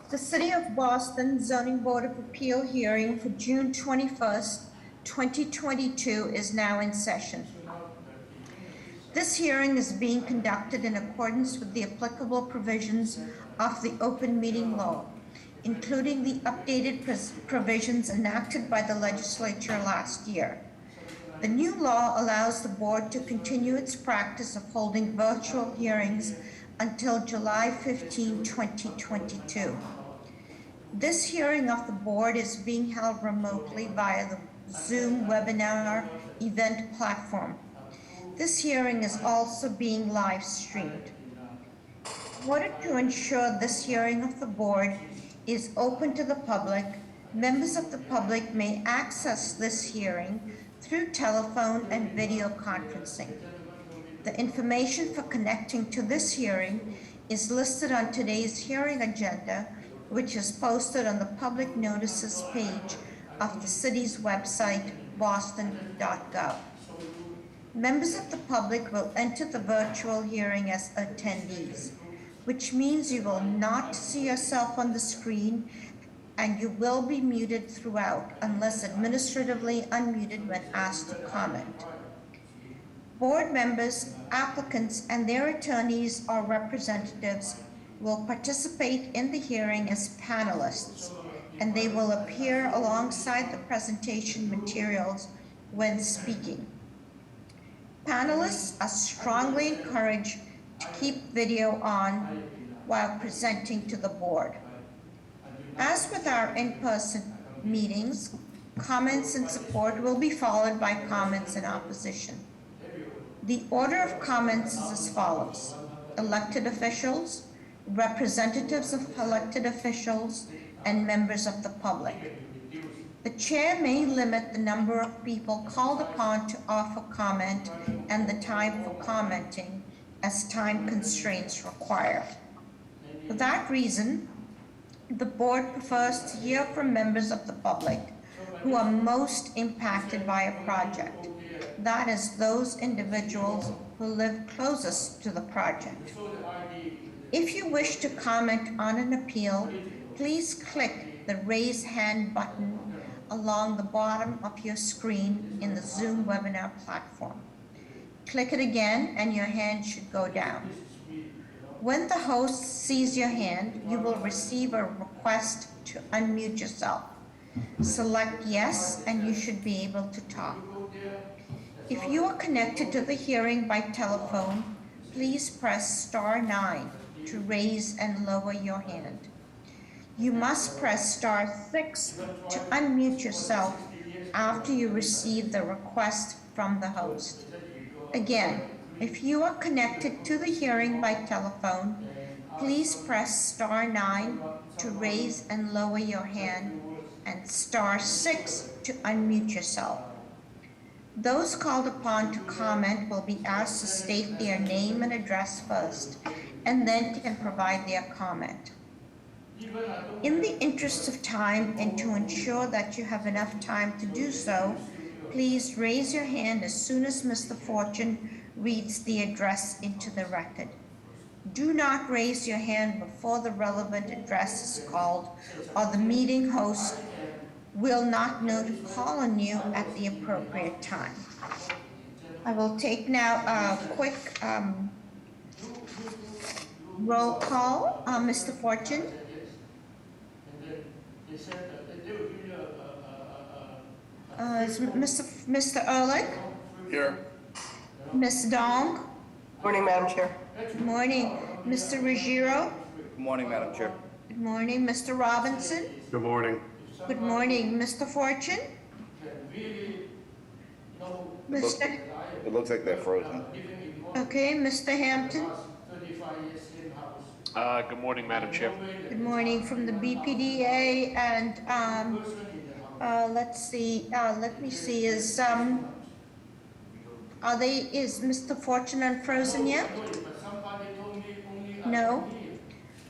The City of Boston Zoning Board of Appeal hearing for June 21st, 2022 is now in session. This hearing is being conducted in accordance with the applicable provisions of the open meeting law, including the updated provisions enacted by the legislature last year. The new law allows the board to continue its practice of holding virtual hearings until July 15, 2022. This hearing of the board is being held remotely via the Zoom webinar event platform. This hearing is also being live streamed. In order to ensure this hearing of the board is open to the public, members of the public may access this hearing through telephone and video conferencing. The information for connecting to this hearing is listed on today's hearing agenda, which is posted on the public notices page of the city's website, boston.gov. Members of the public will enter the virtual hearing as attendees, which means you will not see yourself on the screen and you will be muted throughout unless administratively unmuted when asked to comment. Board members, applicants, and their attorneys or representatives will participate in the hearing as panelists, and they will appear alongside the presentation materials when speaking. Panelists are strongly encouraged to keep video on while presenting to the board. As with our in-person meetings, comments in support will be followed by comments in opposition. The order of comments is as follows: elected officials, representatives of elected officials, and members of the public. The chair may limit the number of people called upon to offer comment and the time for commenting as time constraints require. For that reason, the board prefers to hear from members of the public who are most impacted by a project. That is, those individuals who live closest to the project. If you wish to comment on an appeal, please click the raise hand button along the bottom of your screen in the Zoom webinar platform. Click it again and your hand should go down. When the host sees your hand, you will receive a request to unmute yourself. Select yes and you should be able to talk. If you are connected to the hearing by telephone, please press *9 to raise and lower your hand. You must press *6 to unmute yourself after you receive the request from the host. Again, if you are connected to the hearing by telephone, please press *9 to raise and lower your hand and *6 to unmute yourself. Those called upon to comment will be asked to state their name and address first, and then can provide their comment. In the interest of time and to ensure that you have enough time to do so, please raise your hand as soon as Mr. Fortune reads the address into the record. Do not raise your hand before the relevant address is called, or the meeting host will not know to call on you at the appropriate time. I will take now a quick roll call. Mr. Fortune? Is Mr. Ehrlich? Here. Ms. Dong? Morning, Madam Chair. Good morning. Mr. Ruggiero? Good morning, Madam Chair. Good morning. Mr. Robinson? Good morning. Good morning. Mr. Fortune? Mr. It looks like they're frozen. Okay, Mr. Hampton? Good morning, Madam Chair. Good morning from the BPDA, and let's see, let me see, is Mr. Fortune unfrozen yet? No?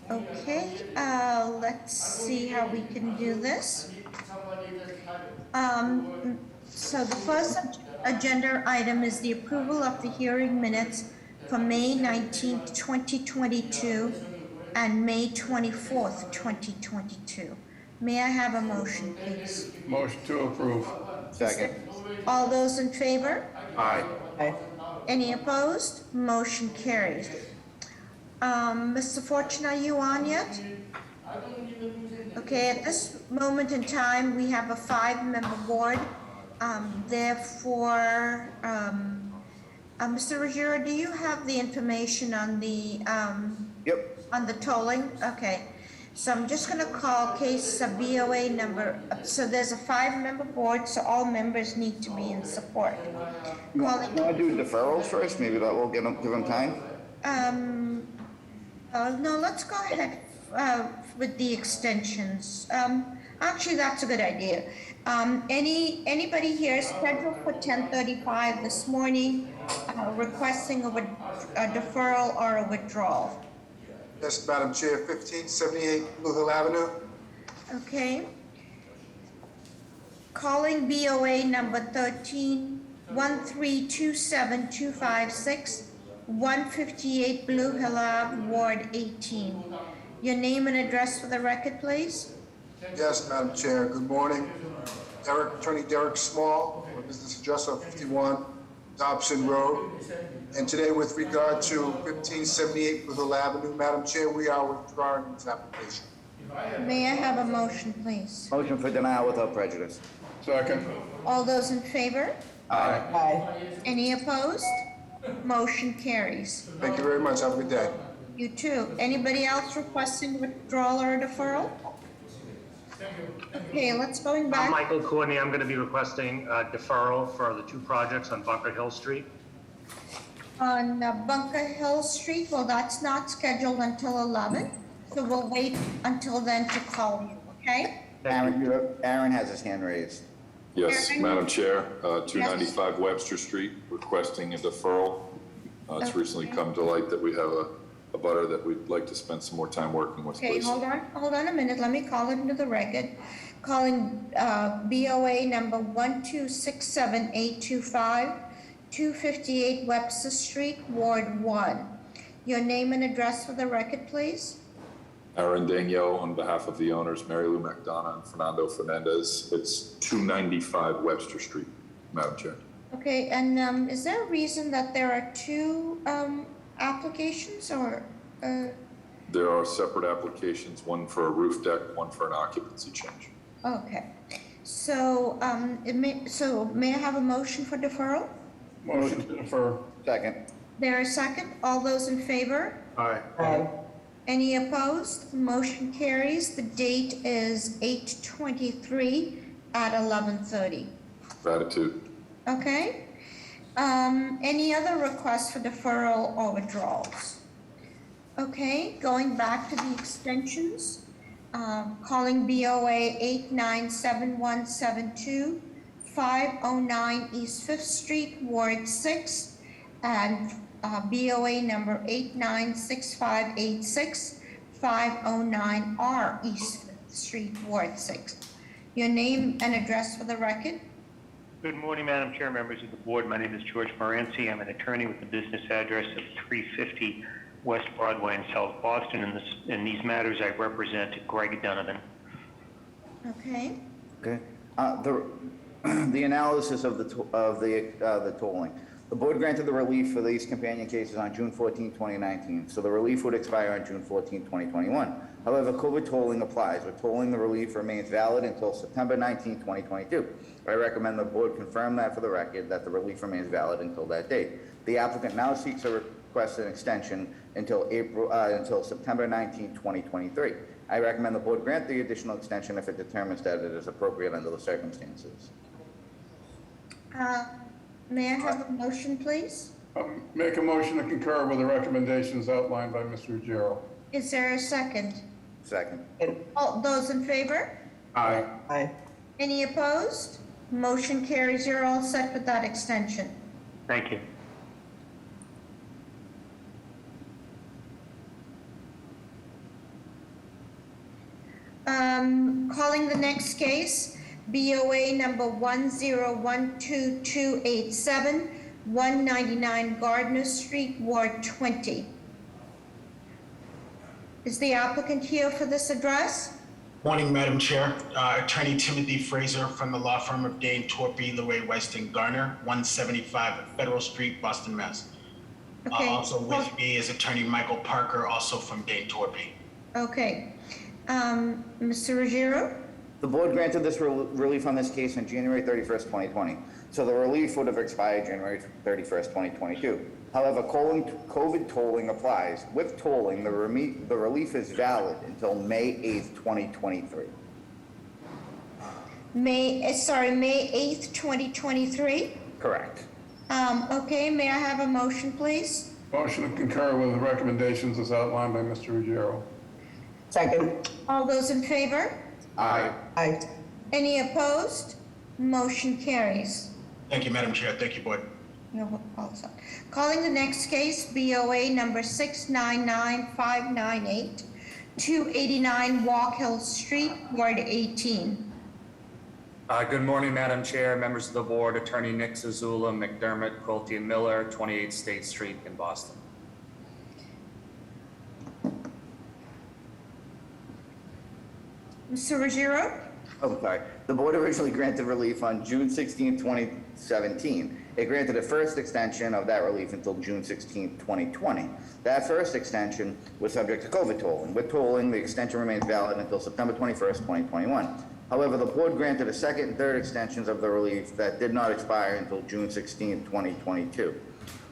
Okay, let's see how we can do this. So the first agenda item is the approval of the hearing minutes for May 19th, 2022, and May 24th, 2022. May I have a motion, please? Motion to approve. Second. All those in favor? Aye. Any opposed? Motion carries. Mr. Fortune, are you on yet? Okay, at this moment in time, we have a 5-member board. Therefore, Mr. Ruggiero, do you have the information on the, Yep. on the tolling? Okay, so I'm just gonna call case BOA number, so there's a 5-member board, so all members need to be in support. You want Calling, to do deferrals first? Maybe that will give them time? no, let's go ahead, with the extensions. Actually, that's a good idea. Anybody here scheduled for 10:35 this morning, requesting a deferral or a withdrawal? Yes, Madam Chair, 1578 Blue Hill Avenue. Okay. Calling BOA number 13-1327256, 158 Blue Hill Ave, Ward 18. Your name and address for the record, please? Yes, Madam Chair, good morning. Attorney Derek Small, business address of 51 Dobson Road. And today with regard to 1578 Blue Hill Avenue, Madam Chair, we are withdrawing this application. May I have a motion, please? Motion for denial without prejudice. Second. All those in favor? Aye. Any opposed? Motion carries. Thank you very much. Have a good day. You too. Anybody else requesting withdrawal or deferral? Okay, let's going I'm back. Michael Courtney. I'm going to be requesting deferral for the 2 projects on Bunker Hill Street. On Bunker Hill Street, well, that's not scheduled until 11, so we'll wait until then to call you, okay? Aaron has his hand raised. Yes, Aaron? Madam Chair, 295 Webster Street, requesting a deferral. It's Okay. recently come to light that we have a butter that we'd like to spend some more time working with, Okay, please. hold on a minute, let me call it into the record. Calling BOA number 1267825, 258 Webster Street, Ward 1. Your name and address for the record, please? Aaron Danielle, on behalf of the owners, Mary Lou McDonough and Fernando Fernandez. It's 295 Webster Street, Madam Chair. Okay, and is there a reason that there are 2 applications or? There are separate applications, one for a roof deck, one for an occupancy change. Okay, so may I have a motion for deferral? Motion to defer. Second. There a second? All those in favor? Aye. Any opposed? Motion carries. The date is 8/23 at 11:30. Gratitude. Okay? Any other requests for deferral or withdrawals? Okay, going back to the extensions, calling BOA 897172, 509 East 5th Street, Ward 6, and BOA number 896586, 509R East 5th Street, Ward 6. Your name and address for the record? Good morning, Madam Chair, members of the board. My name is George Moranci. I'm an attorney with the business address of 350 West Broadway in South Boston. In these matters, I represent Greg Donovan. Okay. Okay. The analysis of the tolling. The board granted the relief for these companion cases on June 14, 2019, so the relief would expire on June 14, 2021. However, COVID tolling applies, where tolling the relief remains valid until September 19, 2022. I recommend the board confirm that for the record, that the relief remains valid until that date. The applicant now seeks a request an extension until September 19, 2023. I recommend the board grant the additional extension if it determines that it is appropriate under the circumstances. May I have a motion, please? Make a motion to concur with the recommendations outlined by Mr. Ruggiero. Is there a second? Second. All those in favor? Aye. Any opposed? Motion carries. You're all set with that extension. Thank you. Calling the next case, BOA number 1012287, 199 Gardner Street, Ward 20. Is the applicant here for this address? Morning, Madam Chair. Attorney Timothy Fraser from the law firm of Dane, Torpy, LeRae, Weston, Garner, 175 Federal Street, Boston, Mass. Okay. Also with me is Attorney Michael Parker, also from Dane, Torpy. Okay. Mr. Ruggiero? The board granted this relief on this case on January 31st, 2020. So the relief would have expired January 31st, 2022. However, COVID tolling applies. With tolling, the relief is valid until May 8th, 2023. May 8th, 2023? Correct. Okay, may I have a motion, please? Motion to concur with the recommendations as outlined by Mr. Ruggiero. Second. All those in favor? Aye. Aye. Any opposed? Motion carries. Thank you, Madam Chair. Thank you, Board. No, also. Calling the next case, BOA number 699598, 289 Walk Hill Street, Ward 18. Good morning, Madam Chair, members of the board, Attorney Nick Zazula, McDermott, Quilty, and Miller, 28 State Street in Boston. Mr. Ruggiero? Oh, sorry. The board originally granted relief on June 16, 2017. It granted a first extension of that relief until June 16, 2020. That first extension was subject to COVID tolling. With tolling, the extension remains valid until September 21st, 2021. However, the board granted a second and third extensions of the relief that did not expire until June 16, 2022.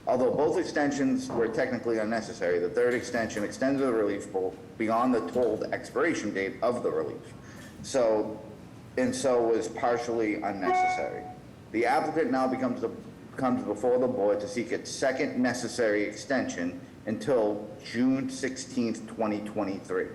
Although both extensions were technically unnecessary, the third extension extended the relief beyond the tolled expiration date of the relief. So was partially unnecessary. The applicant now comes before the board to seek its second necessary extension until June 16th, 2023.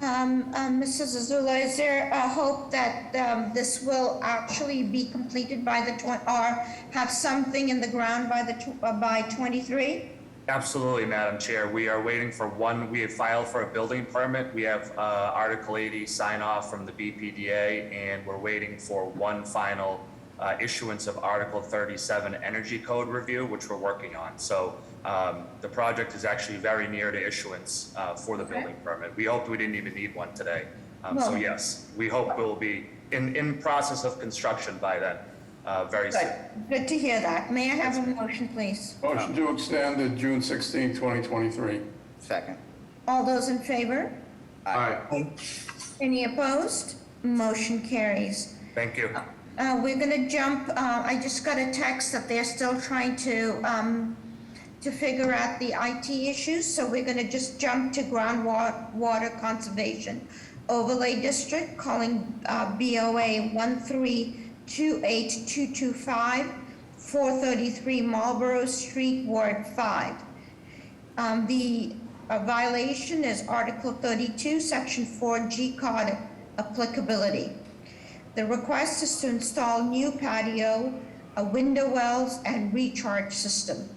Mrs. Zazula, is there a hope that this will actually be completed by or have something in the ground by 23? Absolutely, Madam Chair. We are waiting for one. We have filed for a building permit. We have Article 80 sign off from the BPDA, and we're waiting for one final issuance of Article 37 Energy Code review, which we're working on. So the project is actually very near to issuance for the building permit. We hoped we didn't even need one today. So yes, we hope we'll be in process of construction by then, very soon. Good to hear that. May I have a motion, please? Motion to extend to June 16, 2023. Second. All those in favor? Aye. Any opposed? Motion carries. Thank you. We're gonna jump, I just got a text that they're still trying to figure out the IT issues, so we're gonna just jump to Groundwater Conservation Overlay District, calling BOA 1328225, 433 Marlborough Street, Ward 5. The violation is Article 32, Section 4 G Code applicability. The request is to install new patio, window wells, and recharge system.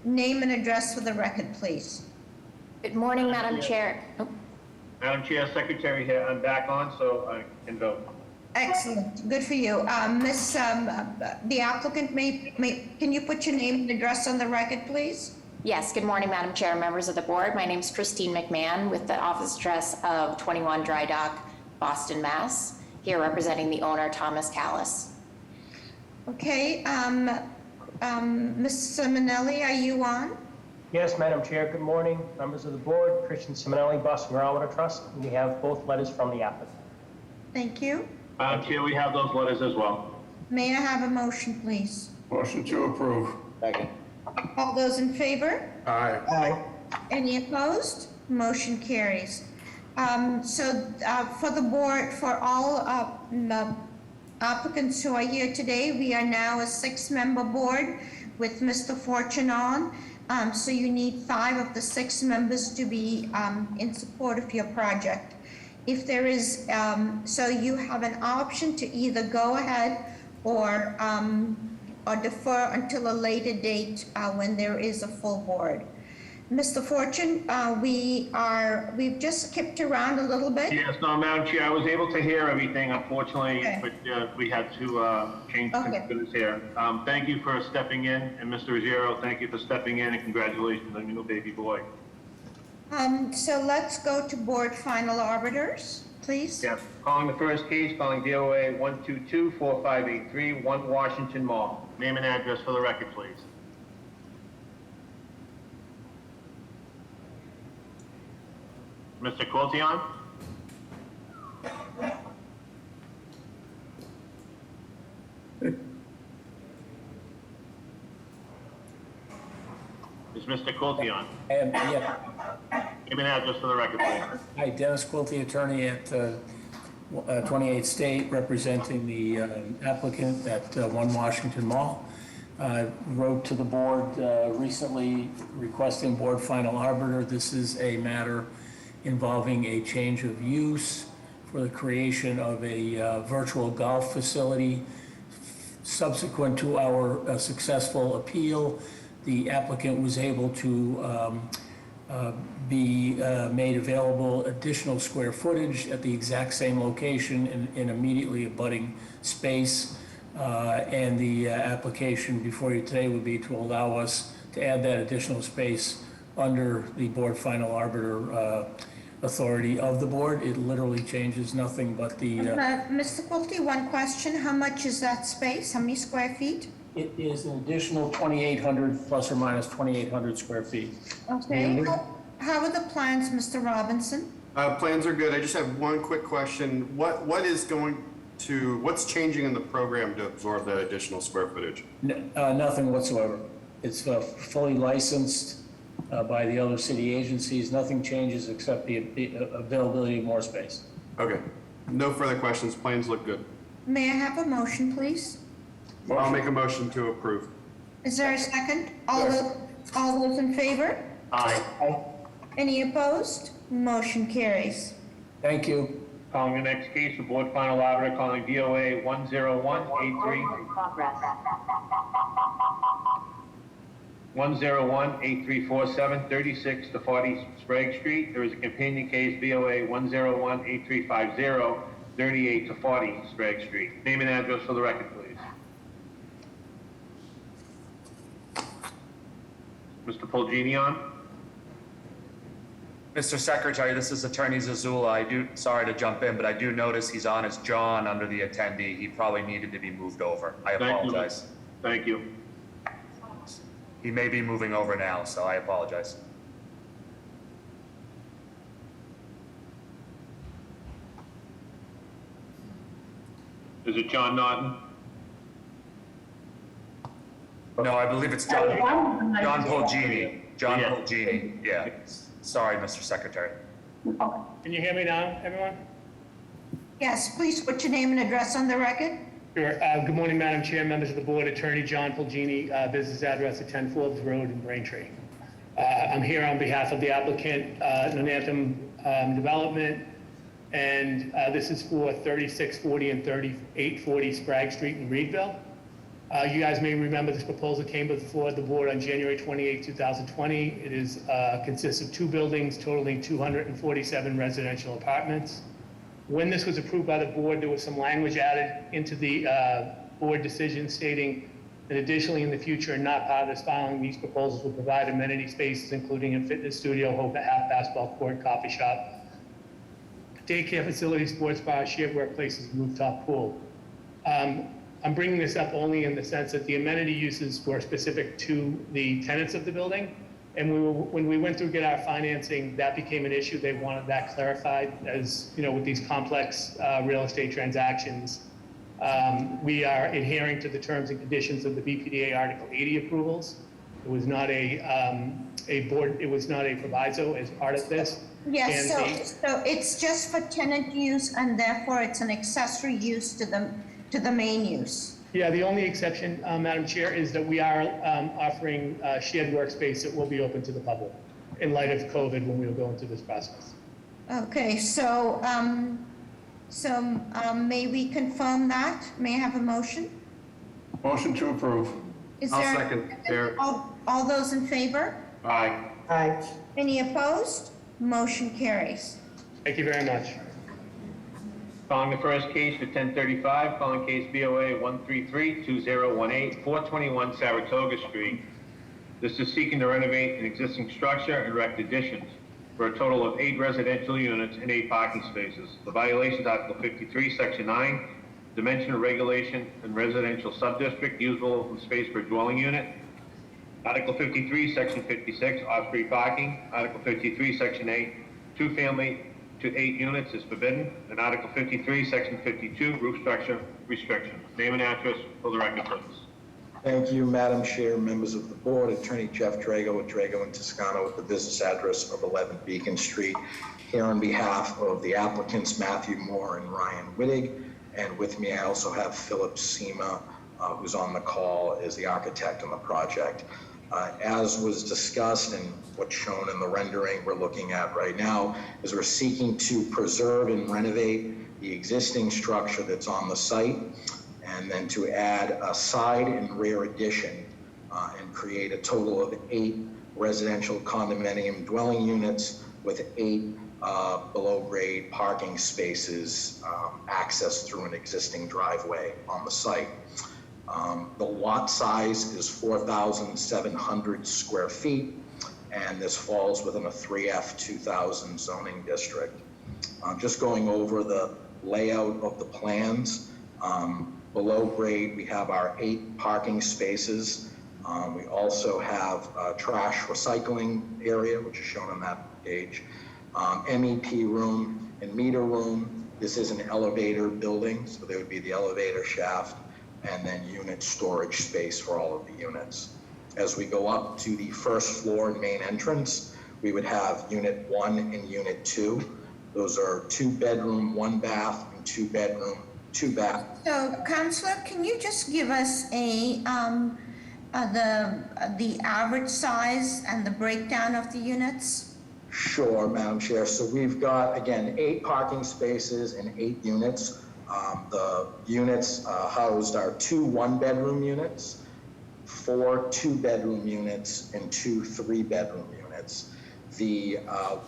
Name and address for the record, please. Good morning, Madam Chair. Oh, Madam Chair, Secretary here, I'm back on, so I can go. Excellent, good for you. The applicant can you put your name and address on the record, please? yes, good morning, Madam Chair, members of the board. My name is Christine McMahon with the office address of 21 Dry Dock, Boston, Mass. Here representing the owner, Thomas Callis. Okay, Ms. Simonelli, are you on? Yes, Madam Chair. Good morning, members of the board. Christian Simonelli, Boston Groundwater Trust. We have both letters from the applicant. Thank you. Madam Chair, we have those letters as well. May I have a motion, please? Motion to approve. Second. All those in favor? Aye. Aye. Any opposed? Motion carries. For the board, for all applicants who are here today, we are now a 6-member board with Mr. Fortune on. So you need 5 of the 6 members to be in support of your project. If there is, so you have an option to either go ahead or defer until a later date when there is a full board. Mr. Fortune, we've just skipped around a little bit. Yes, no, Madam Chair, I was able to hear everything, unfortunately, Okay. but we had to change things here. Thank you for stepping in, and Mr. Ruggiero, thank you for stepping in, and congratulations on your new baby boy. So let's go to board final arbiters, please. Yeah, calling the first case, calling DOA 122-4583, 1 Washington Mall. Name and address for the record, please. Mr. Quiltion? Is Mr. Quiltion? Yeah. Name and address for the record, please. Hi, Dennis Quilty, attorney at 28 State, representing the applicant at 1 Washington Mall. Wrote to the board recently requesting board final arbiter. This is a matter involving a change of use for the creation of a virtual golf facility. Subsequent to our successful appeal, the applicant was able to be made available additional square footage at the exact same location in immediately abutting space. And the application before you today would be to allow us to add that additional space under the board final arbiter authority of the board. It literally changes nothing but the... Mr. Quilty, one question. How much is that space? How many square feet? It is an additional 2,800 plus or minus 2,800 square feet. Okay. How are the plans, Mr. Robinson? Plans are good. I just have one quick question. What's changing in the program to absorb that additional square footage? Nothing whatsoever. It's fully licensed by the other city agencies. Nothing changes except the availability of more space. Okay. No further questions. Plans look good. May I have a motion, please? I'll make a motion to approve. Is there a second? All those in favor? Aye. Any opposed? Motion carries. Thank you. Calling the next case, the board final arbiter, calling DOA 10183. 101-8347, 36 to 40 Sprague Street. There is a companion case, BOA 101-8350, 38 to 40 Sprague Street. Name and address for the record, please. Mr. Polginian? Mr. Secretary, this is Attorney Zazula. Sorry to jump in, but I do notice he's on as John under the attendee. He probably needed to be moved over. I apologize. Thank you. He may be moving over now, so I apologize. Is it John Norton? No, I believe it's John Polgini. John Yeah. Polgini, yeah. Sorry, Mr. Secretary. Can you hear me now, everyone? Yes, please put your name and address on the record. Sure. Good morning, Madam Chair, members of the board, Attorney John Polgini, business address at 10 Forbes Road in Braintree. I'm here on behalf of the applicant, Nanantham Development, and this is for 3640 and 3840 Sprague Street in Reedville. You guys may remember this proposal came before the board on January 28, 2020. It is consists of 2 buildings totaling 247 residential apartments. When this was approved by the board, there was some language added into the board decision stating that additionally in the future and not part of this filing, these proposals will provide amenity spaces, including a fitness studio, half basketball court, coffee shop, daycare facility, sports bar, shared workplaces, rooftop pool. I'm bringing this up only in the sense that the amenity uses were specific to the tenants of the building. And when we went through get our financing, that became an issue. They wanted that clarified as, you know, with these complex real estate transactions. We are adhering to the terms and conditions of the BPDA Article 80 approvals. It was not a proviso as part of this. Yes, so it's just for tenant use and therefore it's an accessory use to the main use. Yeah, the only exception, Madam Chair, is that we are offering shared workspace that will be open to the public in light of COVID when we were going through this process. Okay, so may we confirm that? May I have a motion? Motion to approve. I'll second, Chair. All those in favor? Aye. Aye. Any opposed? Motion carries. Thank you very much. Calling the first case for 1035, calling case BOA 133-2018, 421 Saratoga Street. This is seeking to renovate an existing structure and erect additions. for a total of 8 residential units and 8 parking spaces. The violations, Article 53, Section 9, dimensional regulation in residential subdistrict, usable open space per dwelling unit. Article 53, Section 56, off-street parking. Article 53, Section 8, 2-family to 8 units is forbidden. And Article 53, Section 52, roof structure restriction. Name and address for the record, please. Thank you, Madam Chair, members of the board. Attorney Jeff Drago with Drago and Toscano with the business address of 11 Beacon Street, here on behalf of the applicants Matthew Moore and Ryan Wittig. And with me, I also have Philip Seema, who's on the call as the architect on the project. As was discussed and what's shown in the rendering we're looking at right now is we're seeking to preserve and renovate the existing structure that's on the site, and then to add a side and rear addition and create a total of 8 residential condominium dwelling units with 8 below-grade parking spaces accessed through an existing driveway on the site. The lot size is 4,700 square feet, and this falls within a 3F 2000 zoning district. Just going over the layout of the plans, below grade we have our 8 parking spaces. We also have a trash recycling area, which is shown on that page. MEP room and meter room. This is an elevator building, so there would be the elevator shaft, and then unit storage space for all of the units. As we go up to the first floor and main entrance, we would have unit 1 and unit 2. Those are 2-bedroom, 1-bath, and 2-bedroom, 2-bath. So, Counselor, can you just give us the average size and the breakdown of the units? Sure, Madam Chair. So we've got, again, 8 parking spaces and 8 units. The units housed are 2 1-bedroom units, 4 2-bedroom units, and 2 3-bedroom units. The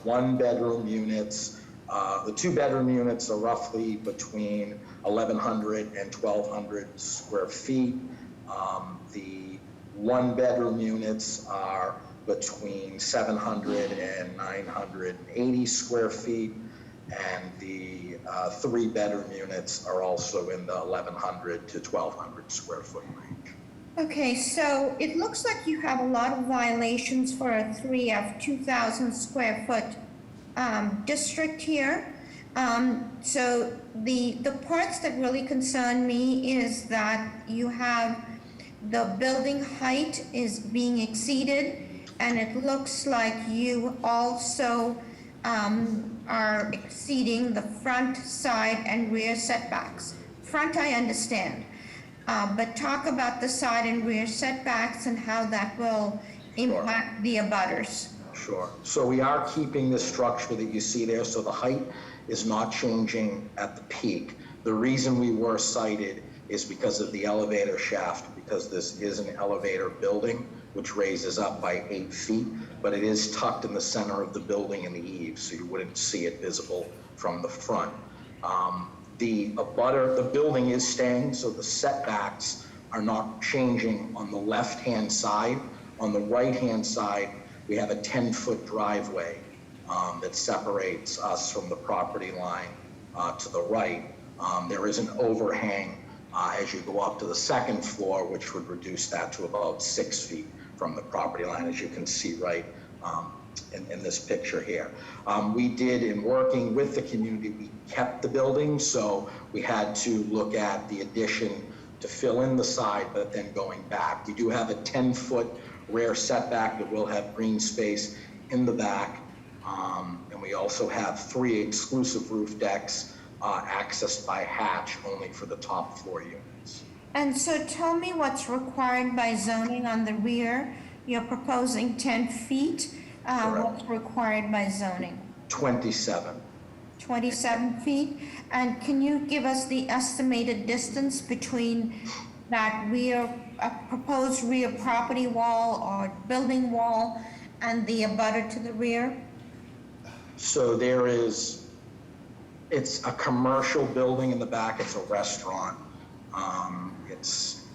1-bedroom units, the 2-bedroom units are roughly between 1,100 and 1,200 square feet. The 1-bedroom units are between 700 and 980 square feet, and the 3-bedroom units are also in the 1,100 to 1,200 square foot range. Okay, so it looks like you have a lot of violations for a 3F 2,000 square foot district here. So the parts that really concern me is that you have the building height is being exceeded, and it looks like you also are exceeding the front, side, and rear setbacks. Front, I understand, but talk about the side and rear setbacks and how that will impact the abutters. Sure. So we are keeping this structure that you see there, so the height is not changing at the peak. The reason we were cited is because of the elevator shaft, because this is an elevator building, which raises up by 8 feet, but it is tucked in the center of the building in the eaves, so you wouldn't see it visible from the front. The building is staying, so the setbacks are not changing on the left-hand side. On the right-hand side, we have a 10-foot driveway that separates us from the property line to the right. There is an overhang as you go up to the second floor, which would reduce that to about 6 feet from the property line, as you can see right in this picture here. We did, in working with the community, we kept the building, so we had to look at the addition to fill in the side, but then going back. We do have a 10-foot rear setback that will have green space in the back, and we also have 3 exclusive roof decks accessed by hatch only for the top floor units. And so tell me what's required by zoning on the rear. You're proposing 10 feet. What's required by zoning? 27. 27 feet. And can you give us the estimated distance between that rear, proposed rear property wall or building wall and the abutter to the rear? So there is, it's a commercial building in the back. It's a restaurant. It's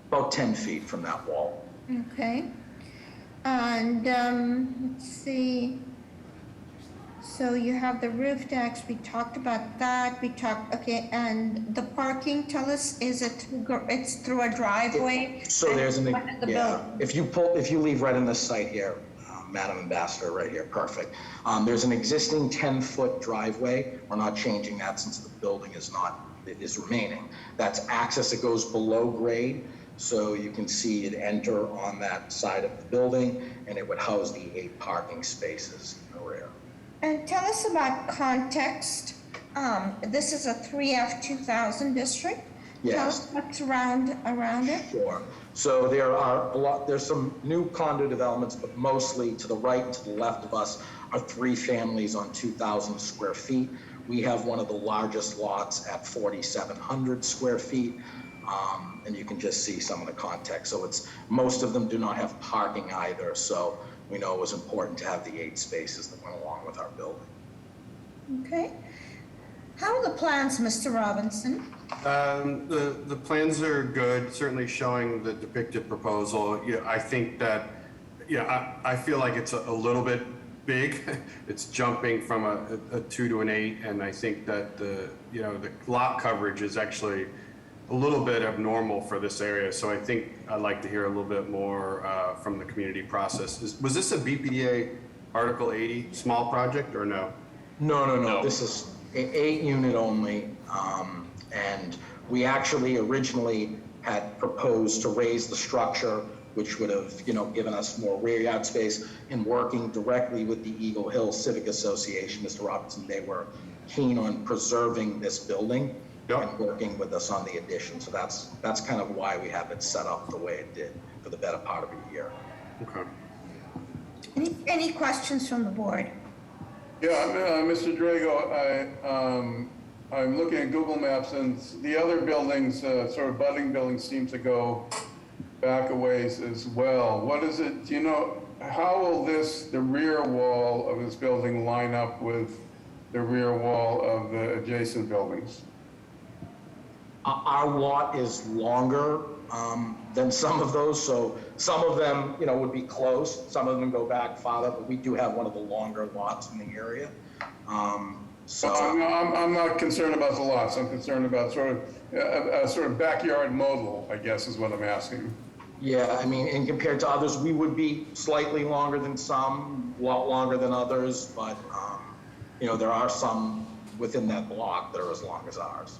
about 10 feet from that wall. Okay. And, let's see. So you have the roof decks, we talked about that, okay, and the parking, tell us, is it, it's through a driveway? So there's an, What is the yeah, building? if you leave right in this site here, Madam Ambassador, right here, perfect. There's an existing 10-foot driveway. We're not changing that since the building is remaining. That's access that goes below grade, so you can see it enter on that side of the building, and it would house the 8 parking spaces in the rear. And tell us about context. This is a 3F 2000 district. Yes. Tell us what's around it. Sure. So there's some new condo developments, but mostly to the right and to the left of us are 3 families on 2,000 square feet. We have one of the largest lots at 4,700 square feet. And you can just see some of the context. So most of them do not have parking either. So we know it was important to have the 8 spaces that went along with our building. Okay. How are the plans, Mr. Robinson? The plans are good, certainly showing the depicted proposal. I think that, I feel like it's a little bit big. It's jumping from a 2 to an 8, and I think that the lot coverage is actually a little bit abnormal for this area. So I think I'd like to hear a little bit more from the community process. Was this a BPDA Article 80 small project or no? No. This is 8 unit only. And we actually originally had proposed to raise the structure, which would have, given us more rear yard space. In working directly with the Eagle Hill Civic Association, Mr. Robinson, they were keen on preserving this building. Yep. And working with us on the addition. So that's kind of why we have it set up the way it did for the better part of a year. Okay. Any questions from the board? Yeah, Mr. Drago, I'm looking at Google Maps, and the other buildings, sort of budding buildings, seem to go back a ways as well. What is it, how will the rear wall of this building line up with the rear wall of the adjacent buildings? Our lot is longer than some of those, so some of them, would be close. Some of them go back farther, but we do have one of the longer lots in the area. So I'm not concerned about the lots. I'm concerned about sort of backyard modal, I guess, is what I'm asking. Yeah, and compared to others, we would be slightly longer than some, a lot longer than others, but there are some within that block that are as long as ours.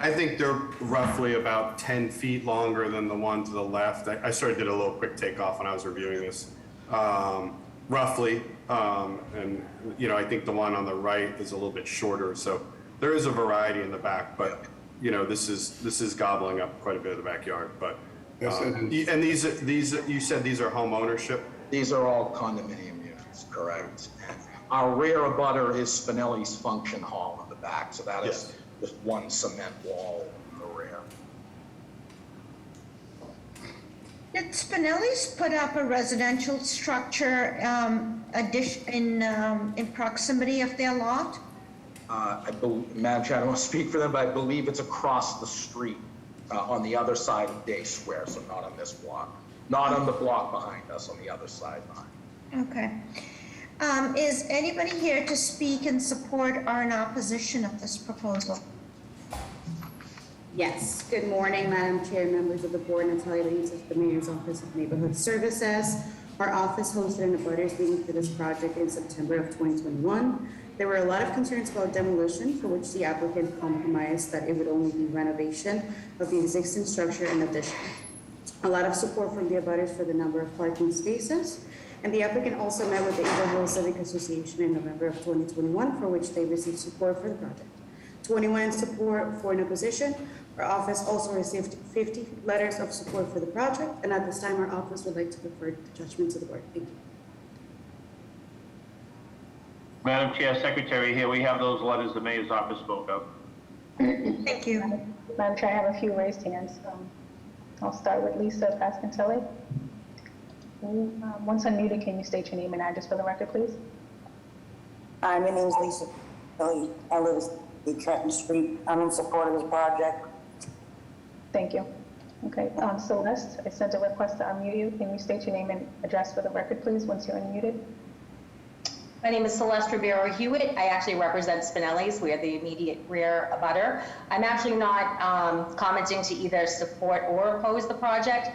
I think they're roughly about 10 feet longer than the one to the left. I sort of did a little quick takeoff when I was reviewing this. Roughly, and I think the one on the right is a little bit shorter. So there is a variety in the back, but this is gobbling up quite a bit of the backyard. But and these you said these are home ownership? These are all condominium units, correct. And our rear abutter is Spinelli's Function Hall in the back, so that is just one cement wall in the rear. Did Spinelli's put up a residential structure in proximity of their lot? Madam Chair, I don't want to speak for them, but I believe it's across the street on the other side of Day Square, so not on this block. Not on the block behind us, on the other side behind. Okay. Is anybody here to speak in support or in opposition of this proposal? Yes. Good morning, Madam Chair, members of the board, Natalia Benitez of the Mayor's Office of Neighborhood Services. Our office hosted an abutters meeting for this project in September of 2021. There were a lot of concerns about demolition, for which the applicant compromised that it would only be renovation of the existing structure and addition. A lot of support from the abutters for the number of parking spaces. And the applicant also met with the Eagle Hill Civic Association in November of 2021, for which they received support for the project. 21 in support, 4 in opposition. Our office also received 50 letters of support for the project, and at this time, our office would like to refer the judgment to the board. Thank you. Madam Chair, Secretary, here we have those letters the Mayor's Office spoke of. Thank you. Madam Chair, I have a few raised hands. I'll start with Lisa Pascantelli. Once unmuted, can you state your name and address for the record, please? Hi, my name is Lisa Kelly. I live at Trenton Street. I'm in support of this project. Thank you. Okay, Celeste, I sent a request to unmute you. Can you state your name and address for the record, please, once you're unmuted? My name is Celeste Ribeiro Hewitt. I actually represent Spinelli's. We are the immediate rear abutter. I'm actually not commenting to either support or oppose the project.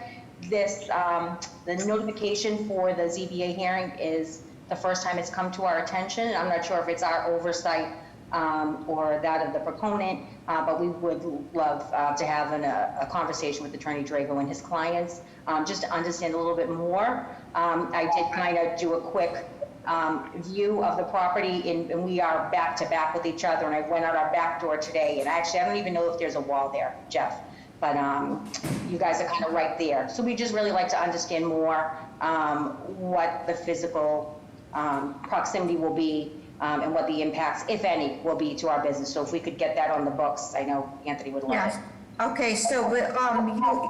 This, the notification for the ZBA hearing is the first time it's come to our attention. I'm not sure if it's our oversight or that of the proponent, but we would love to have a conversation with Attorney Drago and his clients, just to understand a little bit more. I did kind of do a quick view of the property, and we are back to back with each other, and I went out our back door today, and actually I don't even know if there's a wall there, Jeff, but you guys are kind of right there. So we just really like to understand more what the physical proximity will be and what the impacts, if any, will be to our business. So if we could get that on the books, I know Anthony would love Yes. it. Okay, so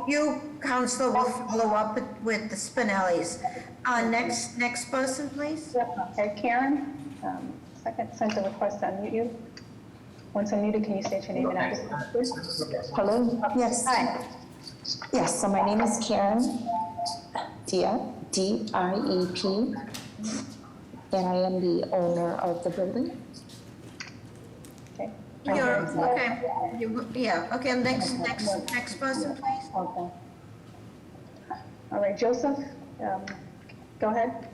you, Counselor, will follow up with the Spinellis. Next person, please. Okay, Karen, second, sent a request to unmute you. Once unmuted, can you state your name and address, please? Hello? Yes. Hi. Yes, so my name is Karen Diep, D-I-E-P, and I am the owner of the building. Okay. Yeah, okay, next person, please. Okay. All right, Joseph, go ahead.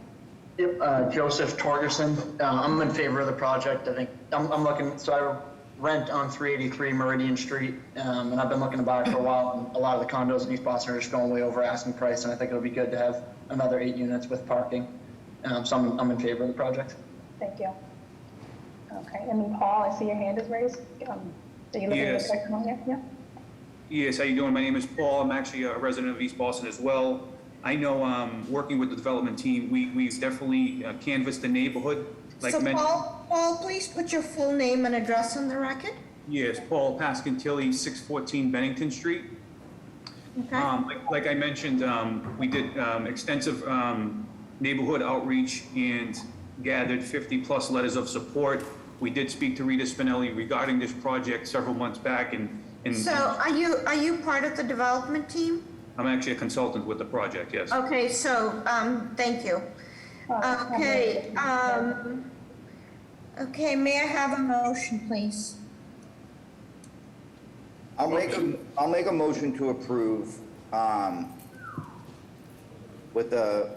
Yep, Joseph Torgerson. I'm in favor of the project. I think I'm looking, so I rent on 383 Meridian Street, and I've been looking to buy for a while, and a lot of the condos in East Boston are just going way over asking price, and I think it'll be good to have another 8 units with parking. So I'm in favor of the project. Thank you. Okay, and then Paul, I see your hand is raised. Are you looking at the testimony here? Yeah. Yes, how you doing? My name is Paul. I'm actually a resident of East Boston as well. I know, working with the development team, we've definitely canvassed the neighborhood. Like So Paul, please put your full name and address on the record. Yes, Paul Pascantilli, 614 Bennington Street. Okay. Like I mentioned, we did extensive neighborhood outreach and gathered 50+ letters of support. We did speak to Rita Spinelli regarding this project several months back, and So are you part of the development team? I'm actually a consultant with the project, yes. Okay, so, thank you. Okay, okay, may I have a motion, please? I'll make a motion to approve, with the,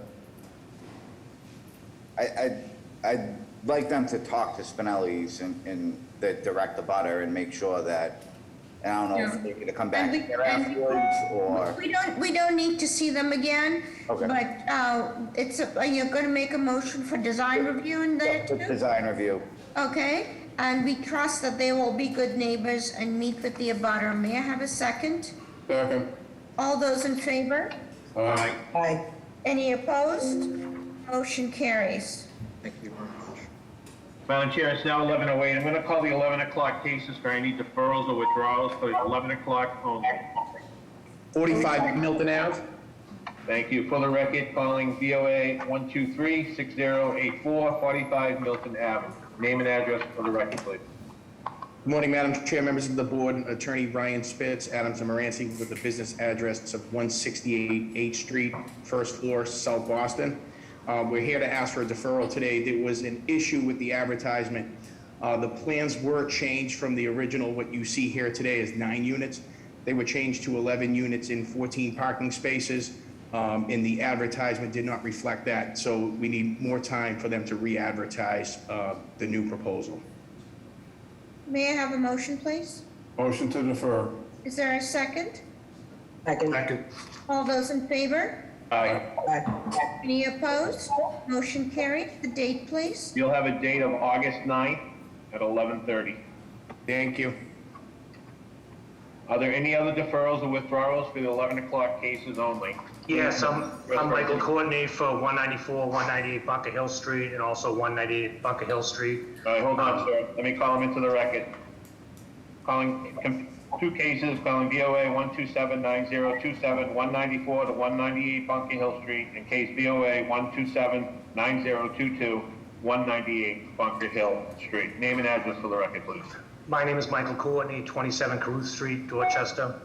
I'd like them to talk to Spinelli's and the direct abutter and make sure that, and I don't know if they're gonna come back here afterwards, or. We don't need to see them again. Okay. But are you gonna make a motion for design review in there too? Design review. Okay, and we trust that they will be good neighbors and meet with the abutter. May I have a second? Second. All those in favor? Aye. Aye. Any opposed? Motion carries. Thank you very much. Madam Chair, it's now 11:08. I'm going to call the 11 o'clock cases for any deferrals or withdrawals for 11 o'clock only. 45 Milton Ave. Thank you. For the record, calling VOA 123-6084, 45 Milton Ave. Name and address for the record, please. Good morning, Madam Chair, members of the board. Attorney Ryan Spitz, Adams and Moranci, with the business address of 168 8th Street, first floor, South Boston. We're here to ask for a deferral today. There was an issue with the advertisement. The plans were changed from the original, what you see here today is 9 units. They were changed to 11 units in 14 parking spaces, and the advertisement did not reflect that. So we need more time for them to re-advertise the new proposal. May I have a motion, please? Motion to defer. Is there a second? Second. All those in favor? Aye. Any opposed? Motion carried. The date, please. You'll have a date of August 9th at 11:30. Thank you. Are there any other deferrals or withdrawals for the 11 o'clock cases only? Yes, I'm Michael Courtney for 194, 198 Bunker Hill Street, and also 198 Bunker Hill Street. All right, hold on, sir. Let me call them into the record. Calling 2 cases, calling VOA 127-9027, 194 to 198 Bunker Hill Street, and case VOA 127-9022, 198 Bunker Hill Street. Name and address for the record, please. My name is Michael Courtney, 27 Caruth Street, Dorchester.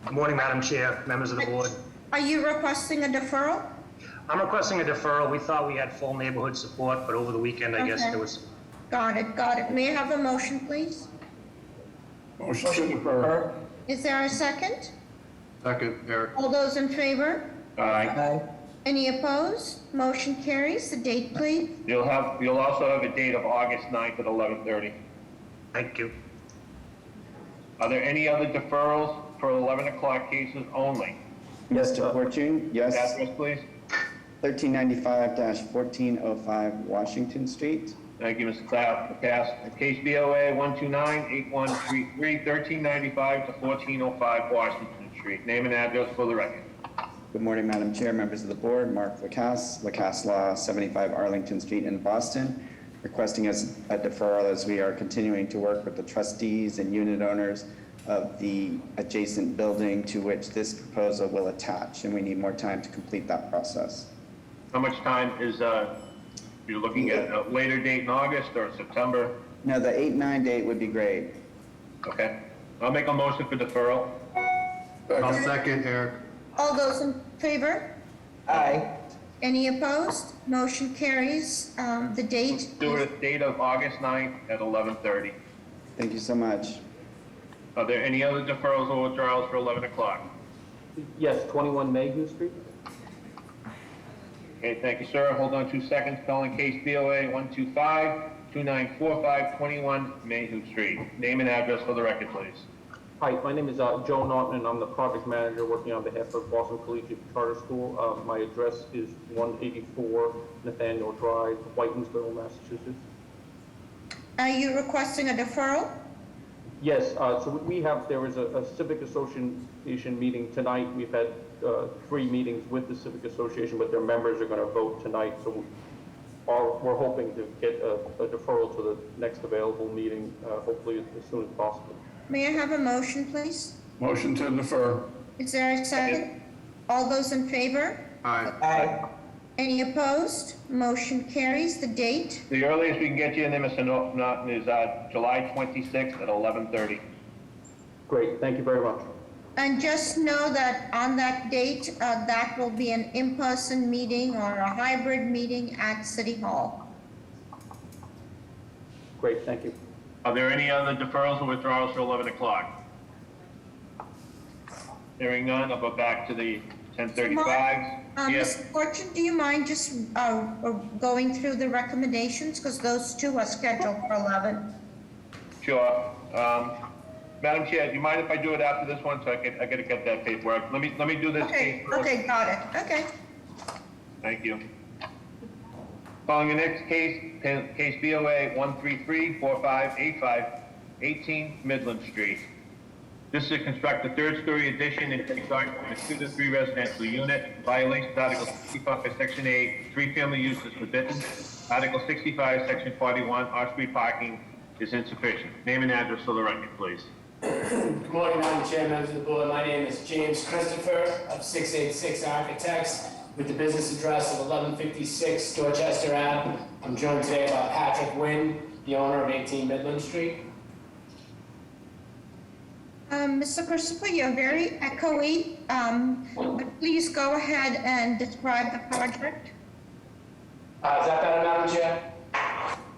Good morning, Madam Chair, members of the board. Are you requesting a deferral? I'm requesting a deferral. We thought we had full neighborhood support, but over the weekend, I guess Okay. there was. Got it, got it. May I have a motion, please? Motion to defer. Is there a second? Second, Eric. All those in favor? Aye. Any opposed? Motion carries. The date, please. You'll also have a date of August 9th at 11:30. Thank you. Are there any other deferrals for 11 o'clock cases only? Mr. Fortune, yes. Address, please. 1395-1405 Washington Street. Thank you, Mr. Cass. Case BOA 129-8133, 1395 to 1405 Washington Street. Name and address for the record. Good morning, Madam Chair, members of the board. Mark Lacasse, Lacasse Law, 75 Arlington Street in Boston, requesting a deferral as we are continuing to work with the trustees and unit owners of the adjacent building to which this proposal will attach, and we need more time to complete that process. How much time is, you're looking at a later date in August or September? No, the 8-9 date would be great. Okay. I'll make a motion for deferral. I'll second, Eric. All those in favor? Aye. Any opposed? Motion carries. The date. Do it at date of August 9th at 11:30. Thank you so much. Are there any other deferrals or withdrawals for 11 o'clock? Yes, 21 Mayhew Street. Okay, thank you, sir. Hold on 2 seconds. Calling case BOA 125-2945-21 Mayhew Street. Name and address for the record, please. Hi, my name is Joe Norton, and I'm the project manager working on behalf of Boston Collegiate Charter School. My address is 184 Nathaniel Drive, Whitensville, Massachusetts. Are you requesting a deferral? Yes, so there was a civic association meeting tonight. We've had 3 meetings with the civic association, but their members are going to vote tonight. So we're hoping to get a deferral to the next available meeting, hopefully as soon as possible. May I have a motion, please? Motion to defer. Is there a second? All those in favor? Aye. Aye. Any opposed? Motion carries. The date? The earliest we can get you in there, Mr. Norton, is July 26th at 11:30. Great, thank you very much. And just know that on that date, that will be an in-person meeting or a hybrid meeting at City Hall. Great, thank you. Are there any other deferrals or withdrawals for 11 o'clock? Hearing none, I'll go back to the 10:35. Yes. Mr. Fortune, do you mind just going through the recommendations? Because those two are scheduled for 11. Sure. Madam Chair, do you mind if I do it after this one, so I gotta get that paperwork? Let me do this case first. Okay, got it. Okay. Thank you. Calling the next case, case BOA 133-4585, 18 Midland Street. This is to construct a 3rd-story addition and construct a 2 to 3 residential unit. Violation of Article 65, Section 8, 3-family use is forbidden. Article 65, Section 41, off-street parking is insufficient. Name and address for the record, please. Good morning, Madam Chair, members of the board. My name is James Christopher of 686 Architects with the business address of 1156 Dorchester Ave. I'm joined today by Patrick Wynn, the owner of 18 Midland Street. Mr. Christopher, you're very echoey. Please go ahead and describe the project. Is that better, Madam Chair?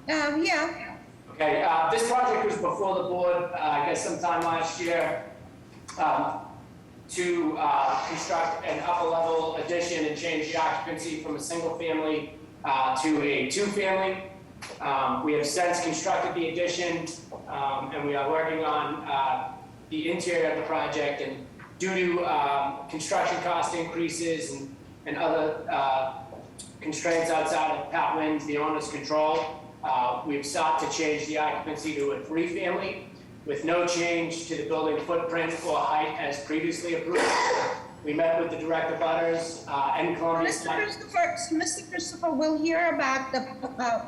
Yeah. Okay, this project was before the board, I guess sometime last year, to construct an upper-level addition and change the occupancy from a single-family to a 2-family. We have since constructed the addition, and we are working on the interior of the project. And due to construction cost increases and other constraints outside of Pat Wynn's, the owner's control, we've sought to change the occupancy to a 3-family with no change to the building footprint or height as previously approved. We met with the direct abutters and Columbia. Mr. Christopher, we'll hear about the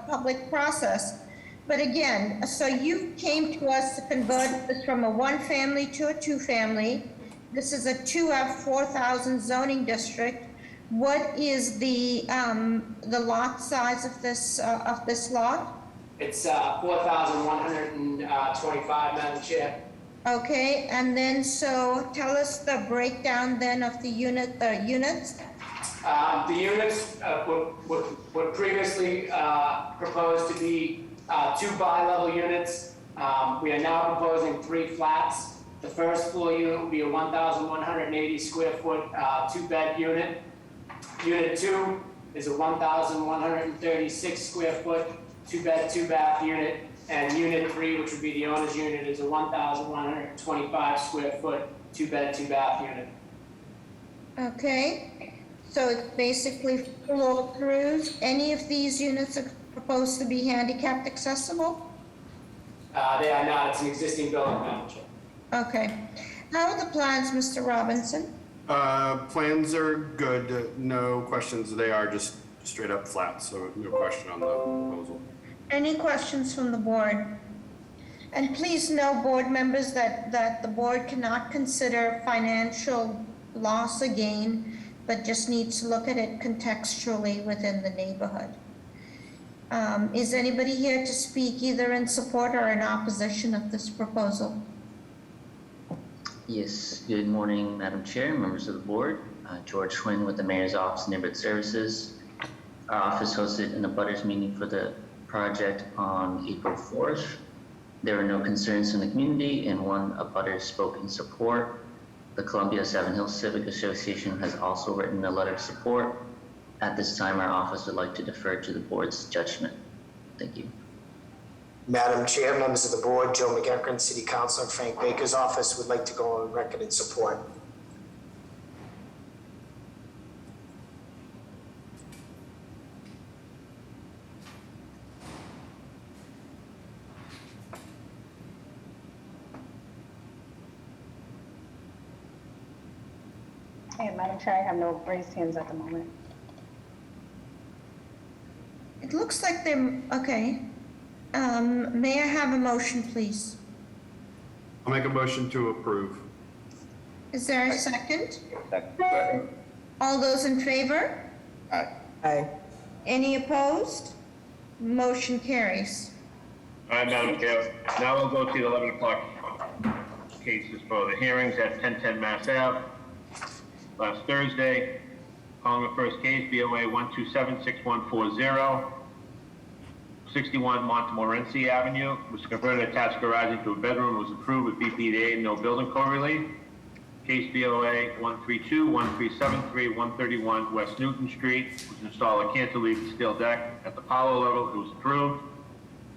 public process. But again, so you came to us to convert this from a 1-family to a 2-family. This is a 2F4000 zoning district. What is the lot size of this lot? It's 4,125, Madam Chair. Okay, and then so tell us the breakdown then of the units. The units were previously proposed to be 2 bi-level units. We are now proposing 3 flats. The first floor unit will be a 1,180 square foot 2-bed unit. Unit 2 is a 1,136 square foot 2-bed, 2-bath unit. And unit 3, which would be the owner's unit, is a 1,125 square foot 2-bed, 2-bath unit. Okay, so it's basically flow-throughs. Any of these units are proposed to be handicapped accessible? They are not. It's an existing building manager. Okay. How are the plans, Mr. Robinson? Plans are good, no questions. They are just straight up flat, so no question on the proposal. Any questions from the board? And please know, board members, that the board cannot consider financial loss or gain, but just needs to look at it contextually within the neighborhood. Is anybody here to speak either in support or in opposition of this proposal? Yes, good morning, Madam Chair, members of the board. George Schwinn with the Mayor's Office of Neighborhood Services. Our office hosted an abutters meeting for the project on April 4th. There were no concerns from the community and one abutter spoke in support. The Columbia 7 Hills Civic Association has also written a letter of support. At this time, our office would like to defer to the board's judgment. Thank you. Madam Chair, members of the board, Joe McEachran, City Councilor, Frank Baker's office would like to go on record in support. And Madam Chair, I have no raised hands at the moment. It looks like they're, okay. May I have a motion, please? I'll make a motion to approve. Is there a second? Second. All those in favor? Aye. Any opposed? Motion carries. All right, Madam Chair. Now we'll go to the 11 o'clock cases for the hearings at 1010 Mass Ave. Last Thursday, calling the first case, BOA 1276140, 61 Montmorency Avenue, was converted attached garage into a bedroom, was approved with BPDA and no building code relief. Case BOA 1321373, 131 West Newton Street, was installed a cantilevered steel deck at the Apollo level, it was approved.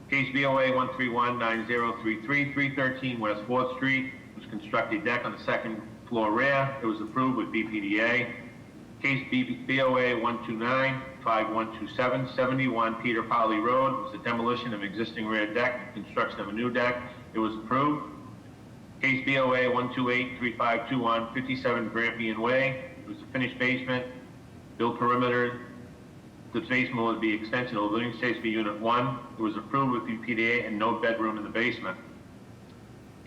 Case BOA 1319033, 313 West 4th Street, was constructed deck on the second floor rear, it was approved with BPDA. Case BOA 1295127, 71 Peter Polly Road, was a demolition of existing rear deck and construction of a new deck, it was approved. Case BOA 1283521, 57 Grampian Way, it was a finished basement, built perimeter. The basement would be extension of the living space for Unit 1. It was approved with BPDA and no bedroom in the basement.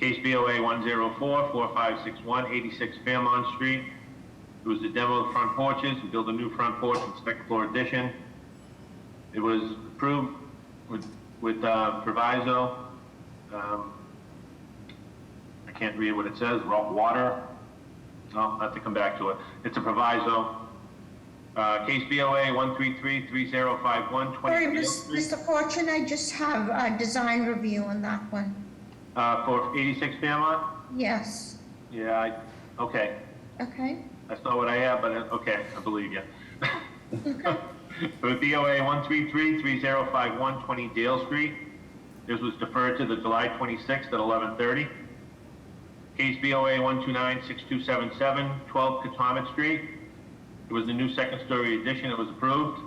Case BOA 1044561, 86 Fairmont Street. It was to demo the front porches and build a new front porch and second floor addition. It was approved with proviso. I can't read what it says. Water. I'll have to come back to it. It's a proviso. Case BOA 1333051. Sorry, Mr. Fortune, I just have a design review on that one. For 86 Fairmont? Yes. Yeah, okay. Okay. That's not what I have, but okay, I believe you. For BOA 1333051, 20 Dale Street. This was deferred to the July 26th at 11:30. Case BOA 1296277, 12 Katomet Street. It was the new second-story addition. It was approved.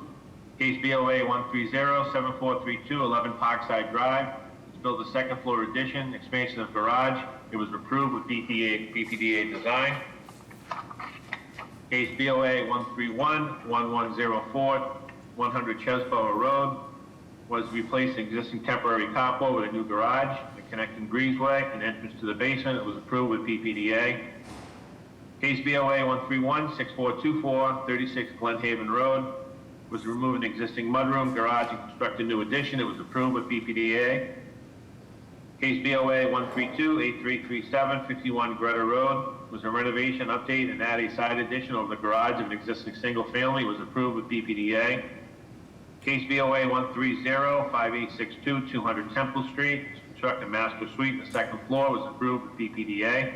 Case BOA 1307432, 11 Parkside Drive. It's built a second-floor addition, expansion of garage. It was approved with BPDA design. Case BOA 1311104, 100 Chesborough Road, was to replace an existing temporary carport with a new garage, a connecting breezeway, and entrance to the basement. It was approved with BPDA. Case BOA 1316424, 36 Glenhaven Road, was to remove an existing mudroom, garage, and construct a new addition. It was approved with BPDA. Case BOA 132-8337, 51 Greta Road, was a renovation, update, and add a side addition over the garage of an existing single family, was approved with BPDA. Case BOA 130-5862, 200 Temple Street, construct a master suite, the second floor, was approved with BPDA.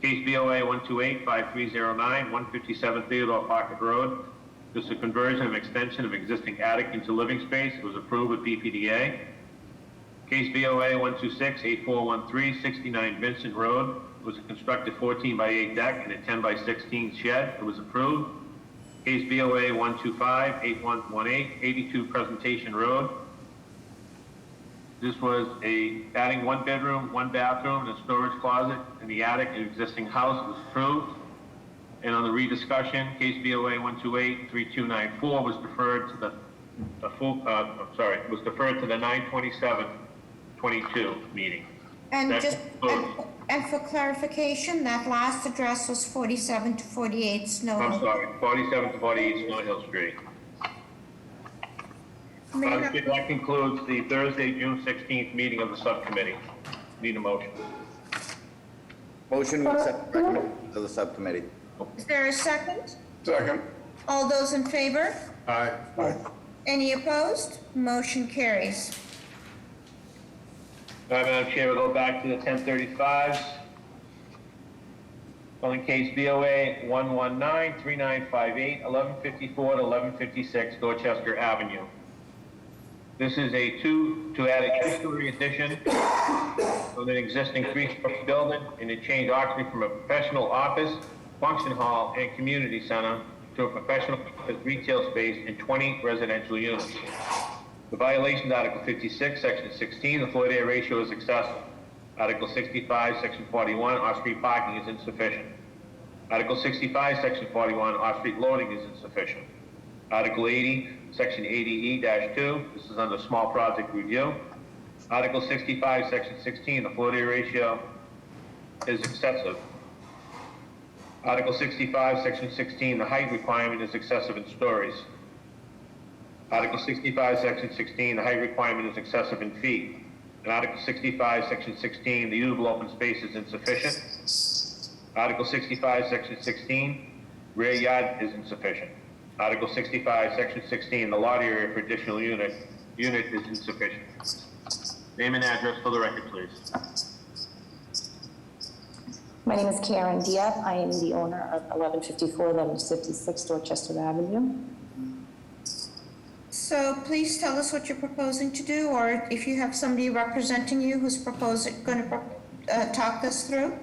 Case BOA 128-5309, 157 Theodore Parker Road, this is a conversion and extension of existing attic into living space, it was approved with BPDA. Case BOA 126-8413, 69 Vincent Road, was a constructed 14-by-8 deck and a 10-by-16 shed, it was approved. Case BOA 125-8118, 82 Presentation Road. This was adding 1 bedroom, 1 bathroom, and a storage closet in the attic in an existing house, it was approved. And on the rediscussion, case BOA 128-3294 was deferred to was deferred to the 9/27/22 meeting. And That just, concludes- and for clarification, that last address was 47 to 48 Snow Hill. I'm sorry, 47 to 48 Snow Hill Street. That concludes the Thursday, June 16th meeting of the subcommittee. Need a motion. Motion to accept the recommendations of the subcommittee. Is there a second? Second. All those in favor? Aye. Any opposed? Motion carries. All right, Madam Chair, we'll go back to the 1035s. Calling case BOA 119-3958, 1154 to 1156 Dorchester Avenue. This is a to add a two-story addition with an existing three-story building and to change occupancy from a professional office, function hall, and community center to a professional retail space and 20 residential units. The violation, Article 56, Section 16, the floor area ratio is excessive. Article 65, Section 41, off-street parking is insufficient. Article 65, Section 41, off-street loading is insufficient. Article 80, Section 80E-2, this is under small project review. Article 65, Section 16, the floor area ratio is excessive. Article 65, Section 16, the height requirement is excessive in stories. Article 65, Section 16, the height requirement is excessive in feet. And Article 65, Section 16, the usable open space is insufficient. Article 65, Section 16, rear yard is insufficient. Article 65, Section 16, the lot area for additional unit is insufficient. Name and address for the record, please. My name is Karen Diab. I am the owner of 1154, 1156 Dorchester Avenue. So please tell us what you're proposing to do, or if you have somebody representing you who's going to talk us through.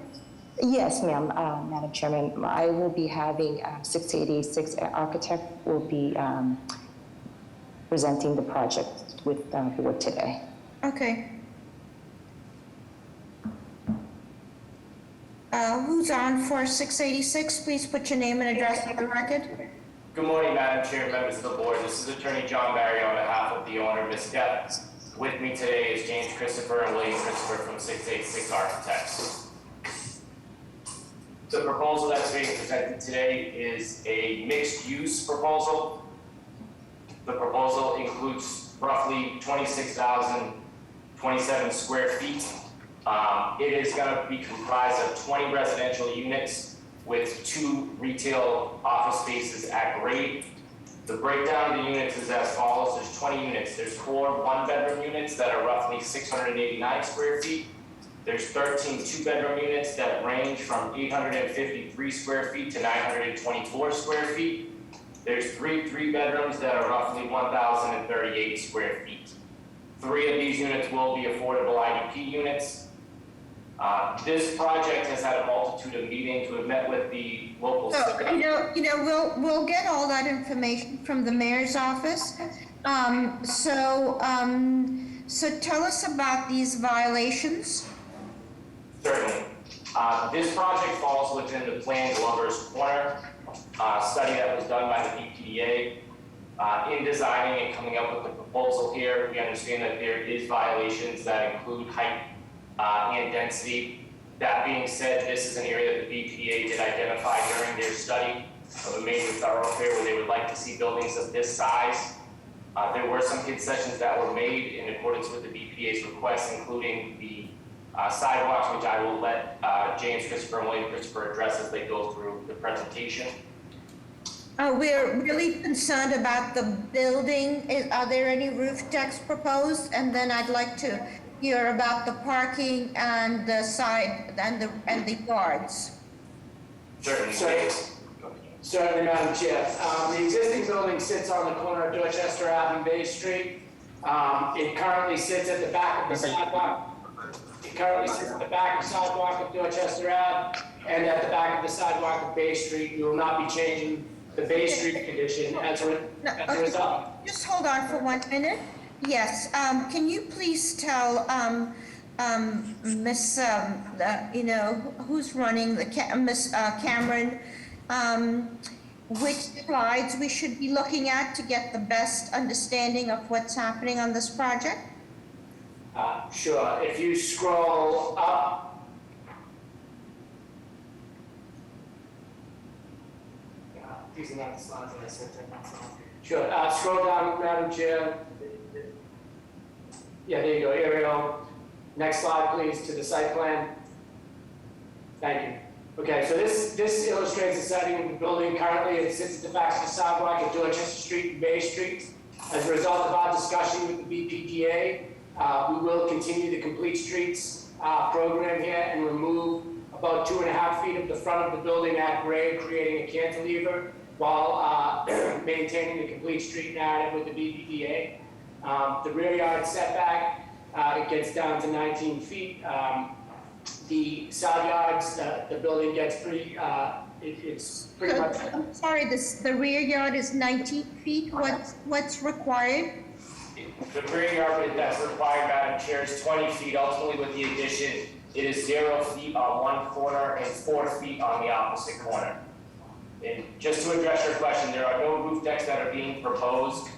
Yes, ma'am, Madam Chairman. I will be having 686 Architect will be presenting the project with the board today. Okay. Who's on for 686? Please put your name and address on the record. Good morning, Madam Chair, members of the board. This is Attorney John Barry on behalf of the owner, Ms. Depp. With me today is James Christopher and William Christopher from 686 Architects. The proposal that's being presented today is a mixed-use proposal. The proposal includes roughly 26,027 square feet. It is going to be comprised of 20 residential units with 2 retail office spaces at grade. The breakdown of the units is as follows. There's 20 units. There's 4 one-bedroom units that are roughly 689 square feet. There's 13 two-bedroom units that range from 853 square feet to 924 square feet. There's 3 three-bedrooms that are roughly 1,038 square feet. 3 of these units will be affordable IDP units. This project has had a multitude of meetings. We've met with the local. We'll get all that information from the mayor's office. So tell us about these violations. Certainly. This project falls within the planned Lover's Corner study that was done by the BPDA. In designing and coming up with the proposal here, we understand that there is violations that include height and density. That being said, this is an area that the BPDA did identify during their study of a major thoroughfare where they would like to see buildings of this size. There were some concessions that were made in accordance with the BPA's request, including the sidewalks, which I will let James Christopher and William Christopher address as they go through the presentation. We're really concerned about the building. Are there any roof decks proposed? And then I'd like to hear about the parking and the side and the yards. Certainly, Madam Chair. The existing building sits on the corner of Dorchester Ave and Bay Street. It currently sits at the back of the sidewalk. It currently sits at the back of the sidewalk of Dorchester Ave and at the back of the sidewalk of Bay Street. We will not be changing the Bay Street condition as a result. Just hold on for 1 minute. Yes, can you please tell Miss, who's running Miss Cameron, which slides we should be looking at to get the best understanding of what's happening on this project? Sure. If you scroll up. These are not the slides that I sent in. Sure. Scroll down, Madam Chair. Yeah, there you go, Ariel. Next slide, please, to the site plan. Thank you. Okay, so this illustrates the setting of the building. Currently, it sits at the back of the sidewalk at Dorchester Street and Bay Street. As a result of our discussion with the BPDA, we will continue the Complete Streets program here and remove about 2.5 feet of the front of the building at grade, creating a cantilever while maintaining the Complete Street narrative with the BPDA. The rear yard setback, it gets down to 19 feet. The side yards, the building gets pretty, it's pretty much. I'm sorry, the rear yard is 19 feet. What's required? The rear yard that's required, Madam Chair, is 20 feet. Ultimately, with the addition, it is 0 feet on one corner and 4 feet on the opposite corner. And just to address your question, there are no roof decks that are being proposed.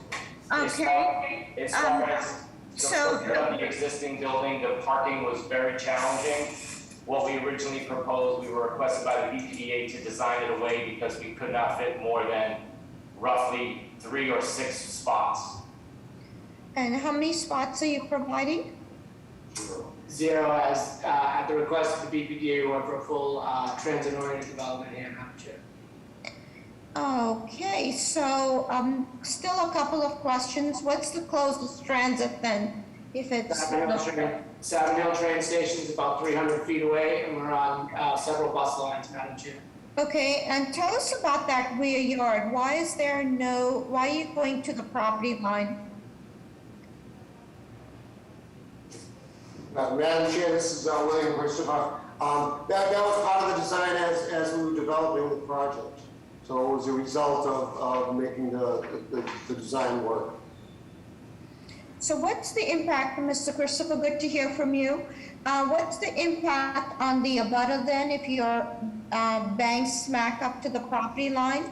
Okay. As far as the existing building, the parking was very challenging. What we originally proposed, we were requested by the BPDA to design it away because we could not fit more than roughly 3 or 6 spots. And how many spots are you providing? 0 as at the request of the BPDA, we went for a full transit-oriented development here, Madam Chair. Okay, so still a couple of questions. What's the closest transit then? If it's Savin Hill train station is about 300 feet away, and we're on several bus lines, Madam Chair. Okay, and tell us about that rear yard. Why are you going to the property line? Madam Chair, this is William Christopher. That was part of the design as we were developing the project. So it was a result of making the design work. So what's the impact, Mr. Christopher, good to hear from you. What's the impact on the abutter then if your bank smack up to the property line?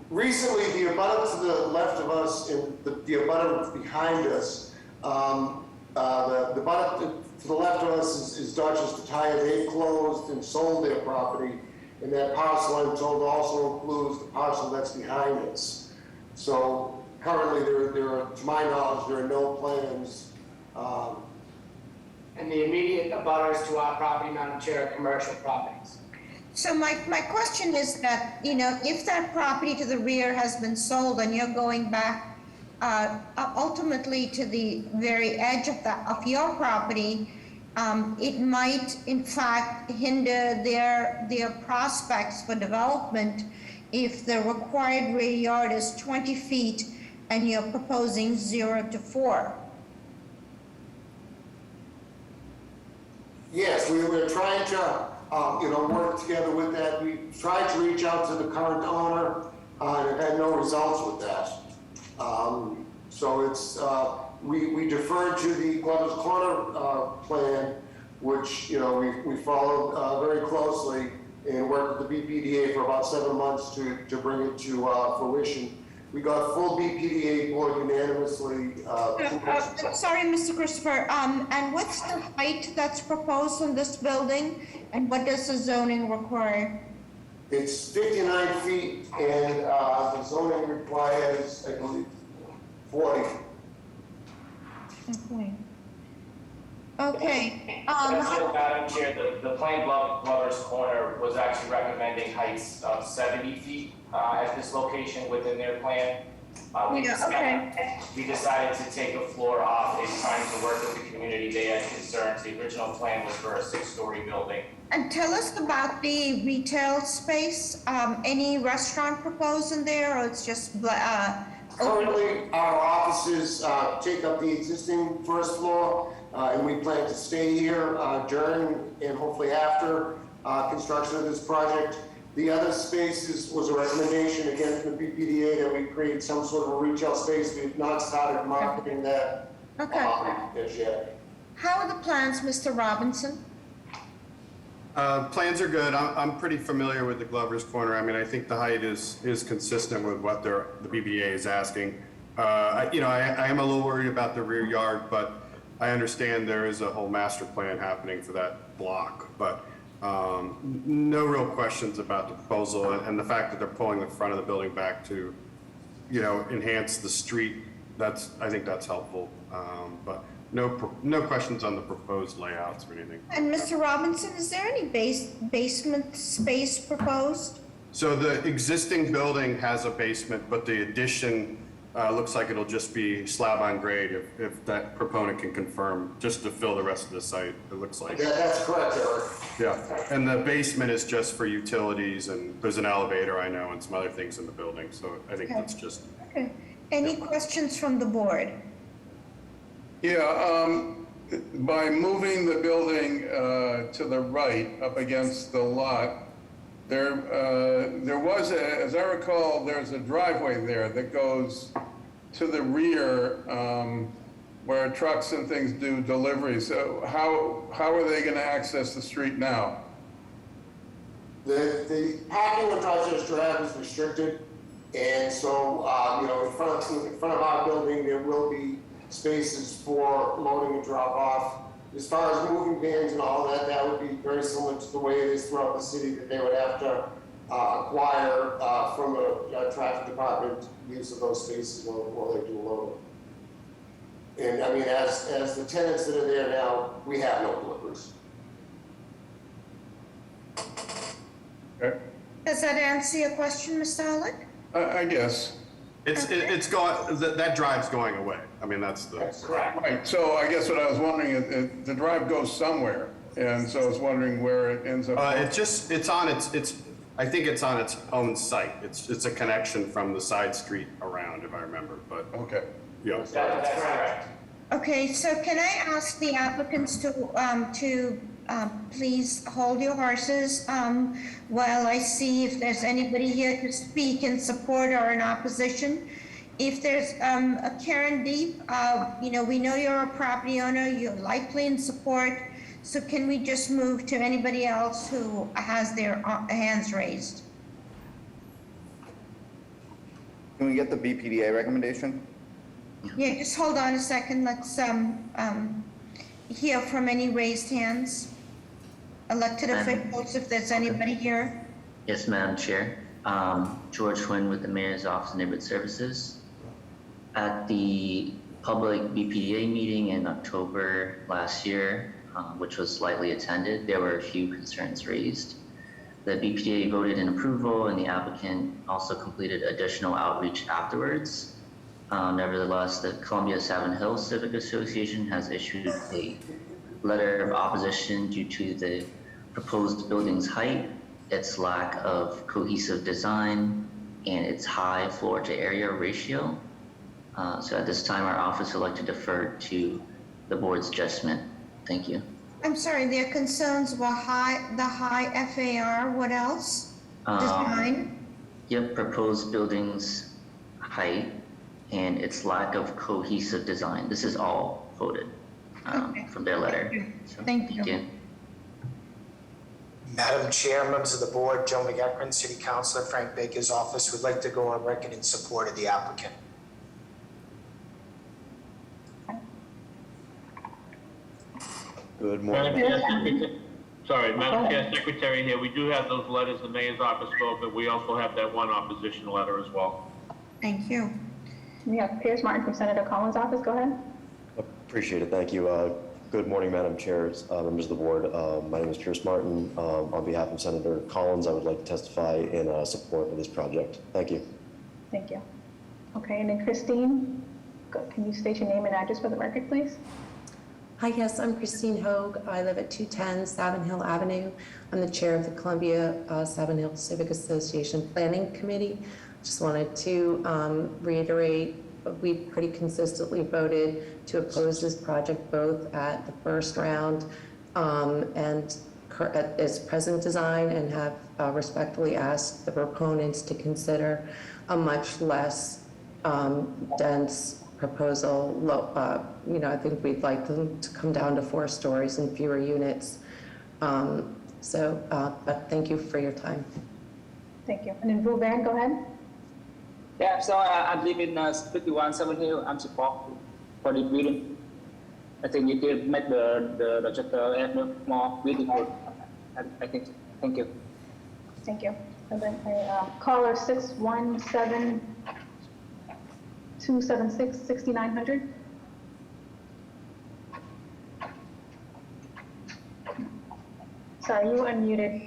Recently, the abutter to the left of us and the abutter behind us, the abutter to the left of us is Dorchester Tire. They closed and sold their property, and that parcel I'm told also includes the parcel that's behind us. So currently, there are, to my knowledge, there are no plans. And the immediate abutters to our property, Madam Chair, are commercial properties. So my question is that, if that property to the rear has been sold and you're going back ultimately to the very edge of your property, it might in fact hinder their prospects for development if the required rear yard is 20 feet and you're proposing 0 to 4. Yes, we were trying to, work together with that. We tried to reach out to the current owner and had no results with that. So it's, we deferred to the Glover's Corner plan, which, we followed very closely and worked with the BPDA for about 7 months to bring it to fruition. We got full BPDA board unanimously. Sorry, Mr. Christopher, and what's the height that's proposed in this building, and what does the zoning require? It's 59 feet, and the zoning requires, I believe, 40. Okay, Madam Chair, the plan Glover's Corner was actually recommending heights of 70 feet at this location within their plan. We decided to take a floor off in trying to work with the community. They had concerns. The original plan was for a 6-story building. and tell us about the retail space. Any restaurant proposed in there, or it's just, Currently, our offices take up the existing first floor, and we plan to stay here during and hopefully after construction of this project. The other spaces was a recommendation, again, from the BPDA, that we create some sort of a retail space. We have not started marketing that as yet. How are the plans, Mr. Robinson? Plans are good. I'm pretty familiar with the Glover's Corner. I mean, I think the height is consistent with what the BBA is asking. I am a little worried about the rear yard, but I understand there is a whole master plan happening for that block. But no real questions about the proposal, and the fact that they're pulling the front of the building back to, enhance the street. I think that's helpful. But no questions on the proposed layouts or anything. And Mr. Robinson, is there any basement space proposed? So the existing building has a basement, but the addition looks like it'll just be slab on grade if that proponent can confirm, just to fill the rest of the site, it looks like. Yeah, that's correct, Eric. Yeah, and the basement is just for utilities, and there's an elevator, I know, and some other things in the building, so I think that's just. Okay. Any questions from the board? Yeah, by moving the building to the right up against the lot, there was, as I recall, there's a driveway there that goes to the rear where trucks and things do deliveries. So how are they going to access the street now? The parking on Dodgers Drive is restricted, and so, in front of our building, there will be spaces for loading and drop off. As far as moving vans and all that, that would be very similar to the way it is throughout the city, that they would have to acquire from the traffic department use of those spaces while they do loading. And I mean, as the tenants that are there now, we have no deliveries. Okay. Does that answer your question, Mr. Holick? I guess. It's going, that drive's going away. I mean, that's correct. Right, so I guess what I was wondering is, the drive goes somewhere, and so I was wondering where it ends up. I think it's on its own site. It's a connection from the side street around, if I remember, but. Okay. Yeah. That's correct. Okay, so can I ask the applicants to please hold your horses while I see if there's anybody here to speak in support or in opposition. If there's a Karen Deep, we know you're a property owner, you're likely in support. So can we just move to anybody else who has their hands raised? Can we get the BPDA recommendation? Yeah, just hold on a second. Let's hear from any raised hands. Elected officials, if there's anybody here. Yes, Madam Chair. George Huynh with the Mayor's Office of Neighborhood Services. At the public BPDA meeting in October last year, which was lightly attended, there were a few concerns raised. The BPDA voted in approval, and the applicant also completed additional outreach afterwards. Nevertheless, the Columbia Savin Hills Civic Association has issued a letter of opposition due to the proposed building's height, its lack of cohesive design, and its high floor to area ratio. So at this time, our office would like to defer to the board's judgment. Thank you. I'm sorry, their concerns were the high FAR, what else? Design? Yep, proposed building's height and its lack of cohesive design. This is all quoted from their letter. So, Thank you. Madam Chair, members of the board, Joe McEachran, City Councilor, Frank Baker's office would like to go on record in support of the applicant. Good morning. Madam Chair, Secretary here. We do have those letters the mayor's office spoke, but we also have that one opposition letter as well. Thank you. We have Piers Martin from Senator Collins' office. Go ahead. Appreciate it. Thank you. Good morning, Madam Chair, members of the board. My name is Piers Martin. On behalf of Senator Collins, I would like to testify in support of this project. Thank you. Thank you. Okay, and then Christine, can you state your name and address for the record, please? Hi, yes, I'm Christine Hogue. I live at 210 Savin Hill Avenue. I'm the chair of the Columbia Savin Hill Civic Association Planning Committee. Just wanted to reiterate, we pretty consistently voted to oppose this project both at the first round and at its present design, and have respectfully asked the proponents to consider a much less dense proposal. I think we'd like them to come down to 4 stories and fewer units. But thank you for your time. Thank you. And then Ruben, go ahead. Yeah, so I live in 51 Savin Hill. I'm support for the building. I think it will make the chapter avenue more beautiful. I think. Thank you. Thank you. And then caller 617-276-6900. Sorry, you unmuted.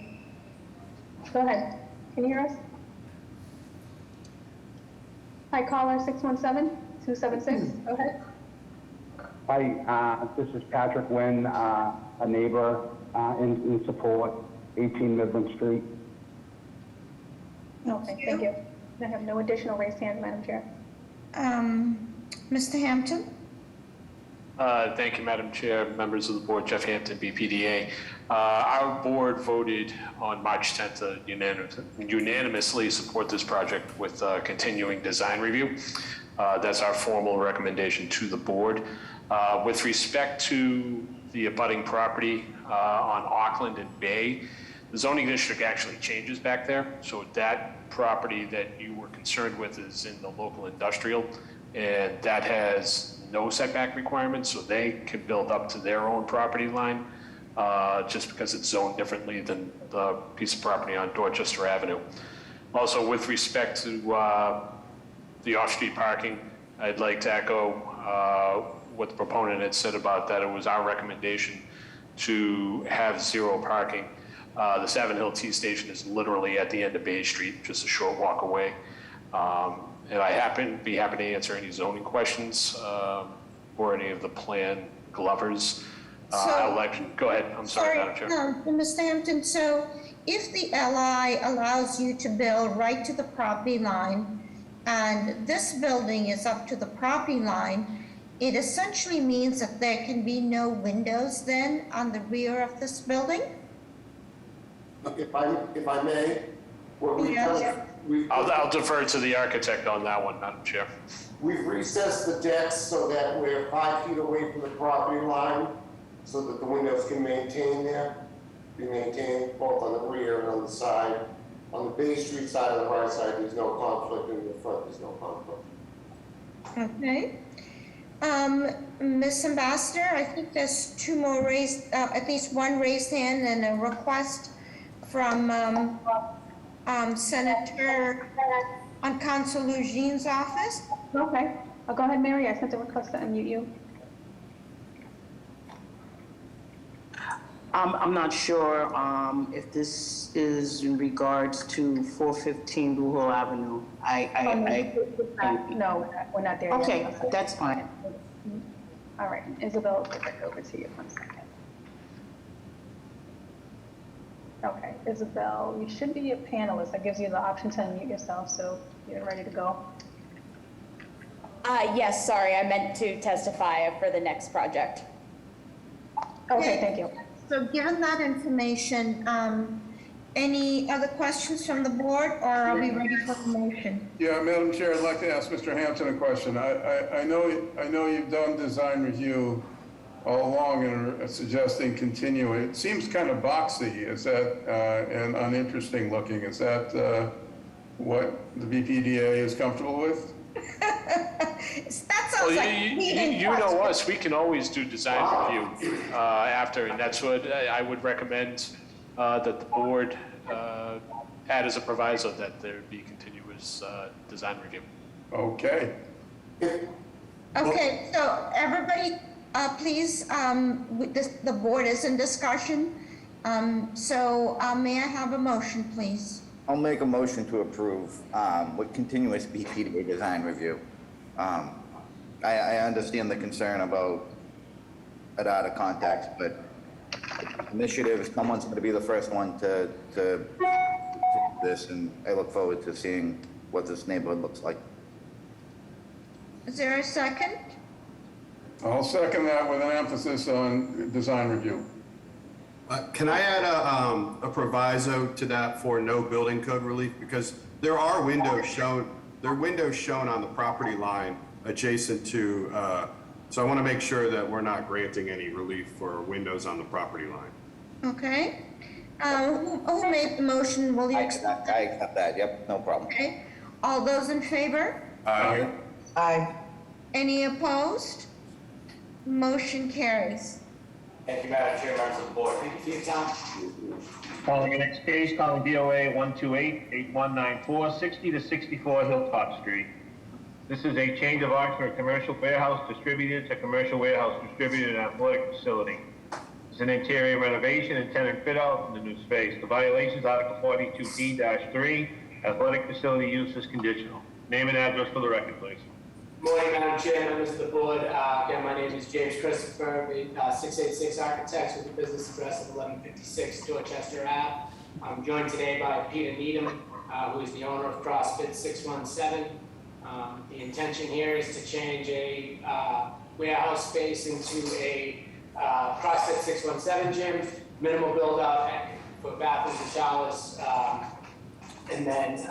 Go ahead. Can you hear us? Hi, caller 617-276. Go ahead. Hi, this is Patrick Wynn, a neighbor in support, 18 Midland Street. Okay, thank you. I have no additional raised hands, Madam Chair. Mr. Hampton? Thank you, Madam Chair, members of the board, Jeff Hampton, BPDA. Our board voted on March 10th to unanimously support this project with continuing design review. That's our formal recommendation to the board. With respect to the abutting property on Auckland and Bay, the zoning district actually changes back there. So that property that you were concerned with is in the local industrial, and that has no setback requirements, so they can build up to their own property line just because it's zoned differently than the piece of property on Dorchester Avenue. Also, with respect to the off-street parking, I'd like to echo what the proponent had said about that. It was our recommendation to have 0 parking. The Savin Hill T station is literally at the end of Bay Street, just a short walk away. And I be happy to answer any zoning questions or any of the plan Glovers. Go ahead. I'm sorry, Madam Chair. Mr. Hampton, so if the LI allows you to build right to the property line, and this building is up to the property line, it essentially means that there can be no windows then on the rear of this building? If I may, I'll defer to the architect on that one, Madam Chair. we've recessed the decks so that we're 5 feet away from the property line, so that the windows can be maintained both on the rear and on the side. On the Bay Street side and the right side, there's no conflict, and in the front, there's no conflict. Okay. Ms. Ambassador, I think there's 2 more raised, at least 1 raised hand and a request from Senator on Council Eugene's office. Okay. Go ahead, Mary. I sent a request to unmute you. I'm not sure if this is in regards to 415 Blue Hill Avenue. No, we're not there yet. Okay, that's fine. All right, Isabel, I'll get back over to you for a second. Okay, Isabel, you should be a panelist. That gives you the option to unmute yourself, so you're ready to go. Yes, sorry, I meant to testify for the next project. Okay, thank you. So given that information, any other questions from the board, or are we ready for the motion? Yeah, Madam Chair, I'd like to ask Mr. Hampton a question. I know you've done design review all along and are suggesting continue. It seems kind of boxy. Is that and uninteresting looking? Is that what the BPDA is comfortable with? That sounds you know us, we can always do design review after, and that's what I would recommend that the board add as a proviso, that there be continuous design review. Okay. Okay, so everybody, please, the board is in discussion. May I have a motion, please? I'll make a motion to approve with continuous BPDA design review. I understand the concern about it out of context, but initiative, someone's going to be the first one to do this, and I look forward to seeing what this neighborhood looks like. Is there a second? I'll second that with an emphasis on design review. Can I add a proviso to that for no building code relief? Because there are windows shown, on the property line adjacent to, so I want to make sure that we're not granting any relief for windows on the property line. Okay. Who made the motion? Will you accept that? I accept that, yep, no problem. Okay. All those in favor? Aye. Aye. Any opposed? Motion carries. Thank you, Madam Chair, members of the board. Thank you for your time. Calling the next case, calling DOA 128-8194, 60 to 64 Hilltop Street. This is a change of art for a commercial warehouse distributor to commercial warehouse distributor and athletic facility. It's an interior renovation and tenant fit out in the new space. The violations, Article 42D-3, athletic facility use is conditional. Name and address for the record, please. Good morning, Madam Chair, members of the board. Again, my name is James Christopher, 686 Architects with the business address of 1156 Dorchester Ave. I'm joined today by Peter Needham, who is the owner of CrossFit 617. The intention here is to change a warehouse space into a CrossFit 617 gym, minimal build out for bathrooms and showers, and then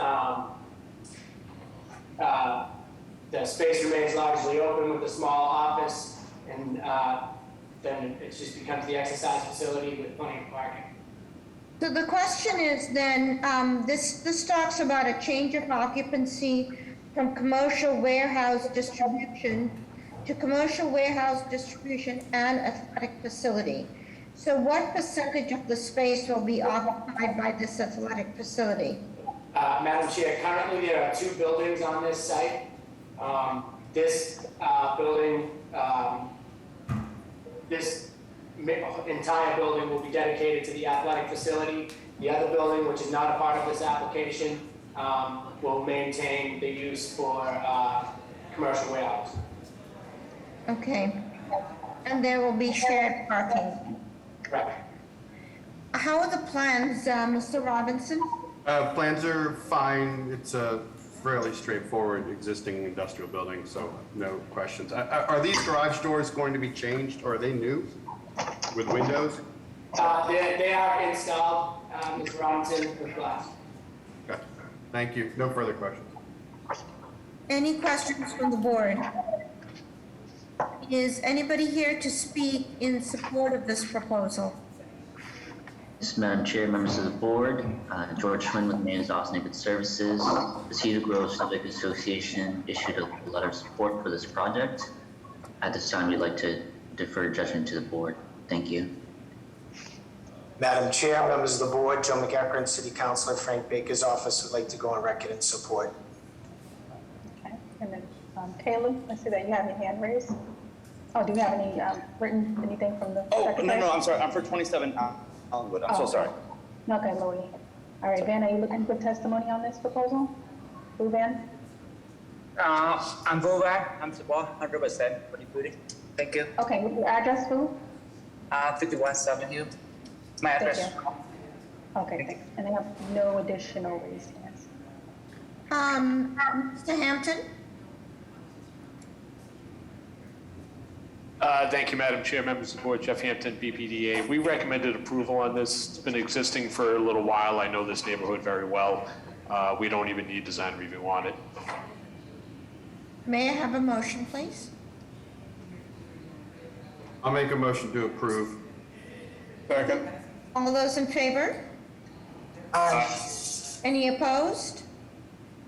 the space remains largely open with a small office, and then it just becomes the exercise facility with plenty of parking. So the question is then, this talks about a change of occupancy from commercial warehouse distribution to commercial warehouse distribution and athletic facility. So what percentage of the space will be occupied by this athletic facility? Madam Chair, currently there are 2 buildings on this site. This building, this entire building will be dedicated to the athletic facility. The other building, which is not a part of this application, will maintain the use for commercial warehouse. Okay. And there will be shared parking. Correct. How are the plans, Mr. Robinson? Plans are fine. It's a fairly straightforward existing industrial building, so no questions. Are these garage doors going to be changed, or are they new with windows? They are installed, Mr. Robinson, with glass. Okay. Thank you. No further questions. Any questions from the board? Is anybody here to speak in support of this proposal? Yes, Madam Chair, members of the board, George Schwinn with Mayor's Office of Neighborhood Services. The Cedar Grove Civic Association issued a letter of support for this project. At this time, we'd like to defer judgment to the board. Thank you. Madam Chair, members of the board, Joe McEachran, City Councilor Frank Baker's office would like to go on record in support. Okay, and then Taylor, I see that you have your hand raised. Oh, do you have any written anything from the secretary? No, I'm sorry. I'm for 27 Allenwood. I'm so sorry. Okay, Louis. All right, Van, are you looking for testimony on this proposal? Who, Van? I'm Vô Van. I'm support 100% for the building. Thank you. Okay, with your address, who? 51 Avenue. My address. Thank you. Okay, thanks. And I have no additional raised hands. Mr. Hampton? Thank you, Madam Chair, members of the board, Jeff Hampton, BPDA. We recommended approval on this. It's been existing for a little while. I know this neighborhood very well. We don't even need design review on it. May I have a motion, please? I'll make a motion to approve. Second. All those in favor? Aye. Any opposed?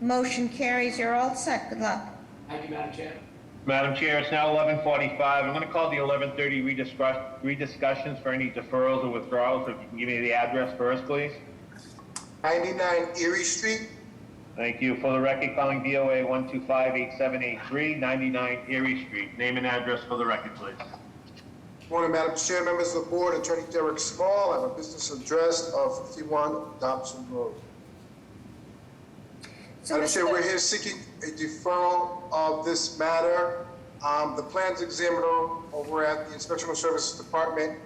Motion carries. You're all set. Good luck. Thank you, Madam Chair. Madam Chair, it's now 11:45. I'm going to call the 11:30 rediscussions for any deferrals or withdrawals. If you can give me the address first, please. 99 Erie Street. Thank you. For the record, calling BOA 1258783, 99 Erie Street. Name and address for the record, please. Morning, Madam Chair, members of the board, Attorney Derek Small. I have a business address of 51 Dobson Road. Madam Chair, we're here seeking a deferral of this matter. The plans examiner over at the Inspectional Services Department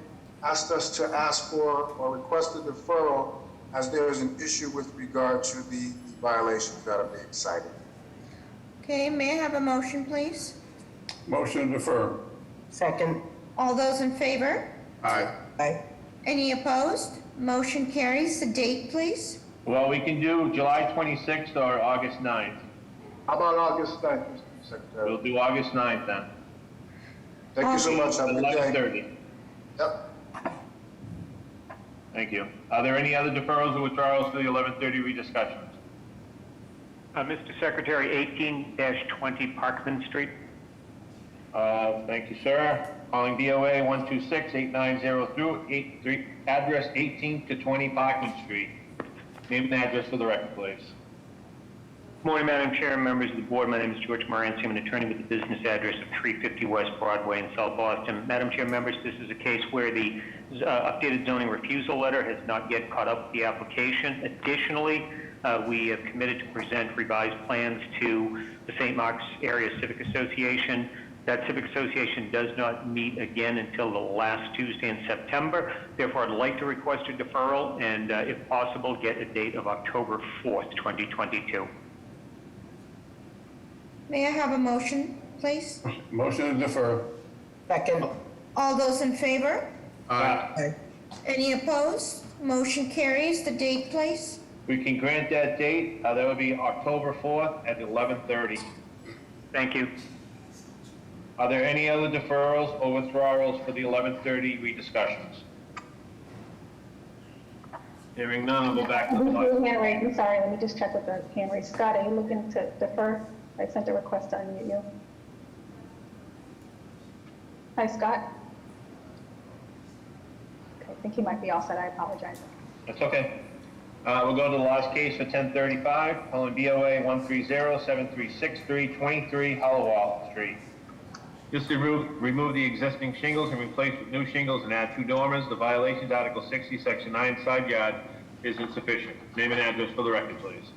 asked us to ask for or request a deferral as there is an issue with regard to the violations that are being cited. Okay, may I have a motion, please? Motion to defer. Second. All those in favor? Aye. Aye. Any opposed? Motion carries. The date, please? Well, we can do July 26th or August 9th. How about August 9th, Mr. Secretary? We'll do August 9th then. Thank you so much. Have a good day. 11:30. Yep. Thank you. Are there any other deferrals or withdrawals for the 11:30 rediscussions? Mr. Secretary, 18-20 Parkman Street. Thank you, sir. Calling BOA 126-8903, address 18 to 20 Parkman Street. Name and address for the record, please. Morning, Madam Chair and members of the board. My name is George Moranci. I'm an attorney with the business address of 350 West Broadway in South Boston. Madam Chair, members, this is a case where the updated zoning refusal letter has not yet caught up with the application. Additionally, we have committed to present revised plans to the St. Mark's Area Civic Association. That Civic Association does not meet again until the last Tuesday in September. Therefore, I'd like to request a deferral and, if possible, get a date of October 4th, 2022. May I have a motion, please? Motion to defer. Second. All those in favor? Aye. Any opposed? Motion carries. The date, please? We can grant that date. That would be October 4th at 11:30. Thank you. Are there any other deferrals or withdrawals for the 11:30 rediscussions? Hearing none, I'll go back to the Who's slide. doing hand raising? Sorry, let me just check with the hand raise. Scott, are you looking to defer? I sent a request to unmute you. Hi, Scott. Okay, I think he might be all set. I apologize. That's okay. We'll go to the last case for 1035, calling BOA 130-7363, 23 Hollowell Street. Just to remove the existing shingles and replace with new shingles and add 2 dormers. The violations, Article 60, Section 9, side yard is insufficient. Name and address for the record, please.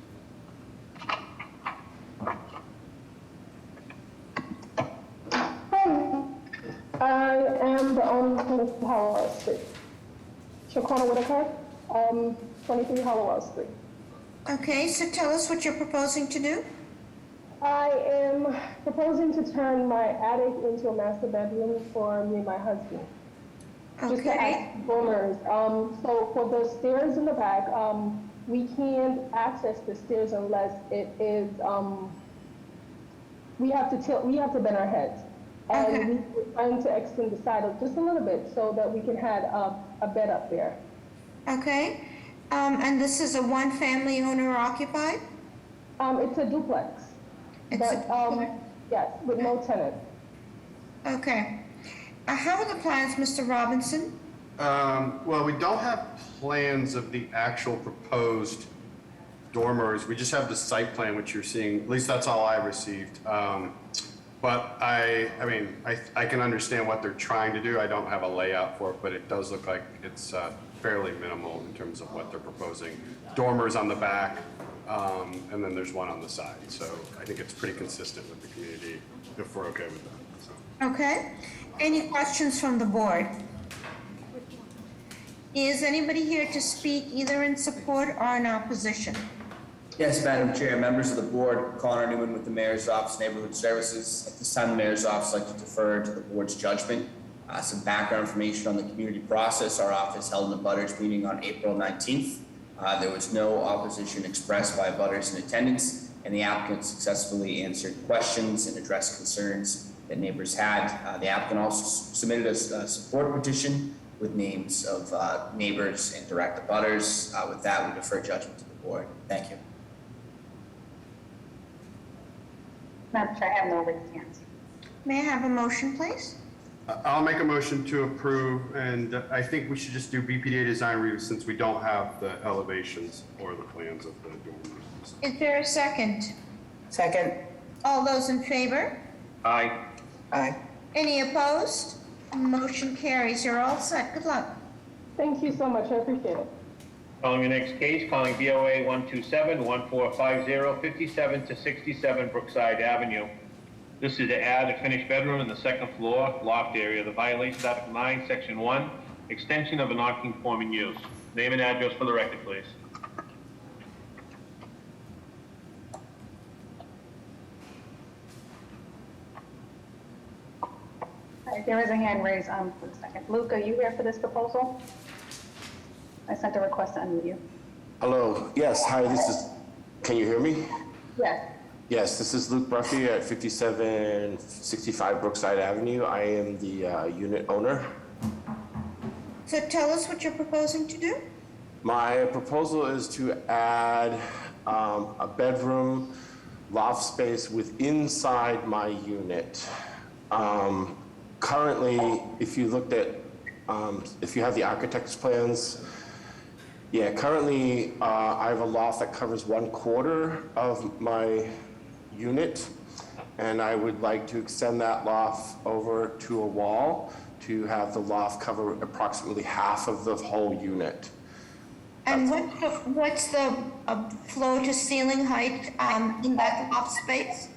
I am the owner of Hollowell Street. Shaquana Whitaker, 23 Hollowell Street. Okay, so tell us what you're proposing to do. I am proposing to turn my attic into a master bedroom for me and my husband. Just to add dormers. So for the stairs in the back, we can't access the stairs unless it is, we have to bend our heads. And we're trying to extend the side just a little bit so that we can have a bed up there. Okay, and this is a one-family owner occupied? It's a duplex. Yes, with no tenant. Okay. How are the plans, Mr. Robinson? Well, we don't have plans of the actual proposed dormers. We just have the site plan, which you're seeing. At least that's all I received. But I mean, I can understand what they're trying to do. I don't have a layout for it, but it does look like it's fairly minimal in terms of what they're proposing. Dormers on the back, and then there's one on the side. So I think it's pretty consistent with the community if we're okay with that. So. Okay. Any questions from the board? Is anybody here to speak either in support or in opposition? Yes, Madam Chair, members of the board, Connor Newman with the Mayor's Office Neighborhood Services. At this time, the Mayor's Office would like to defer to the board's judgment. Some background information on the community process. Our office held a butters meeting on April 19th. There was no opposition expressed by butters in attendance, and the applicant successfully answered questions and addressed concerns that neighbors had. The applicant also submitted a support petition with names of neighbors and direct abutters. With that, we defer judgment to the board. Thank you. Madam Chair, I have no raised hands. May I have a motion, please? I'll make a motion to approve, and I think we should just do BPDA design review since we don't have the elevations or the plans of the dormers. Is there a second? Second. All those in favor? Aye. Aye. Any opposed? Motion carries. You're all set. Good luck. Thank you so much, I appreciate it. Calling the next case, calling BOA 127-1450, 57 to 67 Brookside Avenue. This is to add a finished bedroom in the second floor loft area. The violation is Article 9, Section 1, extension of a non-conforming use. Name and address for the record, please. There is a hand raised for a second. Luke, are you here for this proposal? I sent a request to unmute you. Hello, yes, hi, can you hear me? Yes. Yes, this is Luke Bruffy at 5765 Brookside Avenue. I am the unit owner. So tell us what you're proposing to do. My proposal is to add a bedroom loft space inside my unit. Currently, if you looked at, if you have the architect's plans, yeah, currently I have a loft that covers 1/4 of my unit, and I would like to extend that loft over to a wall to have the loft cover approximately half of the whole unit. And what's the floor to ceiling height in that loft space?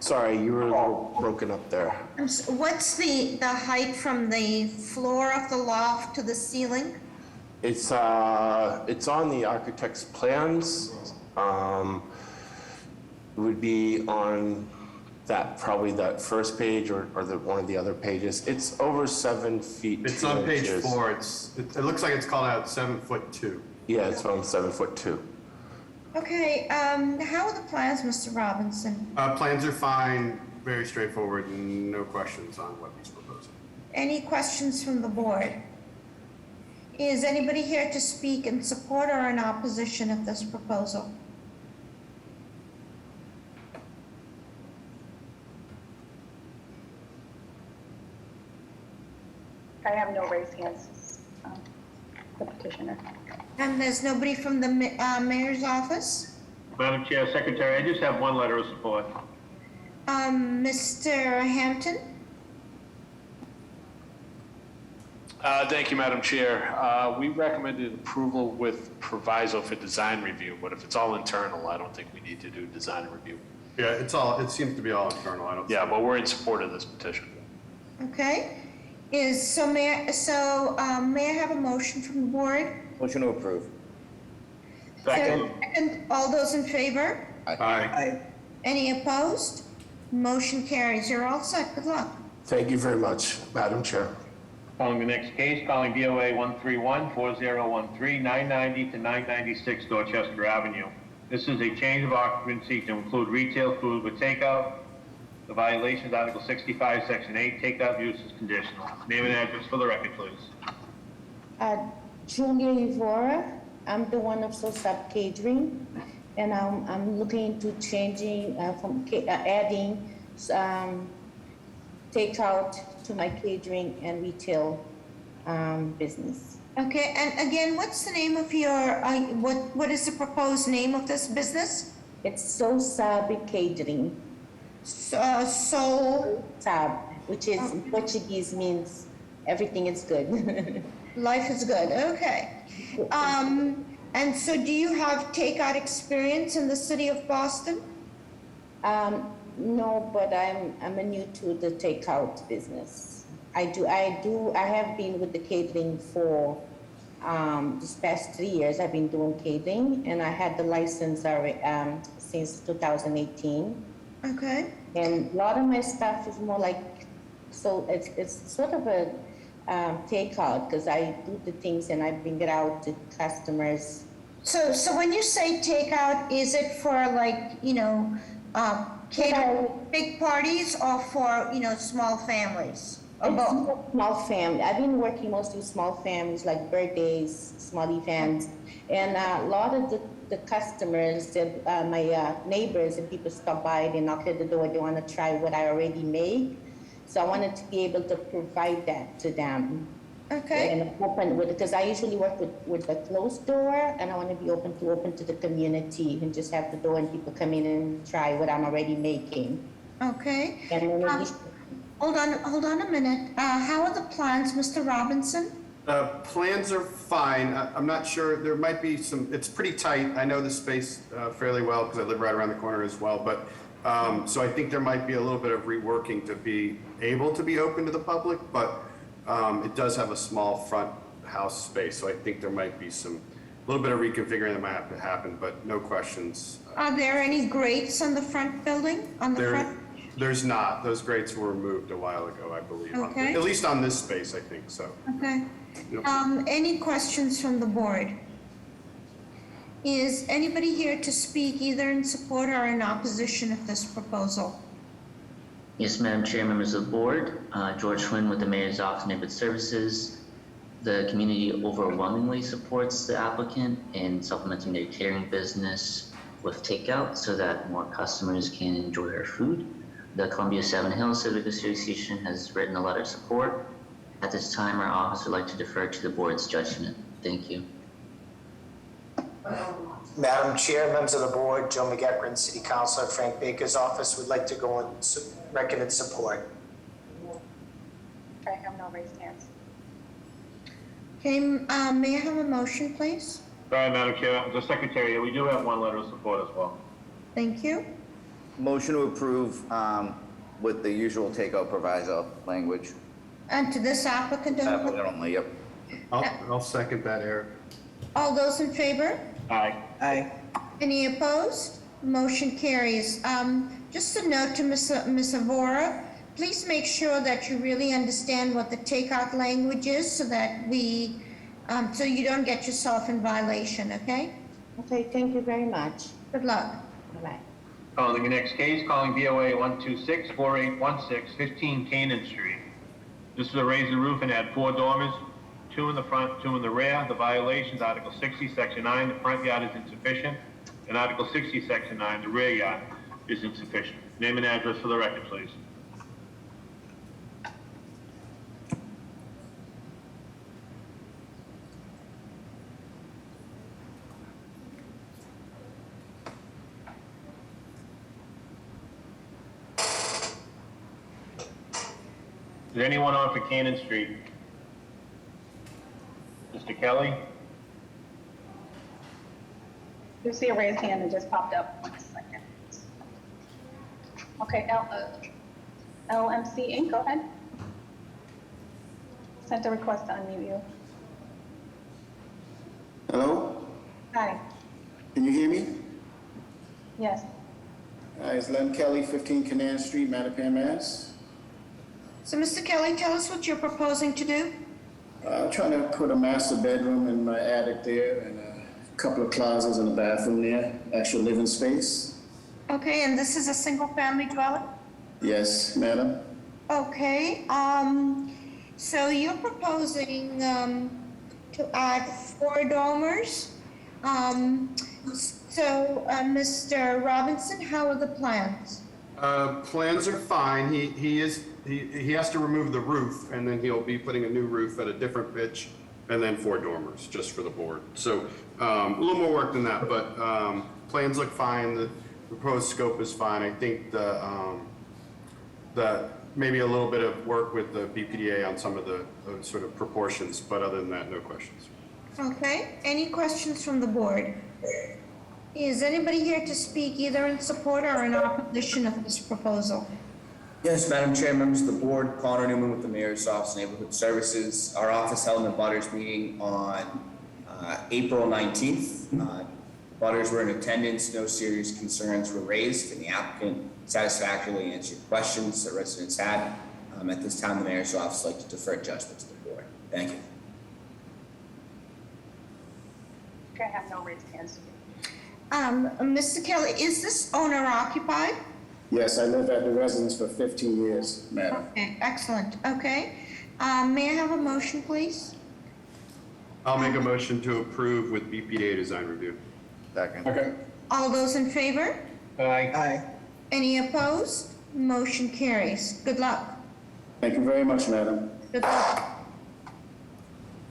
Sorry, you were a little broken up there. What's the height from the floor of the loft to the ceiling? It's on the architect's plans. It would be on probably that first page or one of the other pages. It's over 7 feet. It's on page 4. It looks like it's called out 7'2". Yeah, it's on 7'2". Okay, how are the plans, Mr. Robinson? Plans are fine, very straightforward, no questions on what he's proposing. Any questions from the board? Is anybody here to speak in support or in opposition of this proposal? I have no raised hands, the petitioner. And there's nobody from the mayor's office? Madam Chair, Secretary, I just have one letter of support. Mr. Hampton? Thank you, Madam Chair. We recommended approval with proviso for design review, but if it's all internal, I don't think we need to do design review. Yeah, it seems to be all internal. Yeah, but we're in support of this petition. Okay. May I have a motion from the board? Motion to approve. Second. All those in favor? Aye. Any opposed? Motion carries. You're all set. Good luck. Thank you very much, Madam Chair. Calling the next case, calling BOA 131-4013, 990 to 996 Dorchester Avenue. This is a change of occupancy to include retail food with takeout. The violation is Article 65, Section 8, takeout use is conditional. Name and address for the record, please. Julia Ivora, I'm the one of Sosab Catering, and I'm looking into changing adding takeout to my catering and retail business. Okay, and again, what's the name of your, what is the proposed name of this business? It's Sosab Catering. Sab, which is in Portuguese means everything is good. Life is good, okay. And so do you have takeout experience in the city of Boston? No, but I'm new to the takeout business. I have been with the catering for this past 3 years. I've been doing catering, and I had the license since 2018. Okay. And a lot of my stuff is more like, so it's sort of a takeout, because I do the things and I bring it out to customers. So when you say takeout, is it for like, catering big parties or for, small families? Or both? Small family. I've been working mostly with small families, like birthdays, small events, and a lot of the customers, my neighbors and people stop by, they knock at the door, they want to try what I already make. So I wanted to be able to provide that to them. Okay. And open with, because I usually work with the closed door, and I want to be open to the community and just have the door and people come in and try what I'm already making. Okay. And then Hold on a minute. How are the plans, Mr. Robinson? Plans are fine. I'm not sure, there might be some, it's pretty tight. I know the space fairly well because I live right around the corner as well, but so I think there might be a little bit of reworking to be able to be open to the public, but it does have a small front house space, so I think there might be a little bit of reconfiguring that might have to happen, but no questions. Are there any grates on the front building, There's not. Those grates were removed a while ago, I believe. Okay. At least on this space, I think so. Okay. Yep. Any questions from the board? Is anybody here to speak either in support or in opposition of this proposal? Yes, Madam Chair, members of the board, George Schwinn with the Mayor's Office of Neighborhood Services. The community overwhelmingly supports the applicant in supplementing their catering business with takeout so that more customers can enjoy our food. The Columbia 7 Hills Civic Association has written a letter of support. At this time, our office would like to defer to the board's judgment. Thank you. Madam Chair, members of the board, Joe McEachran, City Councilor, Frank Baker's office would like to go on record in support. I have no raised hands. Okay, may I have a motion, please? Sorry, Madam Chair, the Secretary, we do have one letter of support as well. Thank you. Motion to approve with the usual takeout proviso language. And to this applicant only? Applicant only, yep. I'll second that, Eric. All those in favor? Aye. Aye. Any opposed? Motion carries. Just a note to Ms. Avora, please make sure that you really understand what the takeout language is so that so you don't get yourself in violation, okay? Okay, thank you very much. Good luck. Bye-bye. Calling the next case, calling BOA 126-4816, 15 Canaan Street. This is to raise the roof and add 4 dormers, 2 in the front, 2 in the rear. The violations, Article 60, Section 9, the front yard is insufficient, and Article 60, Section 9, the rear yard is insufficient. Name and address for the record, please. Is anyone on for Cannon Street? Mr. Kelly? You see a raised hand that just popped up. 1 second. Okay, LMC Inc., go ahead. Sent a request to unmute you. Hello? Hi, Can you hear me? yes. Hi, it's Len Kelly, 15 Canaan Street, Mattapan, Mass. So, Mr. Kelly, tell us what you're proposing to do. I'm trying to put a master bedroom in my attic there and a couple of closets and a bathroom there, extra living space. Okay, and this is a single-family dwelling? Yes, madam. Okay, so you're proposing to add 4 dormers. Mr. Robinson, how are the plans? Plans are fine. He has to remove the roof, and then he'll be putting a new roof at a different pitch, and then 4 dormers, just for the board. So a little more work than that, but plans look fine. The proposed scope is fine. I think the maybe a little bit of work with the BPDA on some of the sort of proportions, but other than that, no questions. Okay, any questions from the board? Is anybody here to speak either in support or in opposition of this proposal? Yes, Madam Chair, members of the board, Connor Newman with the Mayor's Office of Neighborhood Services. Our office held an abutters meeting on April 19th. Abutters were in attendance, no serious concerns were raised, and the applicant satisfactorily answered questions that residents had. At this time, the Mayor's Office would like to defer judgment to the board. Thank you. Okay, I have no raised hands. Mr. Kelly, is this owner occupied? Yes, I lived at the residence for 15 years, madam. Okay, excellent. Okay. May I have a motion, please? I'll make a motion to approve with BPDA design review. Second. Okay. All those in favor? Aye. Aye. Any opposed? Motion carries. Good luck. Thank you very much, madam. Good luck.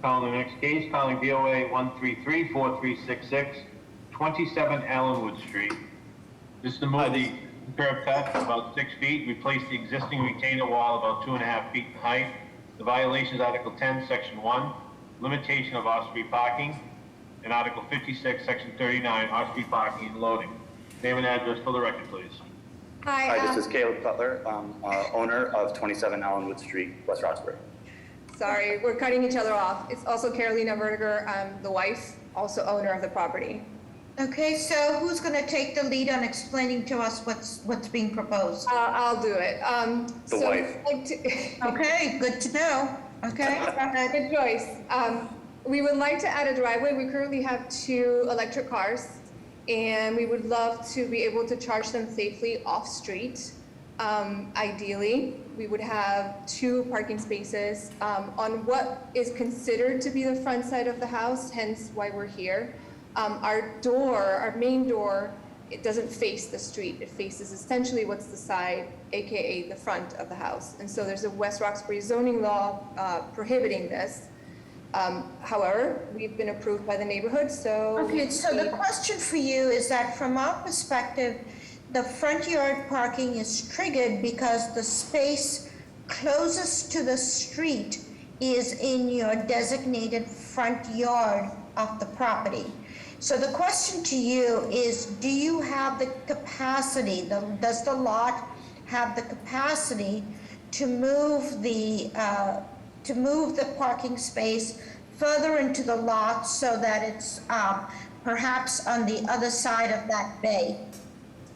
Calling the next case, calling BOA 133-4366, 27 Allenwood Street. This is to move the curb cut about 6 feet, replace the existing retainer wall about 2.5 feet in height. The violation is Article 10, Section 1, limitation of off-street parking, and Article 56, Section 39, off-street parking and loading. Name and address for the record, please. Hi, this is Caleb Cutler, owner of 27 Allenwood Street, West Roxbury. Sorry, we're cutting each other off. It's also Carolina Vertiger, I'm the wife, also owner of the property. Okay, so who's going to take the lead on explaining to us what's being proposed? I'll do it. The wife. Okay, good to know. Okay. Good choice. We would like to add a driveway. We currently have 2 electric cars, and we would love to be able to charge them safely off-street. Ideally, we would have 2 parking spaces on what is considered to be the front side of the house, hence why we're here. Our main door, it doesn't face the street. It faces essentially what's the side, AKA the front of the house. And so there's a West Roxbury zoning law prohibiting this. However, we've been approved by the neighborhood, so. Okay, so the question for you is that from our perspective, the front yard parking is triggered because the space closest to the street is in your designated front yard of the property. So the question to you is, do you have the capacity, does the lot have the capacity to move the parking space further into the lot so that it's perhaps on the other side of that bay?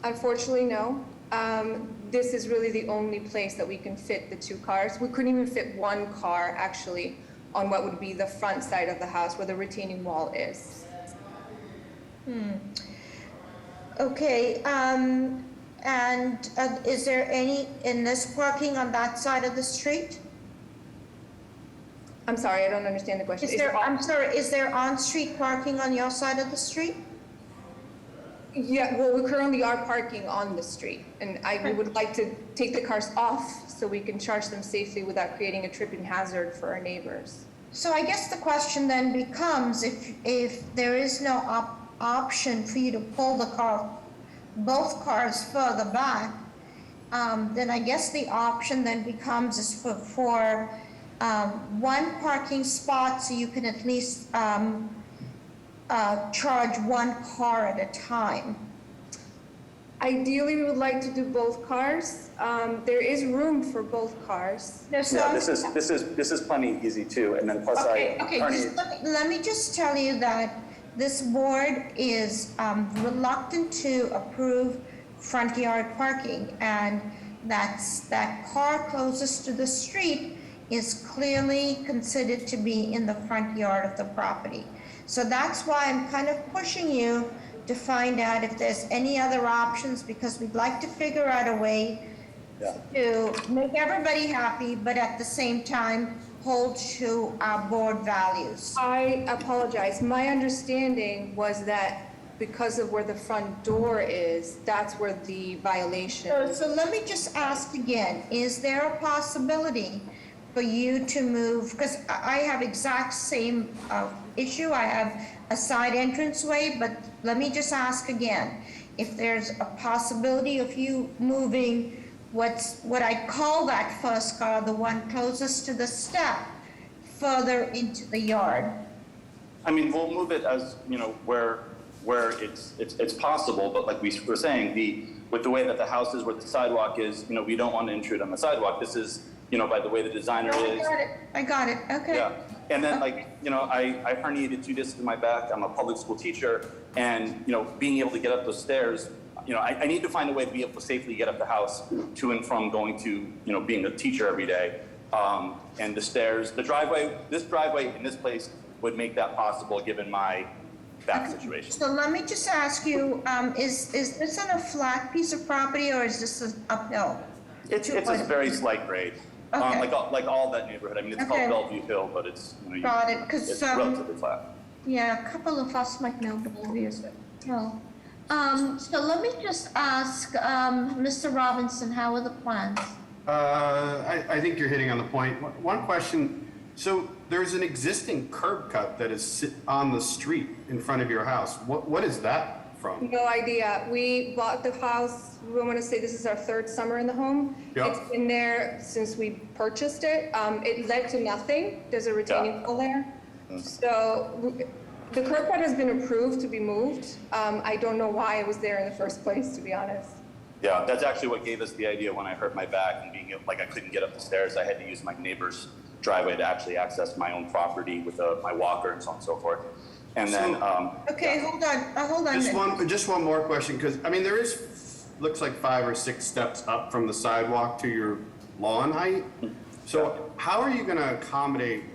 Unfortunately, no. This is really the only place that we can fit the 2 cars. We couldn't even fit 1 car actually on what would be the front side of the house where the retaining wall is. Okay, and is there any in this parking on that side of the street? I'm sorry, I don't understand the question. Is there on-street parking on your side of the street? Yeah, well, we currently are parking on the street, and we would like to take the cars off so we can charge them safely without creating a tripping hazard for our neighbors. So I guess the question then becomes, if there is no option for you to pull both cars further back, then I guess the option then becomes is for 1 parking spot so you can at least charge 1 car at a time. Ideally, we would like to do both cars. There is room for both cars. Yeah, this is plenty easy too, and then plus Let me just tell you that this board is reluctant to approve front yard parking, and that car closest to the street is clearly considered to be in the front yard of the property. So that's why I'm kind of pushing you to find out if there's any other options, because we'd like to figure out a way to make everybody happy, but at the same time hold to our board values. I apologize. My understanding was that because of where the front door is, that's where the violation is. So let me just ask again, is there a possibility for you to move, because I have exact same issue, I have a side entranceway, but let me just ask again, if there's a possibility of you moving what I call that first car, the one closest to the step, further into the yard? I mean, we'll move it as, where it's possible, but like we were saying, with the way that the house is, where the sidewalk is, we don't want to intrude on the sidewalk. This is, by the way the designer is. I got it, okay. Yeah, and then I herniated 2 discs in my back. I'm a public school teacher, and, being able to get up those stairs, I need to find a way to be able to safely get up the house to and from going to, being a teacher every day. And the stairs, this driveway in this place would make that possible given my back situation. So let me just ask you, is this on a flat piece of property or is this an uphill? It's a very slight grade. Okay. Like all that neighborhood. I mean, it's called Bellevue Hill, but it's, Got it, it's relatively flat. Yeah, a couple of us might know Bellevue Hill. So let me just ask, Mr. Robinson, how are the plans? I think you're hitting on the point. One question So there's an existing curb cut that is on the street in front of your house. What is that from? No idea. We bought the house, we want to say this is our third summer in the home. Yep. It's been there since we purchased it. It led to nothing. There's a retaining wall there. So the curb cut has been approved to be moved. I don't know why it was there in the first place, to be honest. Yeah, that's actually what gave us the idea when I hurt my back and being like I couldn't get up the stairs. I had to use my neighbor's driveway to actually access my own property with my walker and so on and so forth. And then, Okay, hold on. Just one more question, because I mean, there is, looks like 5 or 6 steps up from the sidewalk to your lawn height. So how are you going to accommodate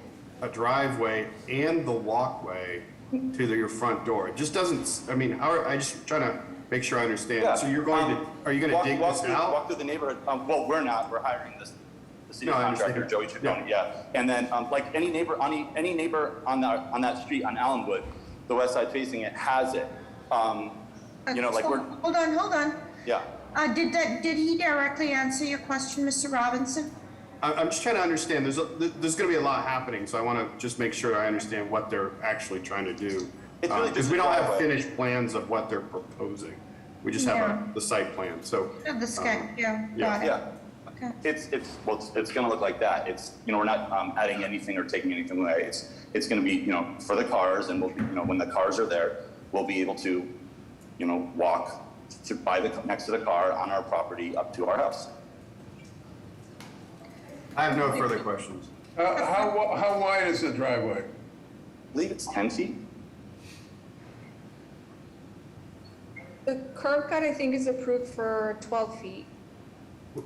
a driveway and the walkway to your front door? It just doesn't, I mean, I just trying to make sure I understand. Yeah. So you're going to, are you going to dig this out? Walk through the neighborhood. Well, we're not. We're hiring the city contractor, Joey Ciccone. Yeah. And then, like any neighbor on on that street on Allenwood, the west side facing it has it. You know, like so, we're. Hold on. Yeah. Did he directly answer your question, Mr. Robinson? I'm just trying to understand. There's going to be a lot happening, so I want to just make sure I understand what they're actually trying to do. It's really Because just we a don't have driveway. finished plans of what they're proposing. We just have the site plan. So The sketch, got it. Yeah. Okay. It's going to look like that. It's, you know, we're not adding anything or taking anything away. It's going to be, you know, for the cars, and we'll, you know, when the cars are there, we'll be able to, you know, walk next to the car on our property up to our house. I have no further questions. How wide is the driveway? I believe it's 10 feet. The curb cut, I think, is approved for 12 feet.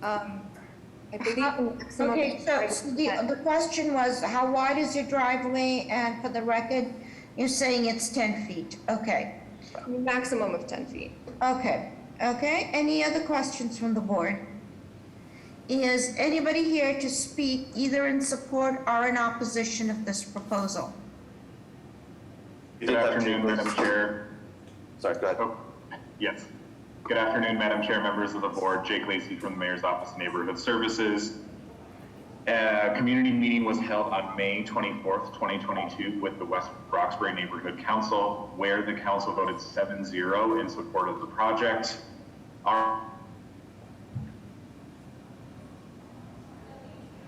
I believe maximum Okay, is so the question was, how wide is your driveway? And for the record, you're saying it's 10 feet. Okay. maximum of 10 feet. Okay. Any other questions from the board? Is anybody here to speak either in support or in opposition of this proposal? Good afternoon, Madam Chair. Sorry, go ahead. Oh, yes. Good afternoon, Madam Chair, members of the board. Jake Lacey from the Mayor's Office of Neighborhood Services. A community meeting was held on May 24th, 2022 with the West Roxbury Neighborhood Council, where the council voted 7-0 in support of the project. Our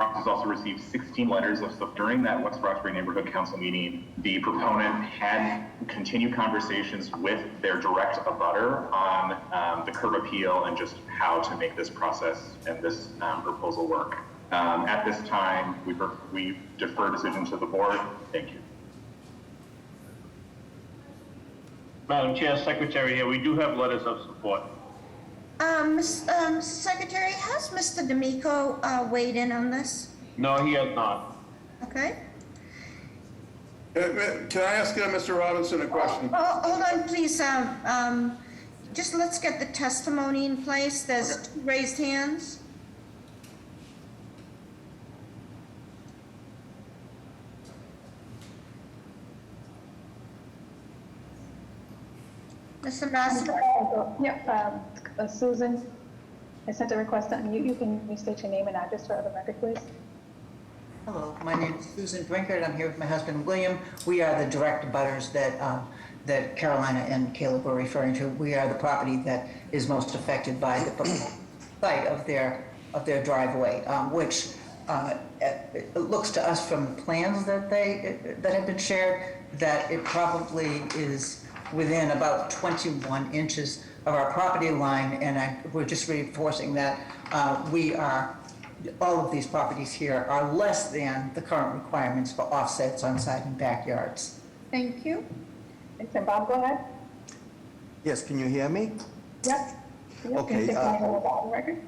office also received 16 letters of support. During that West Roxbury Neighborhood Council meeting, the proponent had continued conversations with their direct abutter on the curb appeal and just how to make this process and this proposal work. At this time, we defer decision to the board. Thank you. Madam Chair, Secretary here, we do have letters of support. Secretary, has Mr. D'Amico weighed in on this? No, he has not. Okay. Can I ask Mr. Robinson a question? Hold on, please. Just let's get the testimony in place. There's 2 raised hands. Mr. Master? Yeah, Susan, I sent a request to unmute you. Can you state your name and address for the record, please? Hello, my name is Susan Brinkert. I'm here with my husband, William. We are the direct abutters that Carolina and Caleb were referring to. We are the property that is most affected by the site of their driveway, which it looks to us from plans that have been shared that it probably is within about 21 inches of our property line, and we're just reinforcing that all of these properties here are less than the current requirements for offsets on side and backyards. Thank you. Thanks, and Bob, go ahead. Yes, can you hear me? Yes. Okay, Can you state your name and address for the record?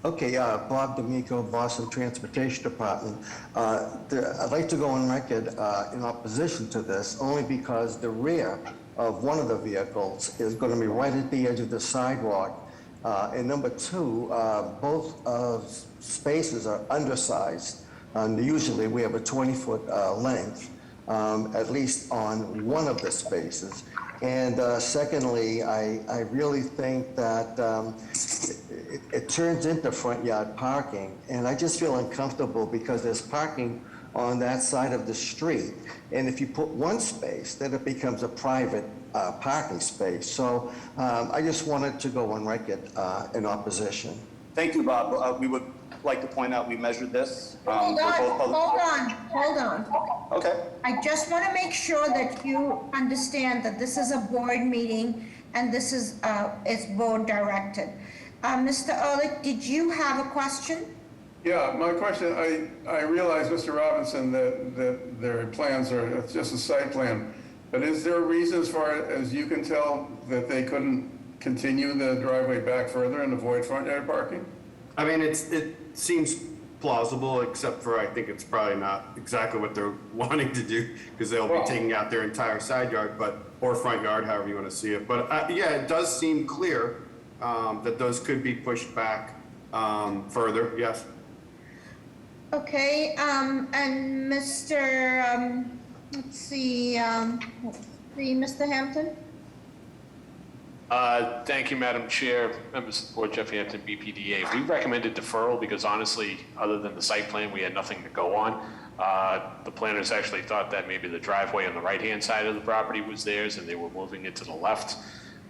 Okay, Bob D'Amico, Boston Transportation Department. I'd like to go on record in opposition to this, only because the rear of one of the vehicles is going to be right at the edge of the sidewalk. And number 2, both spaces are undersized. Usually we have a 20-foot length, at least on one of the spaces. And secondly, I really think that it turns into front yard parking. And I just feel uncomfortable because there's parking on that side of the street. And if you put one space, then it becomes a private parking space. So I just wanted to go on record in opposition. Thank you, Bob. We would like to point out we measured this. Hold on. Okay. I just want to make sure that you understand that this is a board meeting and this is board directed. Mr. Ehrlich, did you have a question? Yeah, my question, I realize, Mr. Robinson, that their plans are, it's just a site plan, but is there a reason, as far as you can tell, that they couldn't continue the driveway back further and avoid front yard parking? I mean, it seems plausible, except for I think it's probably not exactly what they're wanting to do, because they'll be taking out their entire side yard, or front yard, however you want to see it. But yeah, it does seem clear that those could be pushed back further, yes. Okay, and Mr., let's see, Mr. Hampton? Thank you, Madam Chair, members of the board, Jeff Hampton, BPDA. We recommended deferral because honestly, other than the site plan, we had nothing to go on. The planners actually thought that maybe the driveway on the right-hand side of the property was theirs and they were moving it to the left.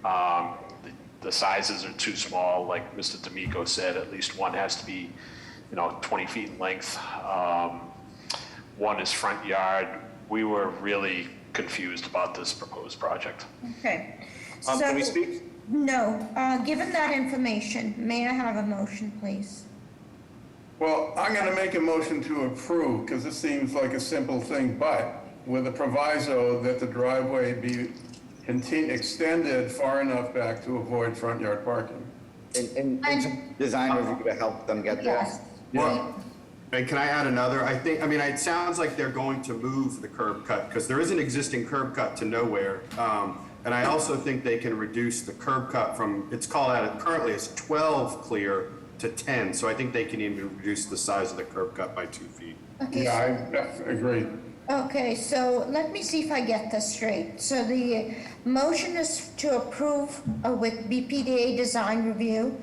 The sizes are too small, like Mr. D'Amico said, at least one has to be 20 feet in length. One is front yard. We were really confused about this proposed project. Okay. Can we speak? No. Given that information, may I have a motion, please? Well, I'm going to make a motion to approve, because this seems like a simple thing, but with a proviso that the driveway be extended far enough back to avoid front yard parking. And design review to help them get there. Yes. Well, and can I add another? I mean, it sounds like they're going to move the curb cut, because there is an existing curb cut to nowhere. And I also think they can reduce the curb cut from, it's called out currently as 12 clear to 10. So I think they can even reduce the size of the curb cut by 2 feet. Okay. Yeah, I agree. Okay, so let me see if I get this straight. So the motion is to approve with BPDA design review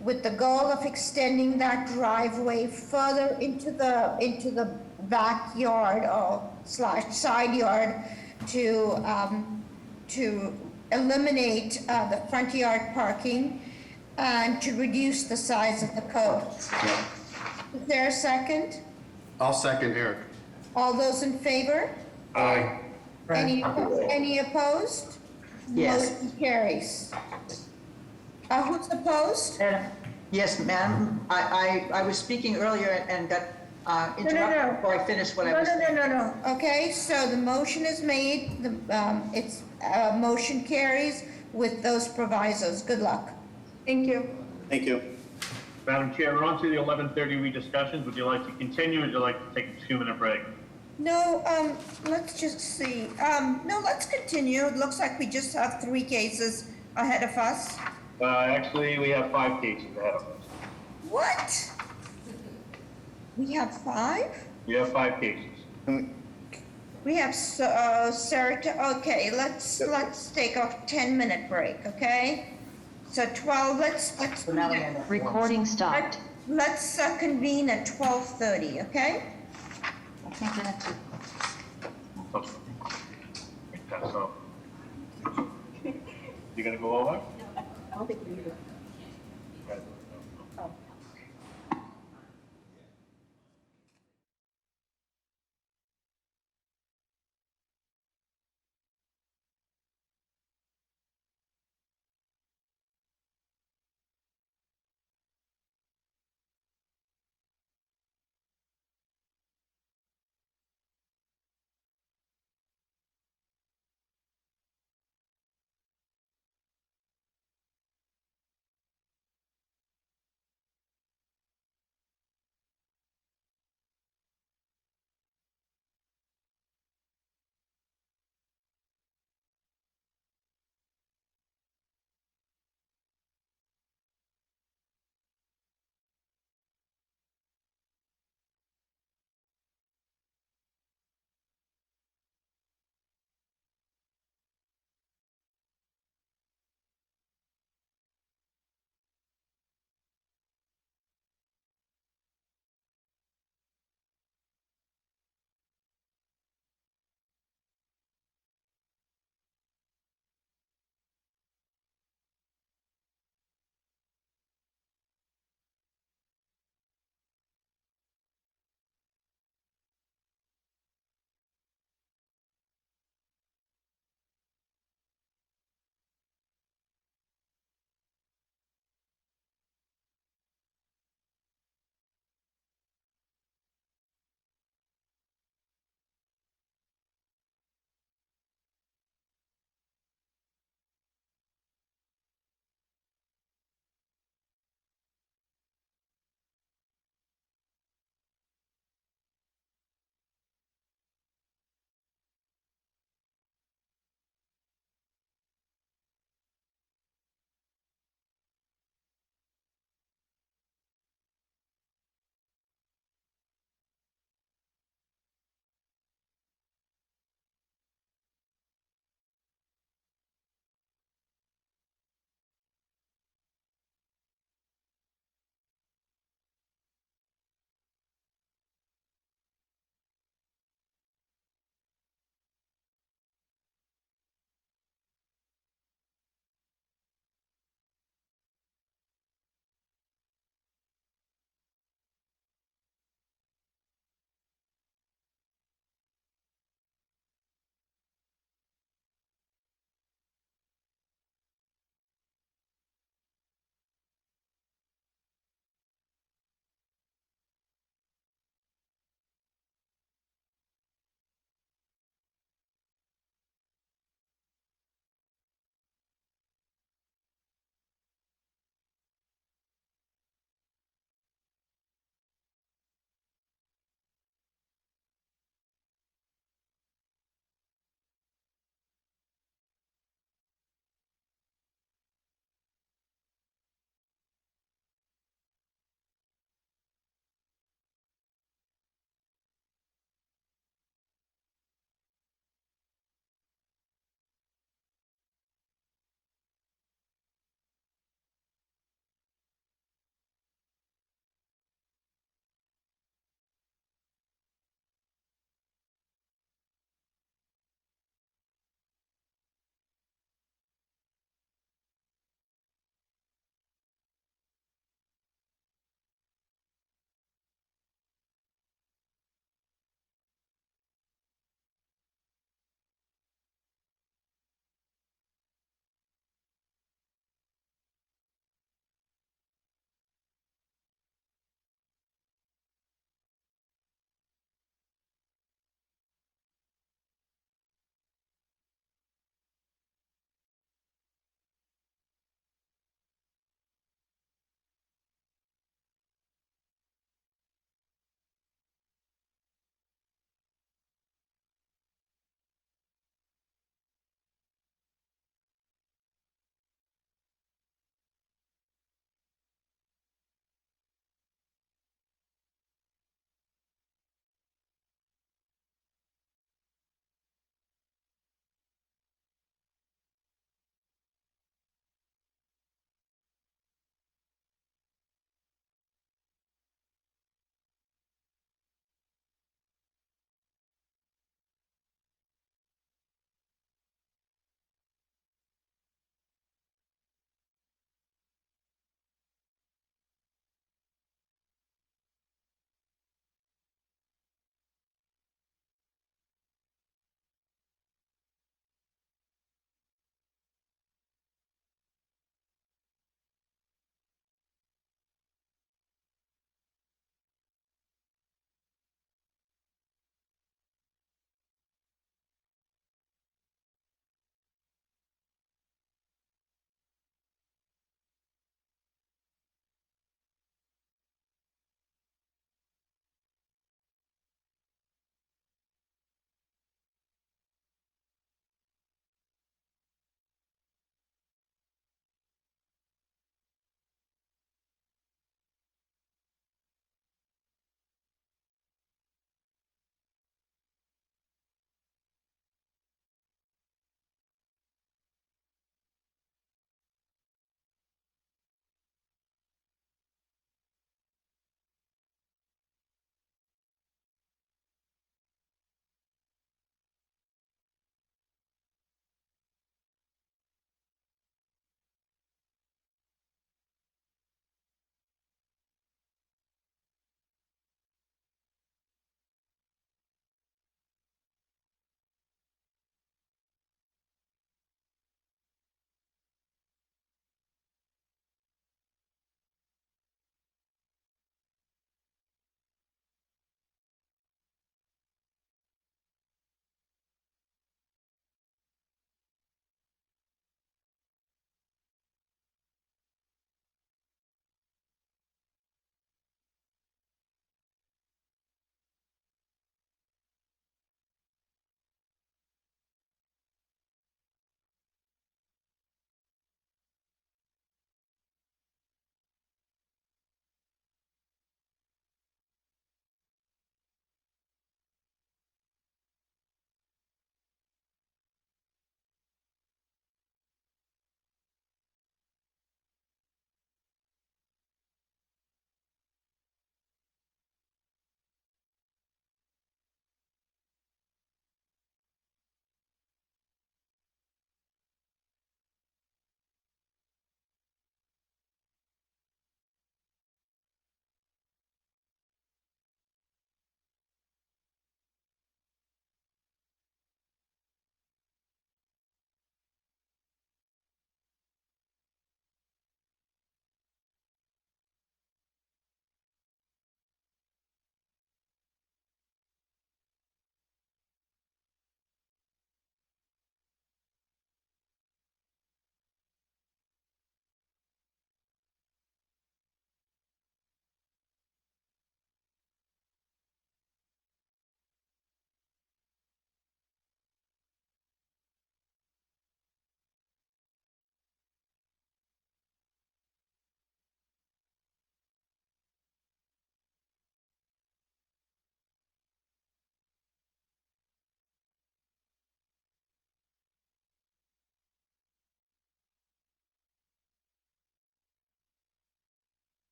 with the goal of extending that driveway further into the backyard or / side yard to eliminate the front yard parking and to reduce the size of the curb. Is there a second? I'll second Eric. All those in favor? Aye. Any opposed? Yes. Motion carries. Who's opposed? Yes, ma'am. I was speaking earlier and got interrupted before I finished what I was saying. No. Okay, so the motion is made, motion carries with those provisos. Good luck. Thank you. Thank you. Madam Chair, we're on to the 11:30 rediscussions. Would you like to continue or would you like to take a 2-minute break? No, let's just see. No, let's continue. It looks like we just have 3 cases ahead of us. Actually, we have 5 cases ahead of us. What? We have 5? We have 5 cases. We have Sarah. Okay, let's take a 10-minute break. Okay, so 12. Let's Recording stopped. Let's convene at 12:30. Okay. I think that's it. So, you gonna go over? I don't think we need it.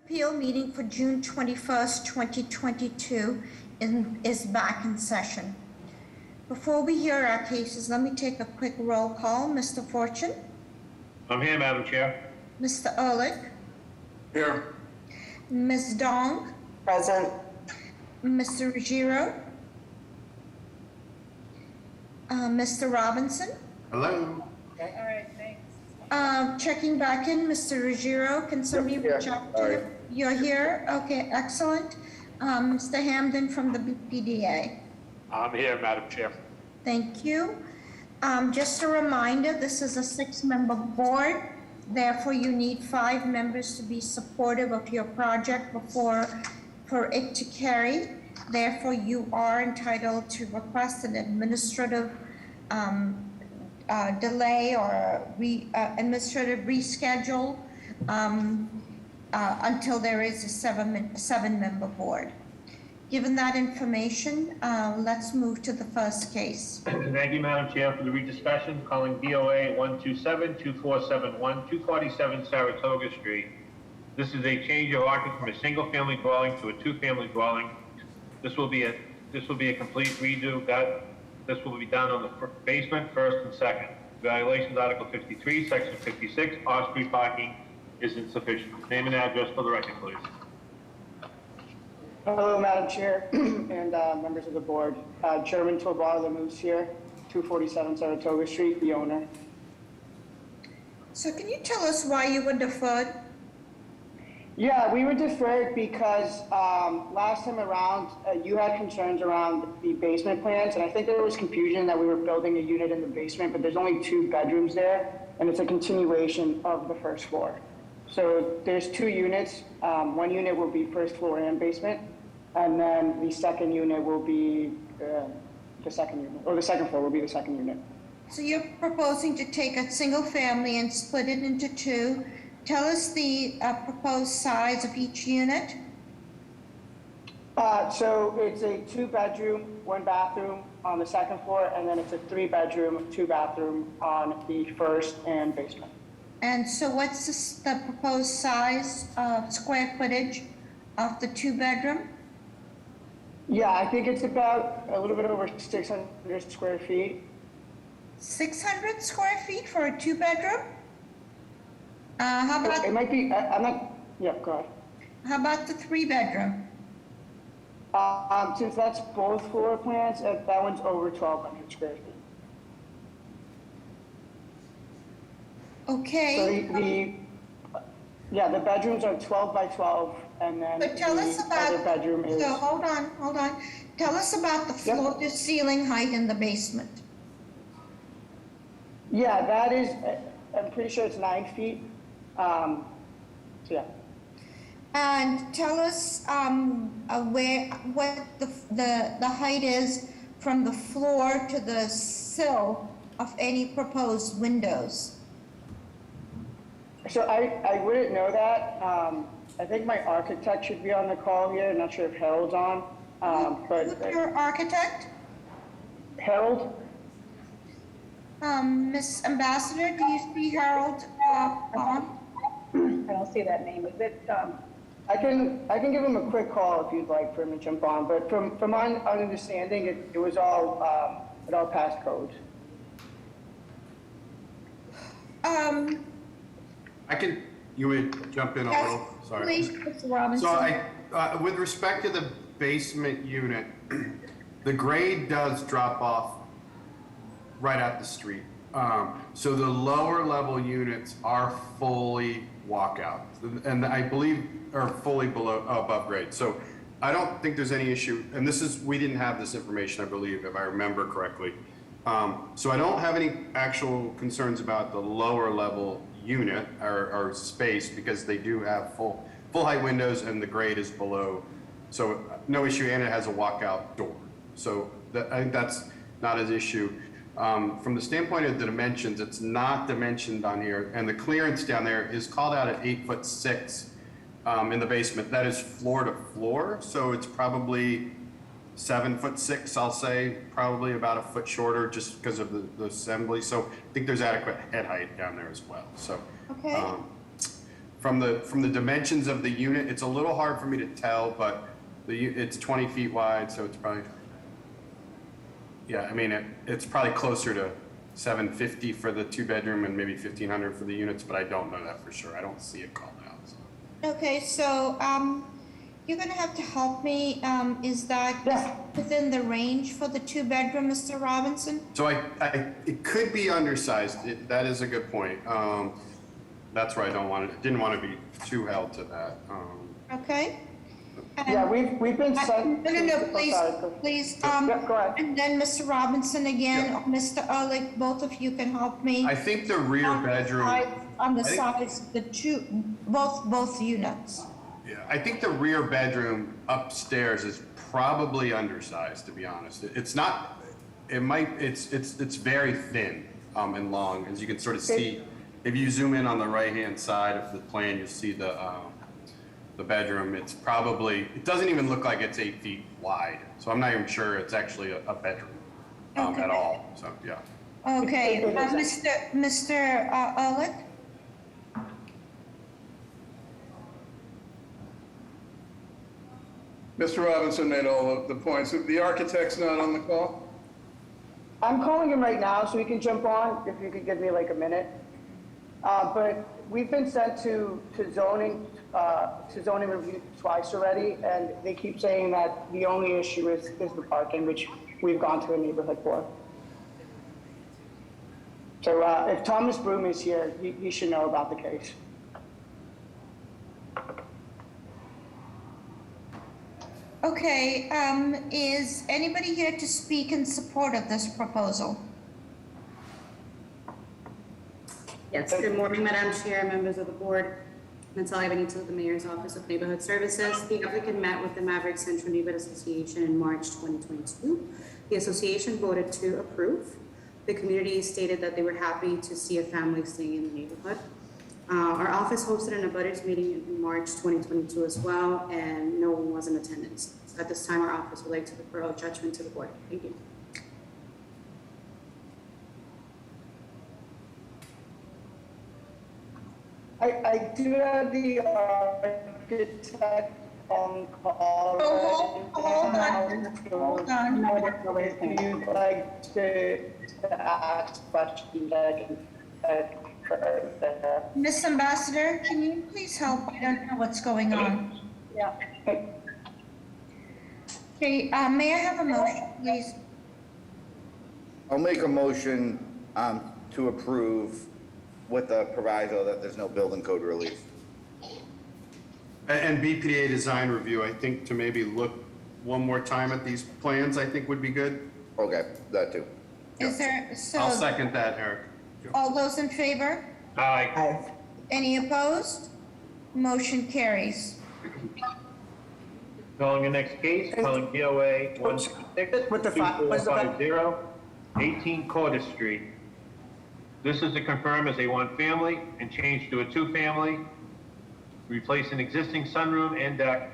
Appeal meeting for June 21st, 2022 is back in session. Before we hear our cases, let me take a quick roll call. Mr. Fortune? I'm here, Madam Chair. Mr. Ehrlich? Here. Ms. Dong? Present. Mr. Ruggiero? Mr. Robinson? Hello? Okay, all right, thanks. Checking back in, Mr. Ruggiero, can somebody reach out to you? You're here? Okay, excellent. Mr. Hamden from the BPDA. I'm here, Madam Chair. Thank you. Just a reminder, this is a 6-member board. Therefore, you need 5 members to be supportive of your project for it to carry. Therefore, you are entitled to request an administrative delay or administrative reschedule until there is a 7-member board. Given that information, let's move to the first case. Thank you, Madam Chair, for the rediscussion, calling BOA 127-2471, 247 Saratoga Street. This is a change of occupancy from a single-family dwelling to a 2-family dwelling. This will be a complete redo. This will be done on the basement, first and second. Violations Article 53, Section 56, off-street parking is insufficient. Name and address for the record, please. Hello, Madam Chair and members of the board. Chairman Tobar moves here, 247 Saratoga Street, the owner. So can you tell us why you were deferred? Yeah, we were deferred because last time around, you had concerns around the basement plans, and I think there was confusion that we were building a unit in the basement, but there's only 2 bedrooms there, and it's a continuation of the first floor. So there's 2 units. 1 unit will be first floor and basement, and then the second unit will be the second unit, or the second floor will be the second unit. So you're proposing to take a single family and split it into 2. Tell us the proposed size of each unit. So it's a 2-bedroom, 1-bathroom on the second floor, and then it's a 3-bedroom, 2-bathroom on the first and basement. And so what's the proposed size of square footage of the 2-bedroom? Yeah, I think it's about a little bit over 600 square feet. 600 square feet for a 2-bedroom? How about? It might be, I'm not, yeah, go ahead. How about the 3-bedroom? Since that's both floor plans, that one's over 1,200 square feet. Okay. So the bedrooms are 12 by 12, and then But tell us about, other bedroom is. so hold on. Tell us about the floor to ceiling height in the basement. Yeah, that is, I'm pretty sure it's 9 feet. So yeah. And tell us what the height is from the floor to the sill of any proposed windows. So I wouldn't know that. I think my architect should be on the call here. I'm not sure if Harold's on. But Who's your architect? Harold? Miss Ambassador, do you see Harold on? I don't see that name. Is it, I can give him a quick call if you'd like for him to jump on, but from my understanding, it was all, it all passed code. You would jump in a little? Sorry. Please, Mr. Robinson. So with respect to the basement unit, the grade does drop off right at the street. So the lower level units are fully walkout, and I believe are fully above grade. So I don't think there's any issue, and we didn't have this information, I believe, if I remember correctly. So I don't have any actual concerns about the lower level unit or space, because they do have full height windows and the grade is below. So no issue, and it has a walkout door. So I think that's not an issue. From the standpoint of the dimensions, it's not dimensioned on here, and the clearance down there is called out at 8'6" in the basement. That is floor to floor, so it's probably 7'6", I'll say, probably about a foot shorter just because of the assembly. So I think there's adequate head height down there as well. So okay. from the dimensions of the unit, it's a little hard for me to tell, but it's 20 feet wide, so it's probably, yeah, I mean, it's probably closer to 750 for the 2-bedroom and maybe 1,500 for the units, but I don't know that for sure. I don't see it called out. So. Okay, so you're gonna have to help me. Is that within the range for the 2-bedroom, Mr. Robinson? So it could be undersized. That is a good point. That's why didn't want to be too held to that. Okay. Yeah, we've been sent. No, please. Go ahead. And then Mr. Robinson again, or Mr. Ehrlich, both of you can help me. I think the rear bedroom. On the sides, both units. Yeah, I think the rear bedroom upstairs is probably undersized, to be honest. It's not, it's very thin and long, as you can sort of see. If you zoom in on the right-hand side of the plan, you'll see the bedroom. It doesn't even look like it's 8 feet wide. So I'm not even sure it's actually a bedroom at all, so yeah. Okay, Mr. Ehrlich? Mr. Robinson made all of the points. The architect's not on the call? I'm calling him right now so he can jump on, if you could give me like a minute. But we've been sent to zoning review twice already, and they keep saying that the only issue is the parking, which we've gone to a neighborhood for. So if Thomas Broom is here, he should know about the case. Okay, is anybody here to speak in support of this proposal? Yes, good morning, Madam Chair, members of the board. Natalia Benito with the Mayor's Office of Neighborhood Services. The applicant met with the Maverick Central Neighborhood Association in March 2022. The association voted to approve. The community stated that they were happy to see a family staying in the neighborhood. Our office hosted an abutters meeting in March 2022 as well, and no one was in attendance. So at this time, our office would like to defer all judgment to the board. Thank you. I do have the architect on call. Hold on. If you'd like to ask questions, I can Miss Ambassador, can you please help? I don't know what's going on. Yeah. Okay, may I have a motion, please? I'll make a motion to approve with the proviso that there's no building code relief. And BPDA design review, I think to maybe look one more time at these plans, I think would be good. Okay, that too. Is there, so? I'll second that, Eric. All those in favor? Aye. Any opposed? Motion carries. Calling the next case, calling BOA 126-2450, 18 Cordes Street. This is to confirm as a one-family and change to a two-family. Replace an existing sunroom and deck.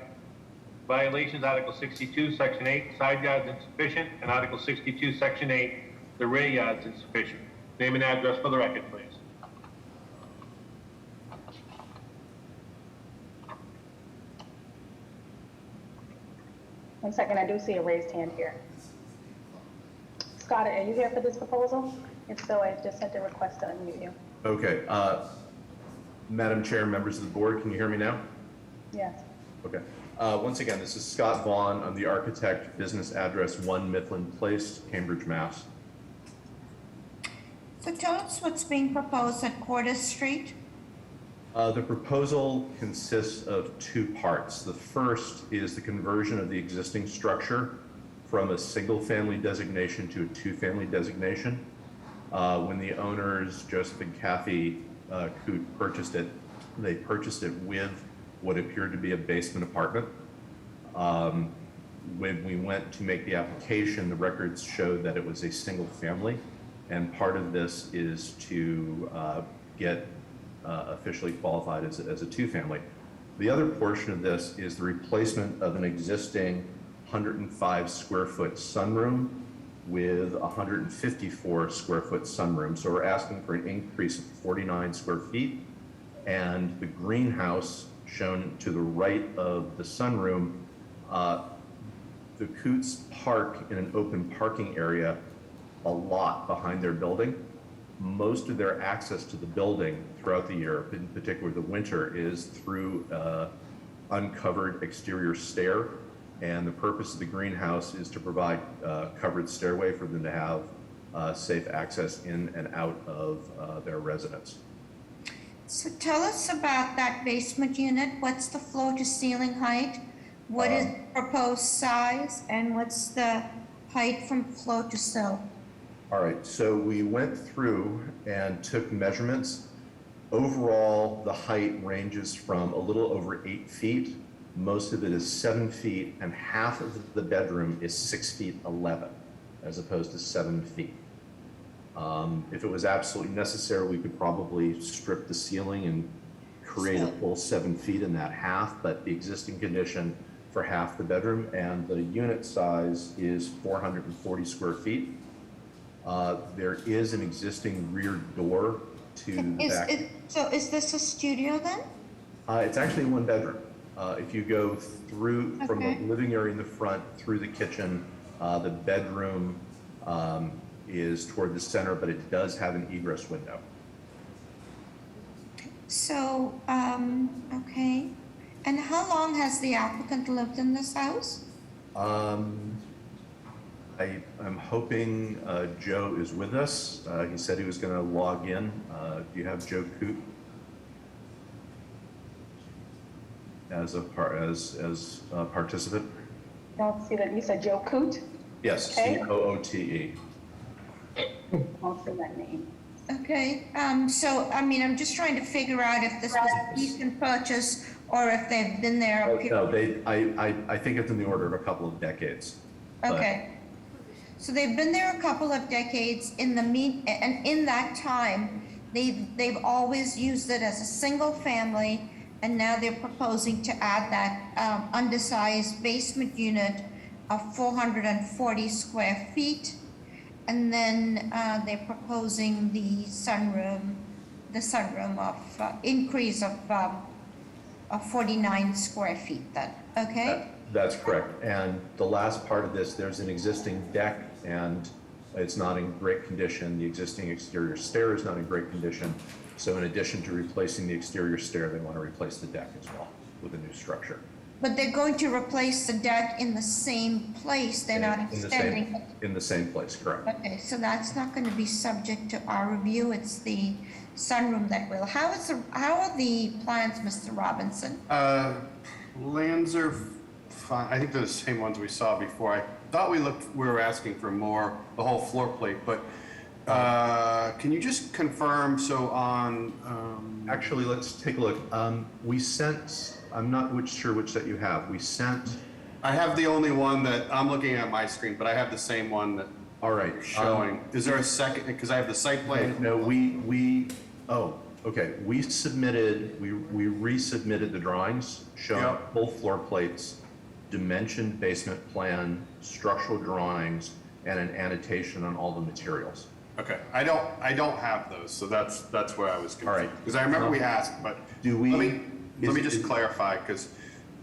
Violations, Article 62, Section 8, side yards insufficient, and Article 62, Section 8, the rear yards insufficient. Name and address for the record, please. One second, I do see a raised hand here. Scott, are you here for this proposal? If so, I just sent a request to unmute you. Okay. Madam Chair, members of the board, can you hear me now? Yes. Okay. Once again, this is Scott Vaughn. I'm the architect, business address 1 Mifflin Place, Cambridge, Mass. So tell us what's being proposed at Cordes Street. The proposal consists of two parts. The first is the conversion of the existing structure from a single-family designation to a two-family designation. When the owners, Joseph and Kathy Coote, purchased it, they purchased it with what appeared to be a basement apartment. When we went to make the application, the records showed that it was a single family, and part of this is to get officially qualified as a two-family. The other portion of this is the replacement of an existing 105 square foot sunroom with 154 square foot sunroom. So we're asking for an increase of 49 square feet And the greenhouse shown to the right of the sunroom, the Coots park in an open parking area a lot behind their building. Most of their access to the building throughout the year, in particular the winter, is through uncovered exterior stair. And the purpose of the greenhouse is to provide covered stairway for them to have safe access in and out of their residence. So tell us about that basement unit. What's the floor to ceiling height? What is the proposed size? And what's the height from floor to sill? All right, so we went through and took measurements. Overall, the height ranges from a little over 8 feet. Most of it is 7 feet, and half of the bedroom is 6 feet 11, as opposed to 7 feet. If it was absolutely necessary, we could probably strip the ceiling and create a full 7 feet in that half, but the existing condition for half the bedroom and the unit size is 440 square feet. There is an existing rear door to the back. So is this a studio then? It's actually one bedroom. If you go through from the living area in the front through the kitchen, the bedroom is toward the center, but it does have an egress window. So, okay. And how long has the applicant lived in this house? I'm hoping Joe is with us. He said he was going to log in. Do you have Joe Coot as a participant? I don't see that. You said Joe Coot? Yes, Okay. C-O-O-T-E. I'll see that name. Okay, so, I mean, I'm just trying to figure out if this was a recent purchase or if they've been there a period. No, I think it's in the order of a couple of decades. Okay. So they've been there a couple of decades. And in that time, they've always used it as a single family, and now they're proposing to add that undersized basement unit of 440 square feet. And then they're proposing the sunroom of increase of 49 square feet then, okay? That's correct. And the last part of this, there's an existing deck and it's not in great condition. The existing exterior stair is not in great condition. So in addition to replacing the exterior stair, they want to replace the deck as well with a new structure. But they're going to replace the deck in the same place, they're not extending it? In the same place, correct. Okay, so that's not going to be subject to our review, it's the sunroom that will. How are the plans, Mr. Robinson? Plans are fine. I think they're the same ones we saw before. I thought we were asking for more, the whole floor plate, but can you just confirm, so on... Actually, let's take a look. We sent, I'm not sure which set you have. We sent... I have the only one that I'm looking at my screen, but I have the same one that all right, showing. Is there a second, because I have the site plan? No, oh, okay. We resubmitted the drawings showing full floor plates, dimensioned basement plan, structural drawings, and an annotation on all the materials. Okay, I don't have those, so that's where I was confused. All right, because I remember we asked, but do we? Let me just clarify, because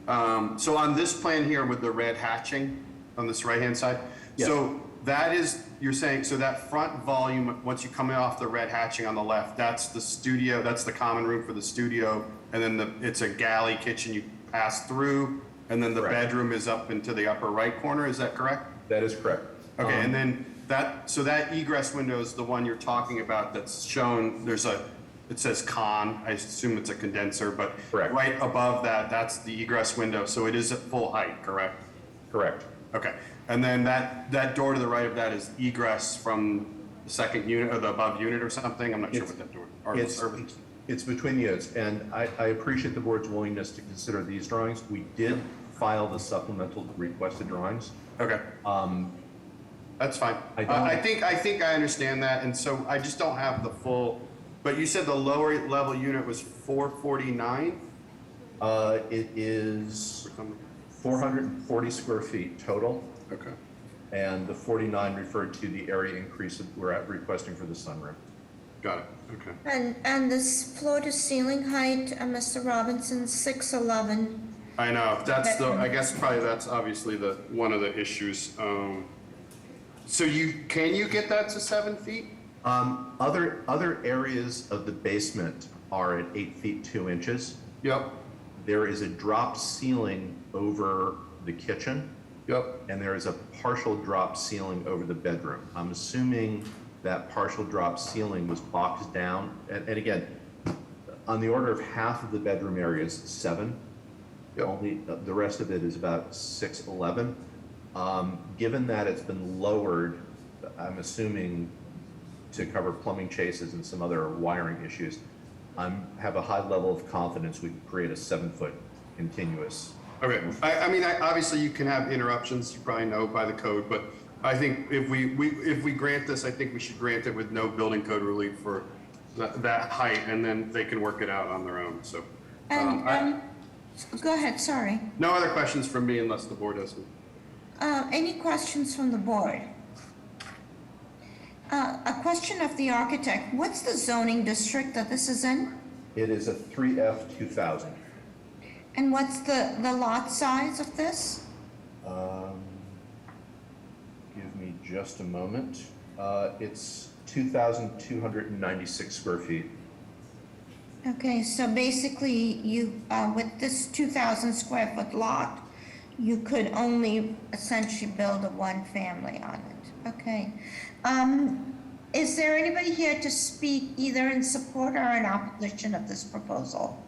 so on this plan here with the red hatching on this right-hand side, so that is, you're saying, so that front volume, once you come off the red hatching on the left, that's the studio, that's the common room for the studio, and then it's a galley kitchen you pass through, and then the bedroom is up into the upper right corner, is that correct? That is correct. Okay, and then that egress window is the one you're talking about that's shown, it says con, I assume it's a condenser, but right above that, that's the egress window, so it is at full height, correct? Correct. Okay, and then that door to the right of that is egress from the second unit or the above unit or something? I'm not sure what that door, or it's between the units, and I appreciate the board's willingness to consider these drawings. We did file the supplemental requested drawings. Okay. That's fine. I think I understand that, and so I just don't have the full, but you said the lower level unit was 449? It is 440 square feet total. Okay. And the 49 referred to the area increase that we're requesting for the sunroom. Got it, okay. And this floor to ceiling height, Mr. Robinson, 6'11". I know, that's the, I guess probably that's obviously the, one of the issues. So can you get that to 7 feet? Other areas of the basement are at 8 feet 2 inches. Yep. There is a drop ceiling over the kitchen. Yep. And there is a partial drop ceiling over the bedroom. I'm assuming that partial drop ceiling was boxed down. And again, on the order of half of the bedroom area is 7. Yep. Only the rest of it is about 6'11". Given that it's been lowered, I'm assuming to cover plumbing chases and some other wiring issues, have a high level of confidence we can create a 7-foot continuous. Okay, I mean, obviously you can have interruptions, you probably know by the code, but I think if we grant this, I think we should grant it with no building code relief for that height, and then they can work it out on their own, so. Go ahead, sorry. No other questions from me unless the board has some. Any questions from the board? A question of the architect. What's the zoning district that this is in? It is a 3F 2000. And what's the lot size of this? Give me just a moment. It's 2,296 square feet. Okay, so basically you, with this 2,000 square foot lot, you could only essentially build a 1-family on it. Okay. Is there anybody here to speak either in support or in opposition of this proposal?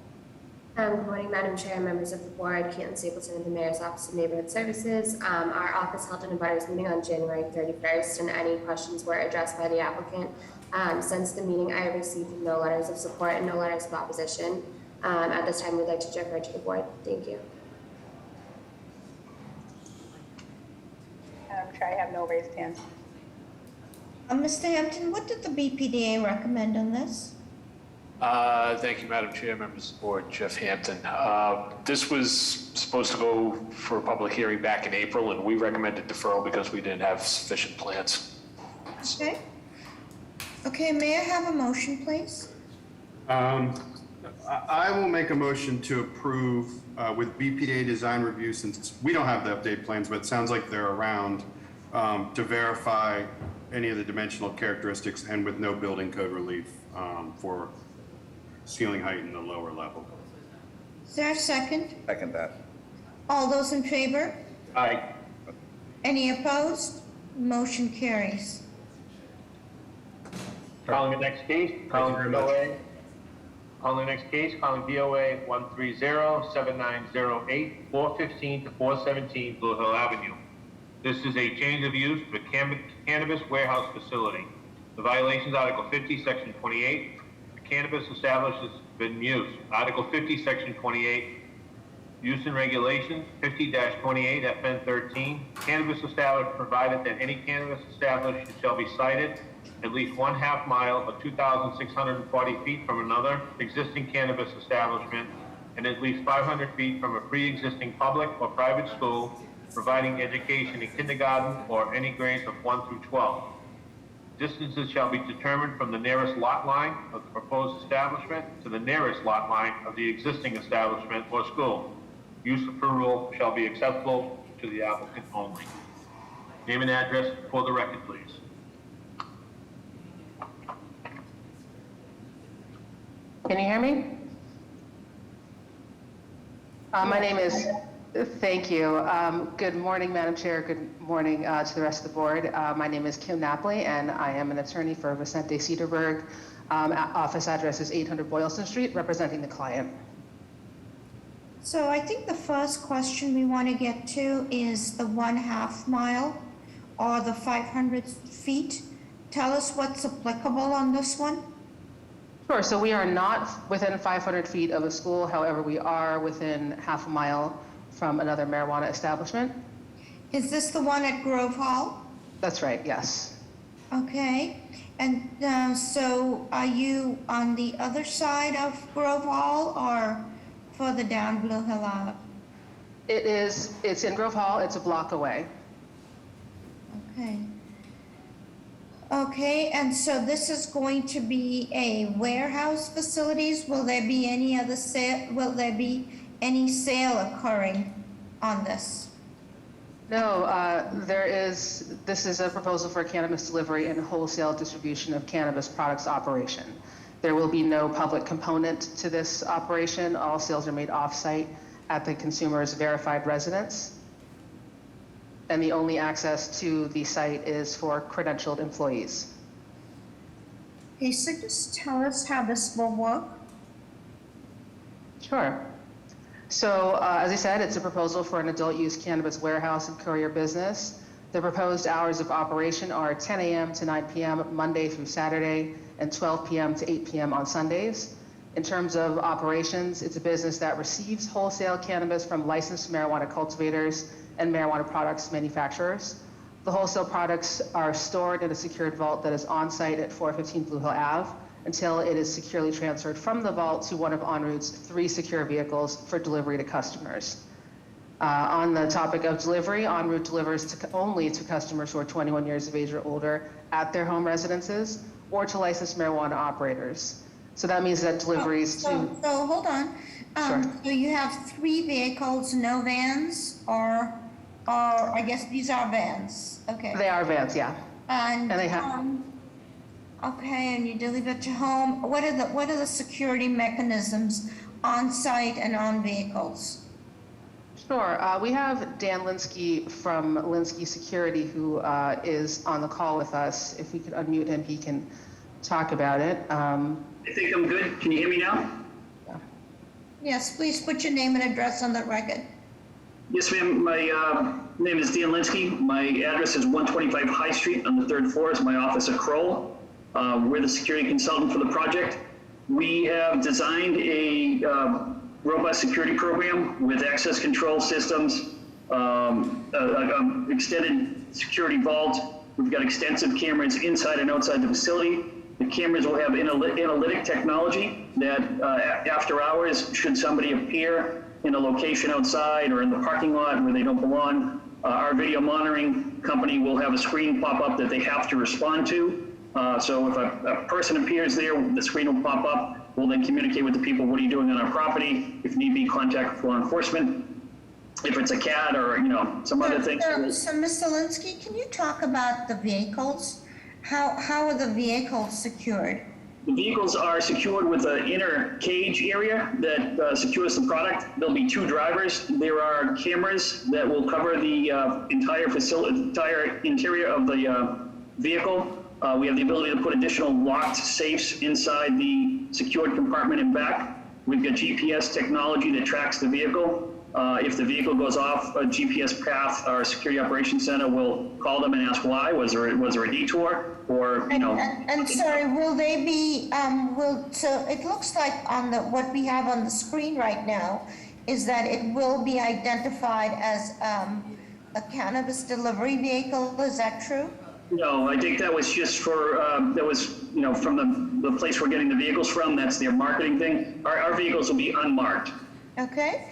Good morning, Madam Chair, members of the board. Caitlin Stapleton of the Mayor's Office of Neighborhood Services. Our office held an abutters meeting on January 31st, and any questions were addressed by the applicant. Since the meeting, I have received no letters of support and no letters of opposition. At this time, we'd like to defer to the board. Thank you. Madam Chair, I have no raised hands. Mr. Hampton, what did the BPDA recommend on this? Thank you, Madam Chair, members of the board, Jeff Hampton. This was supposed to go for a public hearing back in April, and we recommended deferral because we didn't have sufficient plans. Okay. Okay, may I have a motion, please? I will make a motion to approve with BPDA design review, since we don't have the update plans, but it sounds like they're around, to verify any of the dimensional characteristics and with no building code relief for ceiling height in the lower level. Is there a second? Second that. All those in favor? Aye. Any opposed? Motion carries. Calling the next case, calling BOA. Calling the next case, calling BOA 130-7908, 415 to 417 Blue Hill Avenue. This is a change of use for cannabis warehouse facility. The violations, Article 50, Section 28. The cannabis establishes been use. Article 50, Section 28. Use and regulations, 50-28, FN 13. Cannabis established provided that any cannabis established shall be sited at least 1/2 mile or 2,640 feet from another existing cannabis establishment and at least 500 feet from a pre-existing public or private school providing education in kindergarten or any grades of 1 through 12. Distances shall be determined from the nearest lot line of the proposed establishment to the nearest lot line of the existing establishment or school. Use approval shall be acceptable to the applicant only. Name and address for the record, please. Can you hear me? My name is, thank you. Good morning, Madam Chair. Good morning to the rest of the board. My name is Kim Napley, and I am an attorney for Vicente Cedarberg. Office address is 800 Boylston Street, representing the client. So I think the first question we want to get to is the 1/2 mile or the 500 feet. Tell us what's applicable on this one. Sure, so we are not within 500 feet of a school. However, we are within 1/2 mile from another marijuana establishment. Is this the one at Grove Hall? That's right, yes. Okay, and so are you on the other side of Grove Hall or further down Blue Hill Ave? It's in Grove Hall, it's a block away. Okay. Okay, and so this is going to be a warehouse facilities? Will there be any other sale, will there be any sale occurring on this? No, this is a proposal for cannabis delivery and wholesale distribution of cannabis products operation. There will be no public component to this operation. All sales are made off-site at the consumer's verified residence. And the only access to the site is for credentialed employees. Okay, so just tell us how this will work. Sure. So, as I said, it's a proposal for an adult use cannabis warehouse and courier business. The proposed hours of operation are 10 a.m. to 9 p.m. Monday through Saturday and 12 p.m. to 8 p.m. on Sundays. In terms of operations, it's a business that receives wholesale cannabis from licensed marijuana cultivators and marijuana products manufacturers. The wholesale products are stored in a secured vault that is on site at 415 Blue Hill Ave until it is securely transferred from the vault to one of EnRoute's 3 secure vehicles for delivery to customers. On the topic of delivery, EnRoute delivers only to customers who are 21 years of age or older at their home residences or to licensed marijuana operators. So that means that deliveries So hold on. Sure. So you have 3 vehicles, no vans, or I guess these are vans. Okay. They are vans, yeah. And they have. Okay, and you deliver to home. What are the security mechanisms on site and on vehicles? Sure. We have Dan Linsky from Linsky Security who is on the call with us. If we could unmute him, he can talk about it. I think I'm good. Can you hear me now? Yeah. Yes, please put your name and address on the record. Yes, ma'am. My name is Dan Linsky. My address is 125 High Street on the 3rd floor. It's my office at Kroll. We're the security consultant for the project. We have designed a robust security program with access control systems, extended security vault. We've got extensive cameras inside and outside the facility. The cameras will have analytic technology that after hours, should somebody appear in a location outside or in the parking lot where they don't belong, our video monitoring company will have a screen pop up that they have to respond to. So if a person appears there, the screen will pop up. We'll then communicate with the people, what are you doing on our property? If need be, contact law enforcement. If it's a cat or, some other things. So Mr. Linsky, can you talk about the vehicles? How are the vehicles secured? The vehicles are secured with an inner cage area that secures the product. There'll be 2 drivers. There are cameras that will cover the entire interior of the vehicle. We have the ability to put additional locked safes inside the secured compartment and back. We've got GPS technology that tracks the vehicle. If the vehicle goes off a GPS path, our security operations center will call them and ask why. Was there a detour? Or, And sorry, will they be, so it looks like on what we have on the screen right now is that it will be identified as a cannabis delivery vehicle. Is that true? No, I think that was just for, from the place we're getting the vehicles from. That's their marketing thing. Our vehicles will be unmarked. Okay.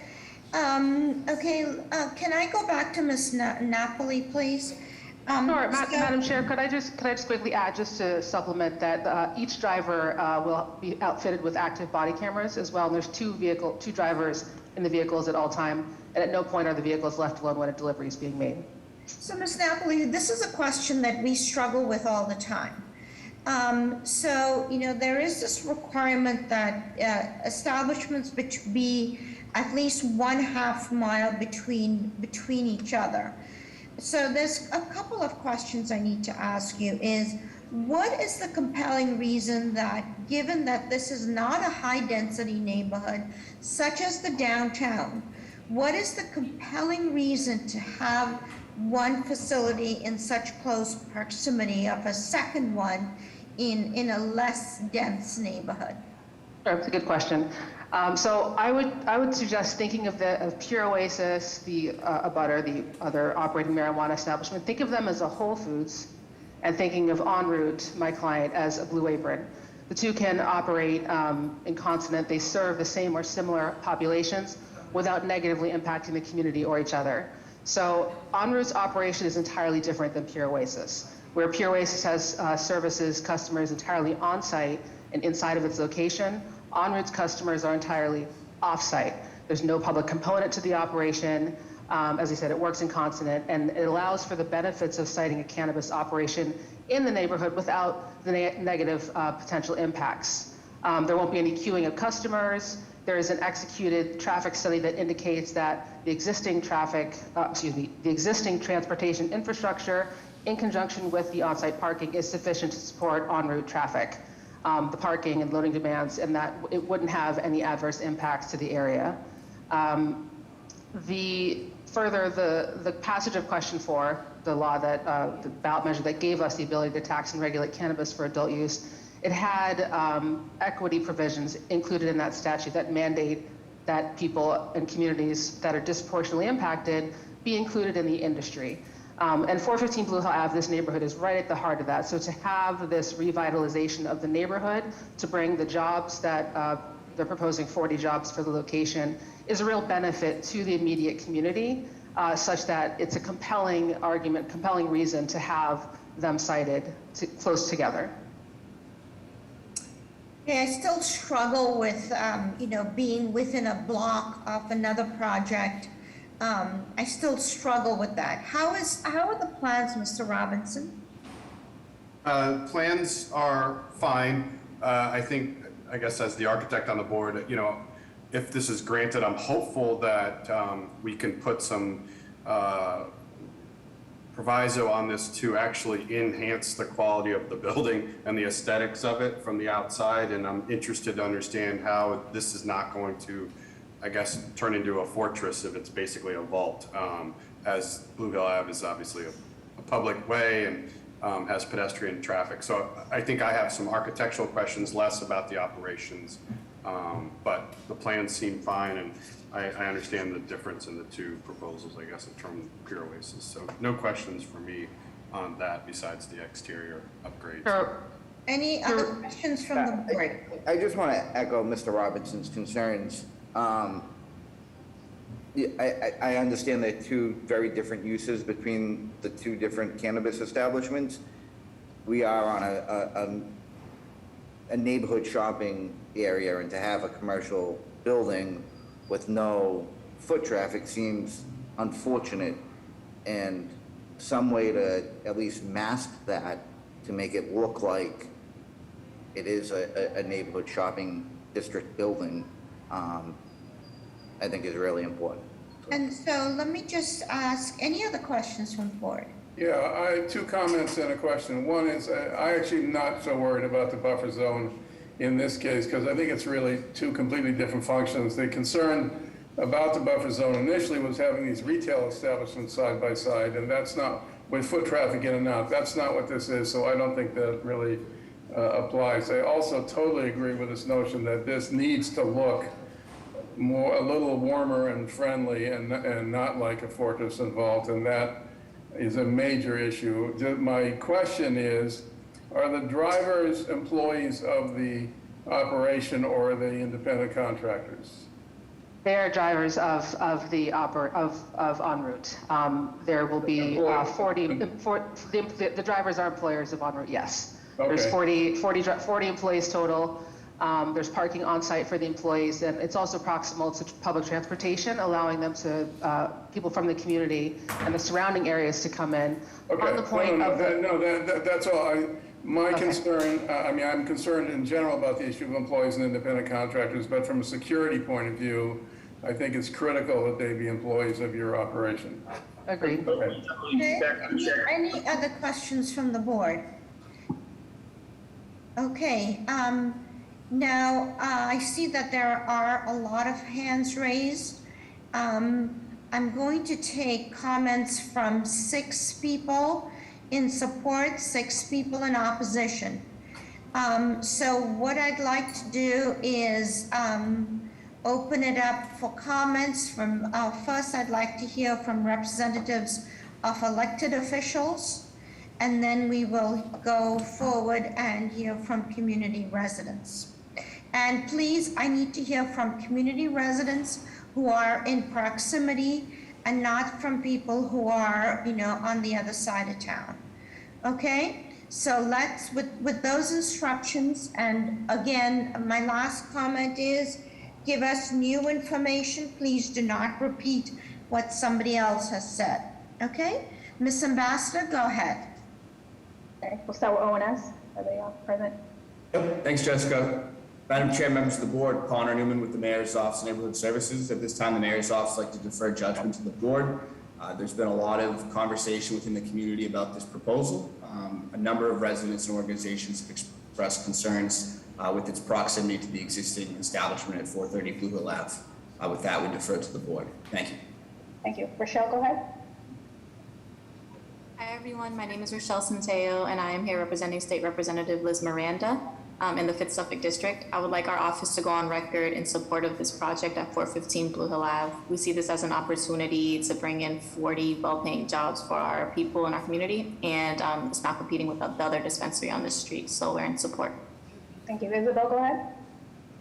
Can I go back to Ms. Napoli, please? Sure, Madam Chair, could I just quickly add, just to supplement that, each driver will be outfitted with active body cameras as well, and there's 2 drivers in the vehicles at all time, and at no point are the vehicles left alone when a delivery is being made. So Ms. Napoli, this is a question that we struggle with all the time. There is this requirement that establishments be at least 1/2 mile between each other. So there's a couple of questions I need to ask you is, what is the compelling reason that, given that this is not a high-density neighborhood, such as the downtown, what is the compelling reason to have one facility in such close proximity of a second one in a less dense neighborhood? Sure, that's a good question. So I would suggest thinking of Pure Oasis, the abutter, the other operating marijuana establishment, think of them as a Whole Foods, and thinking of EnRoute, my client, as a Blue Apron. The 2 can operate in consonant. They serve the same or similar populations without negatively impacting the community or each other. So EnRoute's operation is entirely different than Pure Oasis. Where Pure Oasis has services customers entirely on-site and inside of its location, En route's customers are entirely off-site. There's no public component to the operation. As I said, it works in consonant, and it allows for the benefits of citing a cannabis operation in the neighborhood without the negative potential impacts. There won't be any queuing of customers. There is an executed traffic study that indicates that the existing the existing transportation infrastructure in conjunction with the on-site parking is sufficient to support en route traffic, the parking and loading demands, and that it wouldn't have any adverse impacts to the area. The passage of question 4, the law that, the ballot measure that gave us the ability to tax and regulate cannabis for adult use, it had equity provisions included in that statute that mandate that people and communities that are disproportionately impacted be included in the industry. And 415 Blue Hill Ave, this neighborhood, is right at the heart of that. So to have this revitalization of the neighborhood, to bring the jobs that they're proposing 40 jobs for the location, is a real benefit to the immediate community, such that it's a compelling argument, compelling reason to have them cited close together. Yeah, I still struggle with, being within a block of another project. I still struggle with that. How are the plans, Mr. Robinson? Plans are fine. I guess as the architect on the board, if this is granted, I'm hopeful that we can put some proviso on this to actually enhance the quality of the building and the aesthetics of it from the outside. And I'm interested to understand how this is not going to, I guess, turn into a fortress if it's basically a vault, as Blue Hill Ave is obviously a public way and has pedestrian traffic. So I think I have some architectural questions, less about the operations, but the plans seem fine, and I understand the difference in the two proposals, I guess, in terms of Pure Oasis. So no questions for me on that besides the exterior upgrades. Sure. Any other questions from the board? I just want to echo Mr. Robinson's concerns. I understand there are two very different uses between the two different cannabis establishments. We are on a neighborhood shopping area, and to have a commercial building with no foot traffic seems unfortunate, and some way to at least mask that to make it look like it is a neighborhood shopping district building, I think is really important. And so let me just ask, any other questions from the board? Yeah, I have two comments and a question. One is, I actually am not so worried about the buffer zone in this case, because I think it's really two completely different functions. The concern about the buffer zone initially was having these retail establishments side by side, and that's not, with foot traffic in and out, that's not what this is, so I don't think that really applies. I also totally agree with this notion that this needs to look a little warmer and friendly and not like a fortress involved, and that is a major issue. My question is, are the drivers employees of the operation, or are they independent contractors? They are drivers of en route. There will be 40. The drivers are employers of en route. Yes. Okay. There's 40 employees total. There's parking on site for the employees, and it's also proximal to public transportation, allowing them to people from the community and the surrounding areas to come in. Okay. On the point that's all. My concern, I'm concerned in general about the issue of employees and independent contractors, but from a security point of view, I think it's critical that they be employees of your operation. Agreed. Okay. Any other questions from the board? Okay. Now, I see that there are a lot of hands raised. I'm going to take comments from 6 people in support, 6 people in opposition. So what I'd like to do is open it up for comments from, first I'd like to hear from representatives of elected officials, and then we will go forward and hear from community residents. And please, I need to hear from community residents who are in proximity and not from people who are, on the other side of town. Okay, so let's, with those instructions, and again, my last comment is, give us new information. Please do not repeat what somebody else has said. Okay? Ms. Ambassador, go ahead. Okay, we'll start with ONS. Are they all present? Yep, thanks, Jessica. Madam Chair, members of the board, Connor Newman with the Mayor's Office of Neighborhood Services. At this time, the Mayor's Office would like to defer judgment to the board. There's been a lot of conversation within the community about this proposal. A number of residents and organizations have expressed concerns with its proximity to the existing establishment at 430 Blue Hill Ave. With that, we defer to the board. Thank you. Thank you. Rochelle, go ahead. Hi, everyone. My name is Rochelle Centeo, and I am here representing State Representative Liz Miranda in the 5th Suffolk District. I would like our office to go on record in support of this project at 415 Blue Hill Ave. We see this as an opportunity to bring in 40 well-paying jobs for our people in our community, and it's not competing with the other dispensary on the street, so we're in support. Thank you. Isabel, go ahead.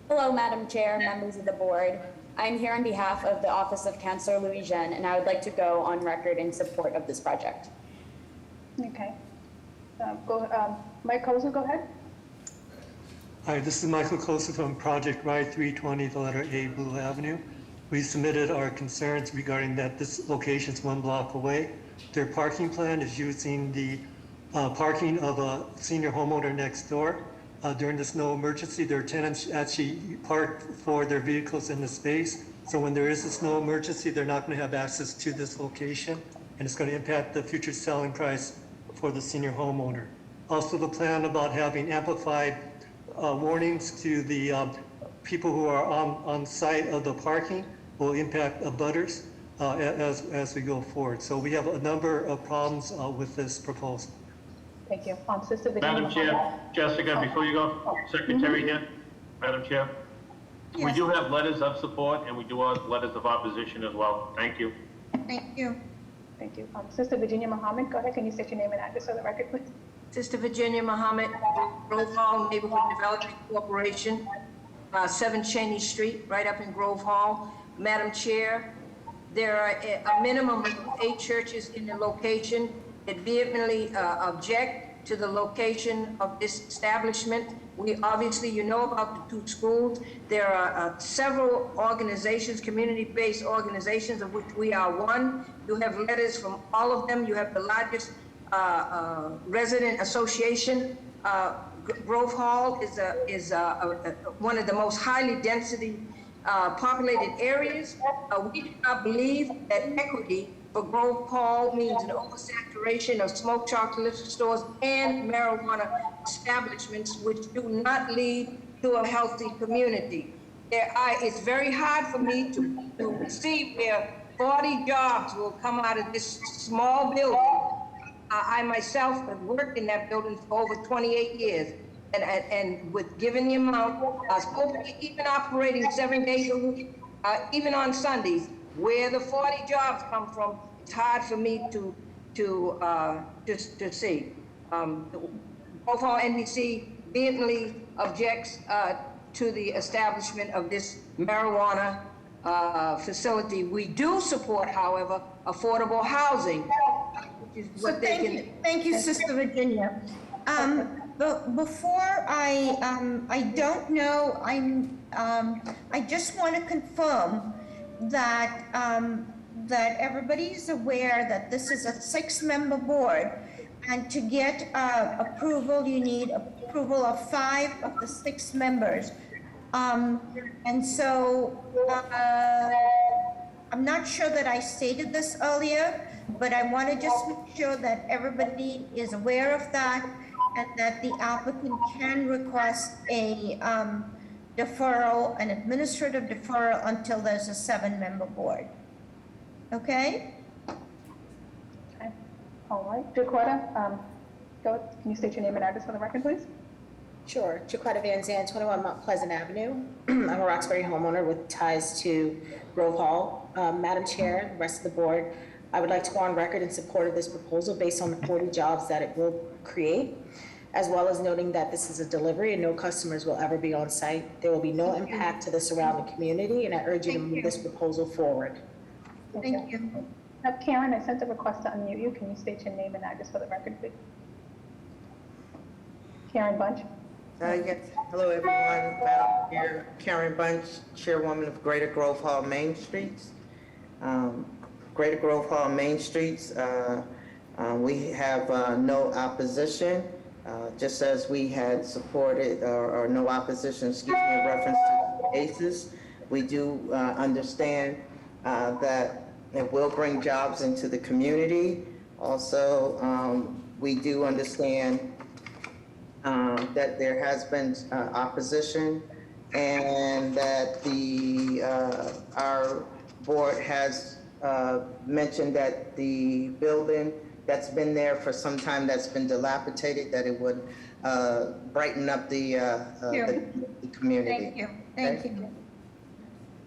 Hello, Madam Chair, members of the board. I'm here on behalf of the Office of Councillor Louis Jean, and I would like to go on record in support of this project. Okay. Mike Koza, go ahead. Hi, this is Michael Kosa from Project Ride 320, the letter A, Blue Avenue. We submitted our concerns regarding that this location is 1 block away. Their parking plan is using the parking of a senior homeowner next door. During the snow emergency, their tenants actually park for their vehicles in the space. So when there is a snow emergency, they're not going to have access to this location, and it's going to impact the future selling price for the senior homeowner. Also, the plan about having amplified warnings to the people who are on site of the parking will impact abutters as we go forward. So we have a number of problems with this proposal. Thank you. Sister Virginia. Madam Chair, Jessica, before you go, Secretary here, Madam Chair. Yes. We do have letters of support and we do have letters of opposition as well. Thank you. Thank you. Thank you. Sister Virginia Muhammad, go ahead. Can you state your name and address for the record, please? Sister Virginia Muhammad, Grove Hall Neighborhood Development Corporation, 7 Cheney Street, right up in Grove Hall. Madam Chair, there are a minimum of 8 churches in the location that vehemently object to the location of this establishment. We obviously, you know about the 2 schools. There are several organizations, community-based organizations, of which we are one. You have letters from all of them. You have the largest resident association. Grove Hall is one of the most highly density populated areas. We do not believe that equity for Grove Hall means an oversaturation of smoke shop, liquor stores, and marijuana establishments, which do not lead to a healthy community. It's very hard for me to see where 40 jobs will come out of this small building. I myself have worked in that building for over 28 years. And with given the amount, even operating 7 days a week, even on Sundays, where the 40 jobs come from, it's hard for me to see. Grove Hall NBC vehemently objects to the establishment of this marijuana facility. We do support, however, affordable housing, which is what they can. Thank you, Sister Virginia. But before I don't know, I just want to confirm that that everybody's aware that this is a 6-member board, and to get approval, you need approval of 5 of the 6 members. And so I'm not sure that I stated this earlier, but I want to just make sure that everybody is aware of that, and that the applicant can request a deferral, an administrative deferral, until there's a 7-member board. Okay? Okay. All right. Jaquetta, can you state your name and address for the record, please? Sure. Jaquetta Van Zandt, 21 Mount Pleasant Avenue. I'm a Roxbury homeowner with ties to Grove Hall. Madam Chair, the rest of the board, I would like to go on record in support of this proposal based on the 40 jobs that it will create, as well as noting that this is a delivery and no customers will ever be on site. There will be no impact to the surrounding community, and I urge you to move this proposal forward. Thank you. Karen, I sent a request to unmute you. Can you state your name and address for the record, please? Karen Bunch. Yes, hello everyone, Madam Chair, Karen Bunch, Chairwoman of Greater Grove Hall Main Streets. Greater Grove Hall Main Streets, we have no opposition, just as we had supported, or no opposition, excuse me, in reference to cases. We do understand that it will bring jobs into the community. Also, we do understand that there has been opposition, and that our board has mentioned that the building that's been there for some time, that's been dilapidated, that it would brighten up the community. Thank you, thank you.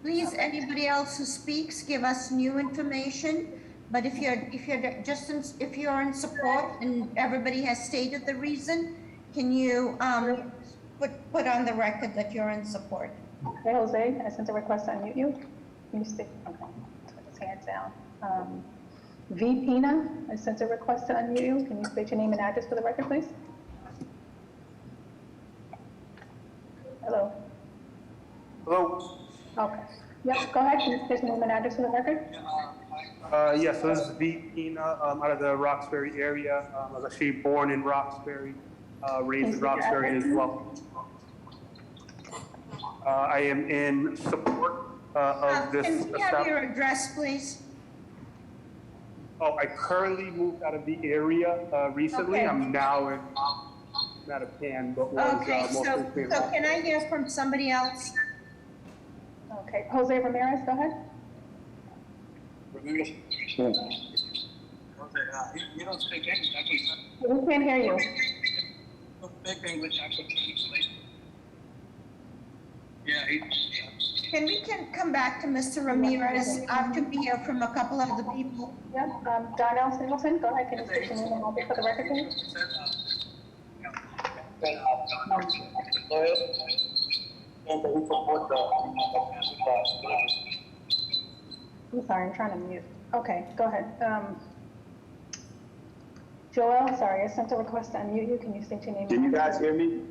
Please, anybody else who speaks, give us new information. But if you're in support and everybody has stated the reason, can you put on the record that you're in support? Okay, Jose, I sent a request to unmute you. Can you stay? Okay, put his hands down. V. Pina, I sent a request to unmute you. Can you state your name and address for the record, please? Hello. Hello. Okay. Yep, go ahead. Can you state your name and address for the record? Yes, so this is V. Pina, out of the Roxbury area. I was actually born in Roxbury, raised in Roxbury as well. I am in support of this. Can we have your address, please? Oh, I currently moved out of the area recently. Okay. I'm now in Mattapan, but was Okay, most so recently in can I hear from somebody else? Okay, Jose Ramirez, go ahead. Ramirez. We can't hear you. Can we come back to Mr. Ramirez after we hear from a couple of the people? Yep, Darnell Singleton, go ahead. Can you state your name and address for the record, please? I'm sorry, I'm trying to mute. Okay, go ahead. Joel, sorry, I sent a request to unmute you. Can you state your name? Can you guys hear me?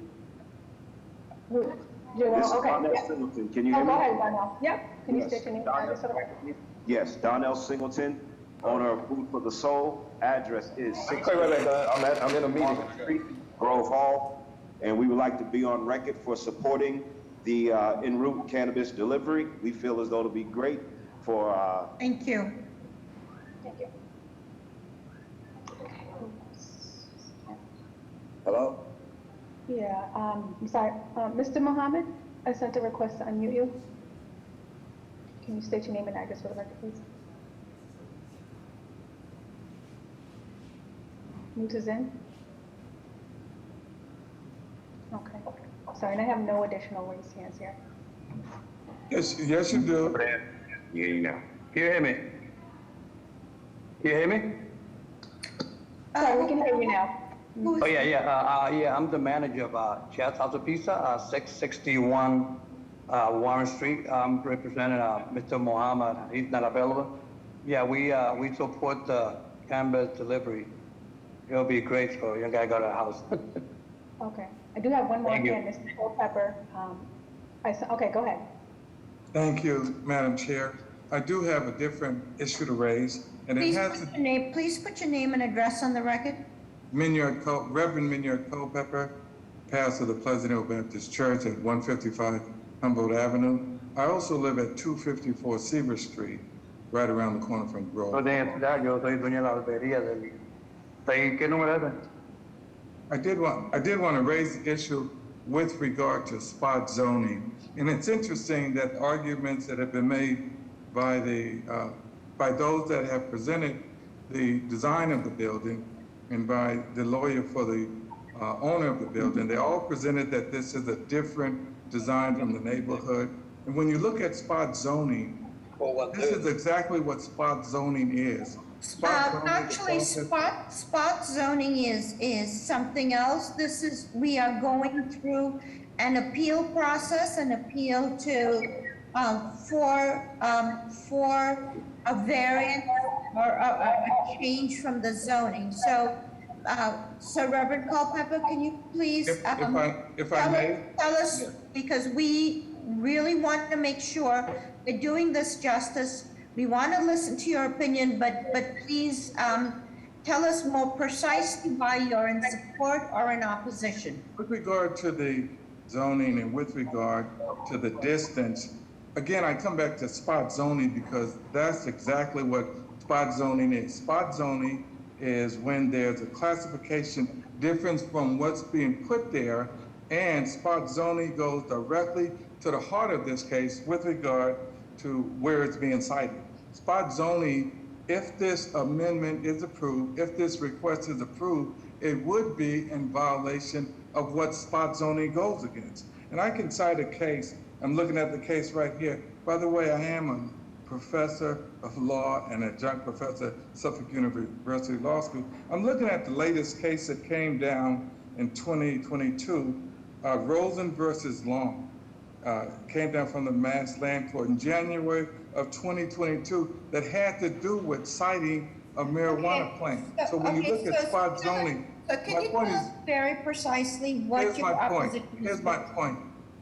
Joel, This is okay. Darnell Yep. Singleton. Can you hear me? Go ahead, Darnell. Yep. Can you Yes. state your name and address for the record, please? Yes, Darnell Singleton, owner of Food for the Soul. Address is 6. I'm in a meeting. Grove Hall, and we would like to be on record for supporting the en route cannabis delivery. We feel as though it'll be great for. Thank you. Thank you. Hello? Yeah, I'm sorry. Mr. Mohammed, I sent a request to unmute you. Can you state your name and address for the record, please? Mute is in. Okay. Sorry, and I have no additional raised hands here. Yes, yes, you do. Yeah, you know. Can you hear me? Can you hear me? Sorry, we can hear you now. Oh, yeah, I'm the manager of Chad's House of Pizza, 661 Warren Street. I'm representing Mr. Mohammed. He's not available. Yeah, we support the cannabis delivery. It'll be great for a young guy got a house. Okay. I do have one more Thank you. hand, Mr. Culpepper. Okay, go ahead. Thank you, Madam Chair. I do have a different issue to raise, and it has to Please put your name and address on the record. Reverend Minyard Culpepper, pastor of the Pleasant Hill Baptist Church at 155 Humboldt Avenue. I also live at 254 Seaver Street, right around the corner from Grove. I did want to raise the issue with regard to spot zoning, and it's interesting that arguments that have been made by those that have presented the design of the building and by the lawyer for the owner of the building, they all presented that this is a different design from the neighborhood. And when you look at spot zoning, this is exactly what spot zoning is. Actually, spot zoning is something else. We are going through an appeal process, an appeal for a variance or a change from the zoning. So So Reverend Culpepper, can you please? If I may? Tell us, because we really want to make sure we're doing this justice. We want to listen to your opinion, but please tell us more precisely why you're in support or in opposition. With regard to the zoning and with regard to the distance, again, I come back to spot zoning because that's exactly what spot zoning is. Spot zoning is when there's a classification difference from what's being put there, and spot zoning goes directly to the heart of this case with regard to where it's being cited. Spot zoning, if this amendment is approved, if this request is approved, it would be in violation of what spot zoning goes against. And I can cite a case, I'm looking at the case right here. By the way, I am a professor of law and adjunct professor at Suffolk University Law School. I'm looking at the latest case that came down in 2022, Rosen versus Long. Came down from the Mass Land Court in January of 2022 that had to do with citing a marijuana plant. So when you look at spot zoning, so can you tell us very precisely what your opposition is? Here's my point.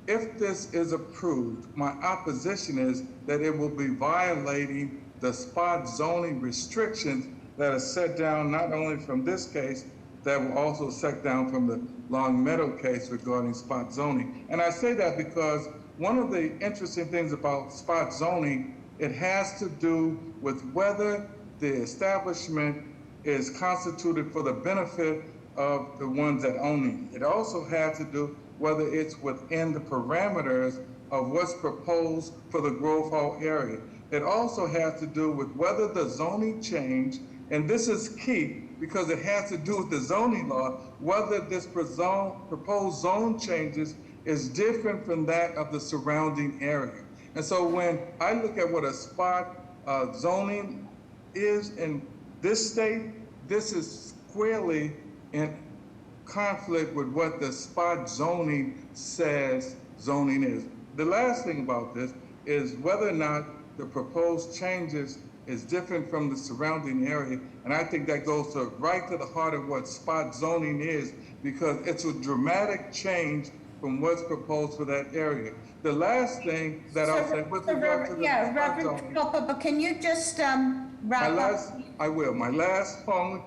If this is approved, my opposition is that it will be violating the spot zoning restrictions that are set down not only from this case, that were also set down from the Long Meadow case regarding spot zoning. And I say that because one of the interesting things about spot zoning, it has to do with whether the establishment is constituted for the benefit of the ones that own it. It also has to do whether it's within the parameters of what's proposed for the Grove Hall area. It also has to do with whether the zoning change, and this is key because it has to do with the zoning law, whether this proposed zone changes is different from that of the surrounding area. And so when I look at what a spot zoning is in this state, this is squarely in conflict with what the spot zoning says zoning is. The last thing about this is whether or not the proposed changes is different from the surrounding area. And I think that goes right to the heart of what spot zoning is, because it's a dramatic change from what's proposed for that area. The last thing that I'll say with regard to the spot zoning. But can you just wrap up? I will. My last point,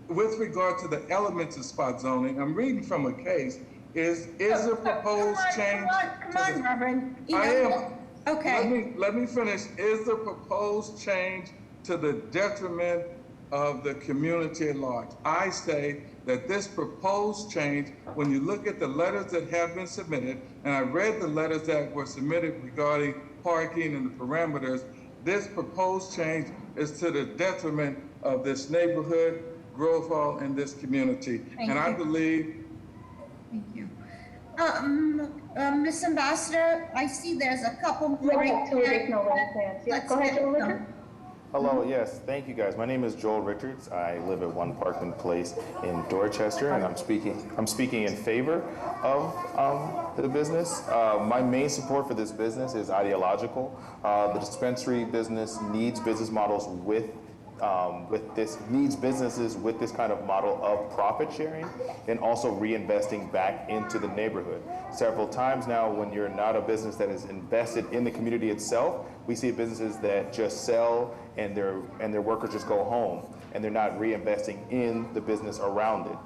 with regard to the elements of spot zoning, I'm reading from a case, is a proposed change. Come on, Reverend. I am. Okay. Let me finish. Is the proposed change to the detriment of the community at large? I say that this proposed change, when you look at the letters that have been submitted, and I read the letters that were submitted regarding parking and the parameters, this proposed change is to the detriment of this neighborhood, Grove Hall, and this community. I believe. Thank you. Ms. Ambassador, I see there's a couple more. Go ahead, Joel Richards. Hello, yes, thank you guys. My name is Joel Richards. I live at 1 Parkland Place in Dorchester, and I'm speaking in favor of the business. My main support for this business is ideological. The dispensary business needs business models needs businesses with this kind of model of profit sharing and also reinvesting back into the neighborhood. Several times now, when you're not a business that is invested in the community itself, we see businesses that just sell and their workers just go home and they're not reinvesting in the business around it.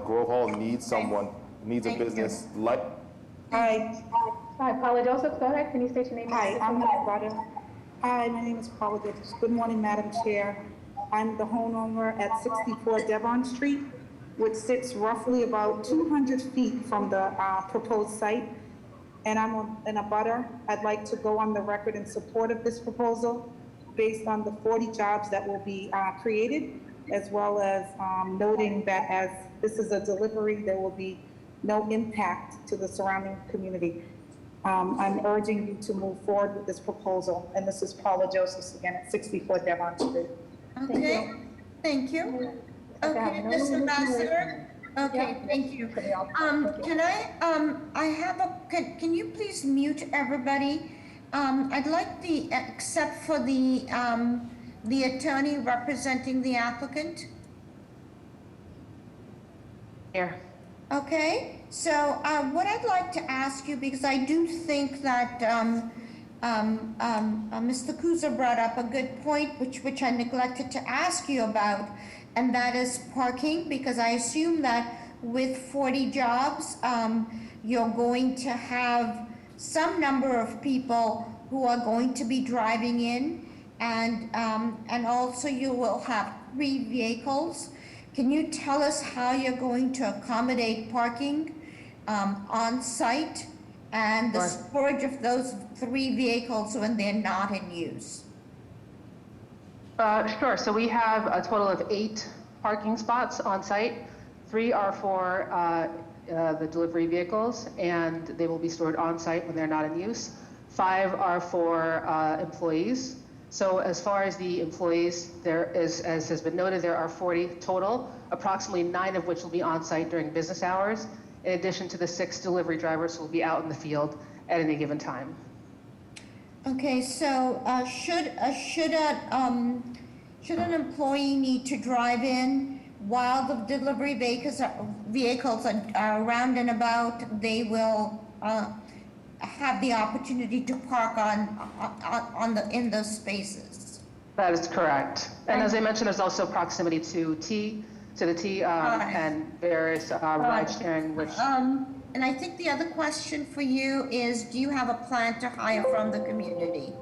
Grove Hall needs a business like. Hi, Paula Joseph, go ahead. Can you state your name? Hi, I'm my brother. Hi, my name is Paula Joseph. Good morning, Madam Chair. I'm the homeowner at 64 Devon Street, which sits roughly about 200 feet from the proposed site. And I'm in a butter. I'd like to go on the record in support of this proposal based on the 40 jobs that will be created, as well as noting that as this is a delivery, there will be no impact to the surrounding community. I'm urging you to move forward with this proposal. And this is Paula Joseph again at 64 Devon Street. Okay, thank you. Okay, Ms. Ambassador. Okay, thank you. Can can you please mute everybody? I'd like except for the attorney representing the applicant. Here. Okay, so what I'd like to ask you, because I do think that Mr. Kuzer brought up a good point, which I neglected to ask you about, and that is parking, because I assume that with 40 jobs, you're going to have some number of people who are going to be driving in, and also you will have 3 vehicles. Can you tell us how you're going to accommodate parking on site and the storage of those 3 vehicles when they're not in use? Sure. So we have a total of 8 parking spots on site. 3 are for the delivery vehicles, and they will be stored on site when they're not in use. 5 are for employees. So as far as the employees, there is, as has been noted, there are 40 total, approximately 9 of which will be on site during business hours, in addition to the 6 delivery drivers who will be out in the field at any given time. Okay, so should an employee need to drive in while the delivery vehicles are around and about, they will have the opportunity to park in those spaces? That is correct. And as I mentioned, there's also proximity to the T and various ride sharing, which. And I think the other question for you is, do you have a plan to hire from the community?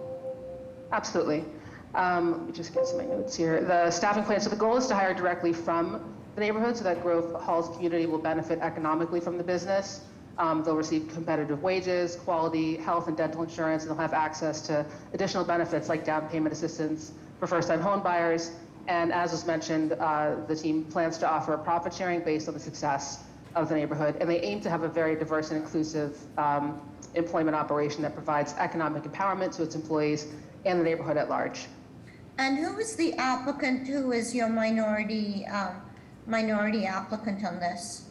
Absolutely. Let me just get to my notes here. The staffing plan, so the goal is to hire directly from the neighborhood so that Grove Hall's community will benefit economically from the business. They'll receive competitive wages, quality health and dental insurance, and they'll have access to additional benefits like down payment assistance for first-time home buyers. And as was mentioned, the team plans to offer a profit sharing based on the success of the neighborhood. And they aim to have a very diverse and inclusive employment operation that provides economic empowerment to its employees and the neighborhood at large. And who is the applicant? Who is your minority applicant on this?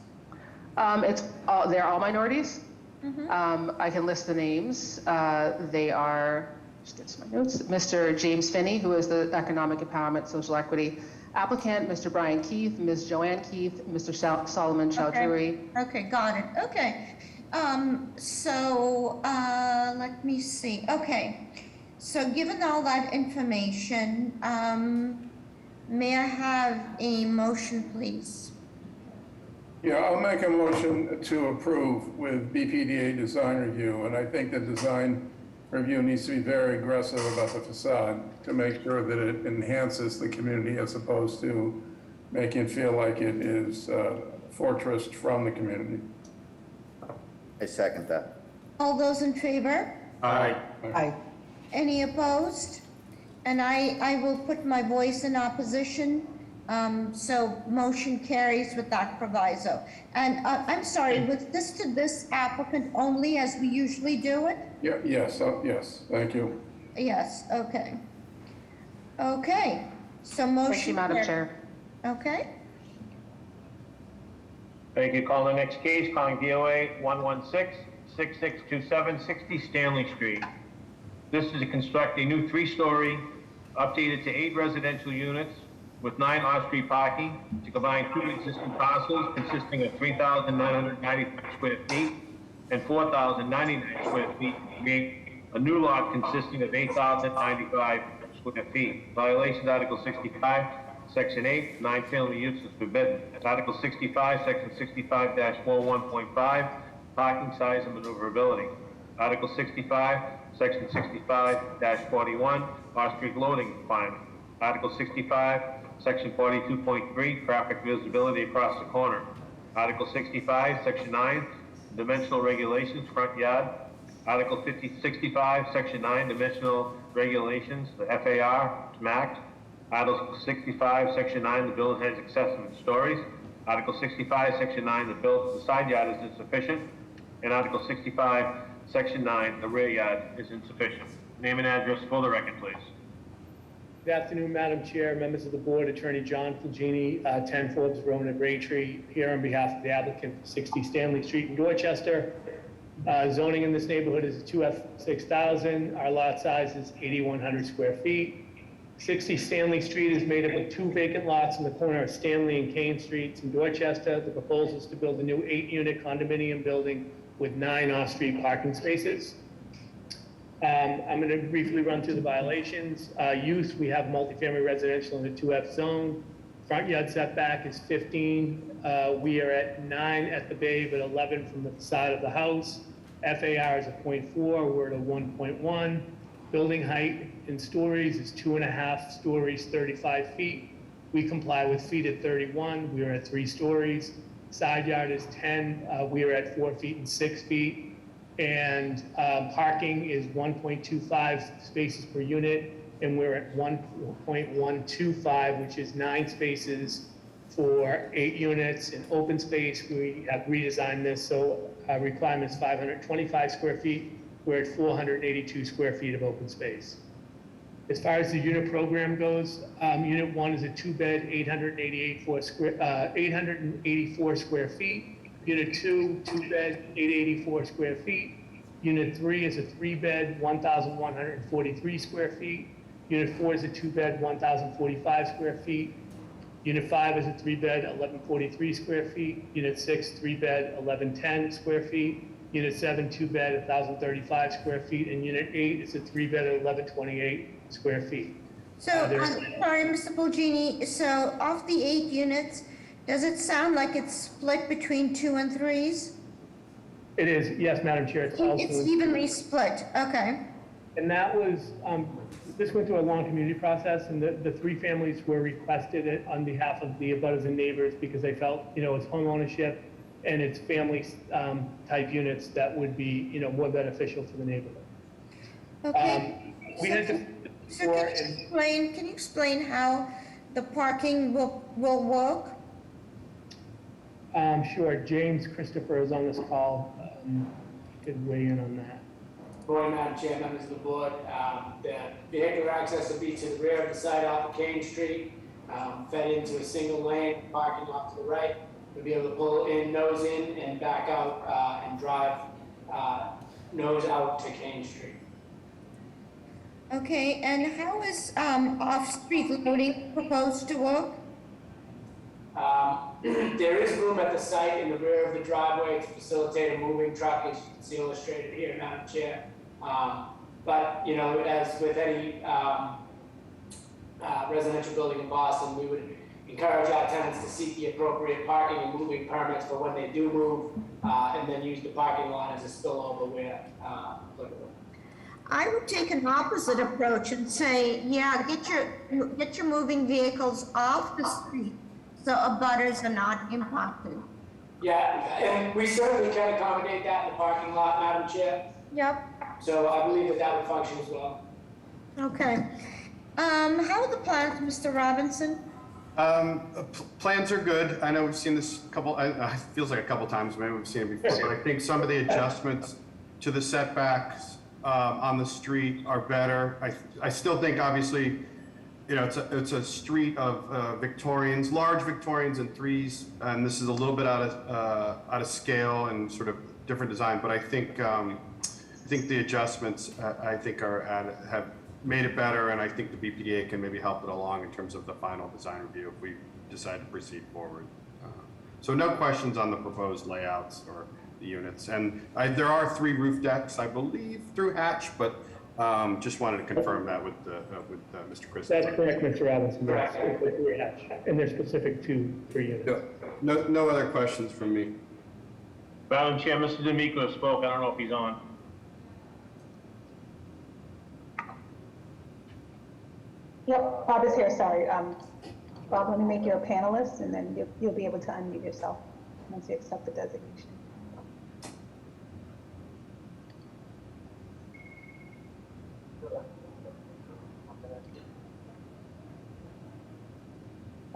They're all minorities. Mm-hmm. I can list the names. They are, just get to my notes, Mr. James Finney, who is the Economic Empowerment Social Equity applicant, Mr. Brian Keith, Ms. Joanne Keith, Mr. Solomon Chowdhury. Okay, got it. Okay. Let me see. Okay. So given all that information, may I have a motion, please? Yeah, I'll make a motion to approve with BPDA design review, and I think the design review needs to be very aggressive about the facade to make sure that it enhances the community as opposed to making it feel like it is fortressed from the community. I second that. All those in favor? Aye. Aye. Any opposed? And I will put my voice in opposition. So motion carries with that proviso. And I'm sorry, was this to this applicant only as we usually do it? Yeah, yes, thank you. Yes, okay. Okay, so motion. Thank you, Madam Chair. Okay. Thank you. Call the next case, calling DOA 116-6627-60 Stanley Street. This is to construct a new 3-story, updated to 8 residential units with 9 off-street parking to combine 2 existing parcels consisting of 3,995 square feet and 4,099 square feet to create a new lot consisting of 8,095 square feet. Violation Article 65, Section 8, 9 family use is forbidden. Article 65, Section 65-41.5, parking size and maneuverability. Article 65, Section 65-41, off-street loading requirement. Article 65, Section 42.3, traffic visibility across the corner. Article 65, Section 9, dimensional regulations, front yard. Article 65, Section 9, dimensional regulations, the FAR, MAC. Article 65, Section 9, the building has excessive stories. Article 65, Section 9, the side yard is insufficient. And Article 65, Section 9, the rear yard is insufficient. Name and address for the record, please. Good afternoon, Madam Chair, members of the board, Attorney John Fulgini, 10 Forbes Road at Braintree, here on behalf of the applicant for 60 Stanley Street in Dorchester. Zoning in this neighborhood is 2F6000. Our lot size is 8,100 square feet. 60 Stanley Street is made up of 2 vacant lots in the corner of Stanley and Kane Streets in Dorchester. The proposal is to build a new 8-unit condominium building with 9 off-street parking spaces. I'm going to briefly run through the violations. Use, we have multifamily residential in the 2F zone. Front yard setback is 15. We are at 9 at the bay, but 11 from the side of the house. FAR is a 0.4, we're at a 1.1. Building height in stories is 2.5 stories, 35 feet. We comply with feet at 31, we are at 3 stories. Side yard is 10, we are at 4 feet and 6 feet. And parking is 1.25 spaces per unit, and we're at 1.125, which is 9 spaces for 8 units. In open space, we have redesigned this, so requirement is 525 square feet. We're at 482 square feet of open space. As far as the unit program goes, unit 1 is a 2-bed, 884 square feet. Unit 2, 2-bed, 884 square feet. Unit 3 is a 3-bed, 1,143 square feet. Unit 4 is a 2-bed, 1,045 square feet. Unit 5 is a 3-bed, 1,143 square feet. Unit 6, 3-bed, 1,110 square feet. Unit 7, 2-bed, 1,035 square feet. And Unit 8 is a 3-bed, 1,128 square feet. So, I'm sorry, Mr. Bulgini, so of the 8 units, does it sound like it's split between 2 and 3s? It is, yes, Madam Chair. It's evenly split, okay. And that was, this went through a long community process, and the 3 families were requested it on behalf of the abutters and neighbors because they felt, it's home ownership and it's family type units that would be, more beneficial to the neighborhood. Okay. We had to. So can you explain how the parking will work? Sure, James Christopher is on this call. Could weigh in on that. Good morning, Madam Chair, members of the board. The vehicular access will be to the rear of the site off of Kane Street, fed into a single lane parking lot to the right. We'll be able to pull in, nose in, and back out and drive nose out to Kane Street. Okay, and how is off-street loading proposed to work? There is room at the site in the rear of the driveway to facilitate a moving truck, as you can see illustrated here, Madam Chair. But, as with any residential building in Boston, we would encourage our tenants to seek the appropriate parking and moving permits for when they do move, and then use the parking lot as a spillover where applicable. I would take an opposite approach and say, yeah, get your moving vehicles off the street so abutters are not impacted. Yeah, and we certainly can accommodate that in the parking lot, Madam Chair. Yep. So I believe that would function as well. Okay. How are the plans, Mr. Robinson? Plans are good. I know we've seen this feels like a couple times, maybe we've seen it before, but I think some of the adjustments to the setbacks on the street are better. I still think, obviously, it's a street of Victorians, large Victorians and 3s, and this is a little bit out of scale and sort of different design. But I think the adjustments have made it better, and I think the BPDA can maybe help it along in terms of the final design review if we decide to proceed forward. So no questions on the proposed layouts or the units, and there are 3 roof decks, I believe, through Hatch, but. Just wanted to confirm that with Mr. Christopher. That's correct, Mr. Robinson. Yes, and they're specific to 3 units. No other questions from me. Madam Chair, Mr. D'Amico spoke. I don't know if he's on. Yep, Bob is here, sorry. Bob, let me make you a panelist, and then you'll be able to unmute yourself once you accept the designation.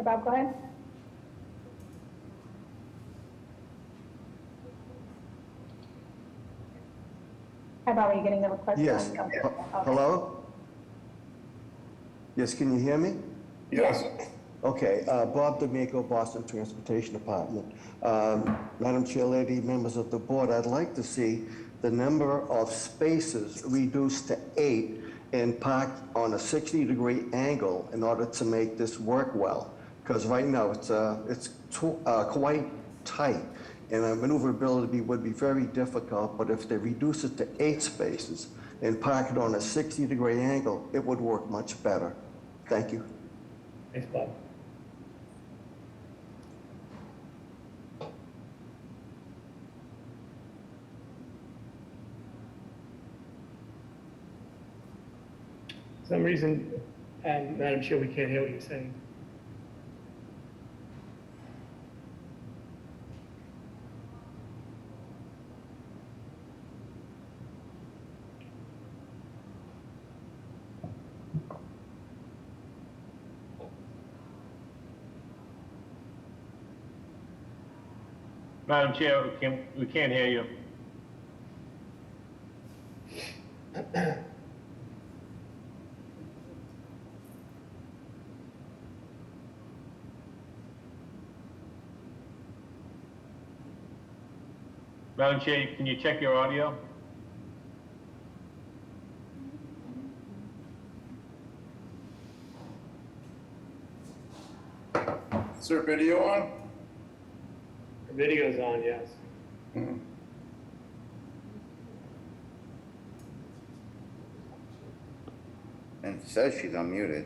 Bob, go ahead. Hi, Bob, are you getting the request? Yes. Okay. Hello? Yes, can you hear me? Yes. Okay, Bob D'Amico, Boston Transportation Department. Madam Chair Lady, members of the board, I'd like to see the number of spaces reduced to 8 and park on a 60-degree angle in order to make this work well. Because right now it's quite tight, and maneuverability would be very difficult, but if they reduce it to 8 spaces and park it on a 60-degree angle, it would work much better. Thank you. Thanks, Bob. For some reason, Madam Chair, we can't hear what you're saying. Madam Chair, we can't hear you. Madam Chair, can you check your audio? Is there video on? The video's on, yes. Hmm. And it says she's unmuted.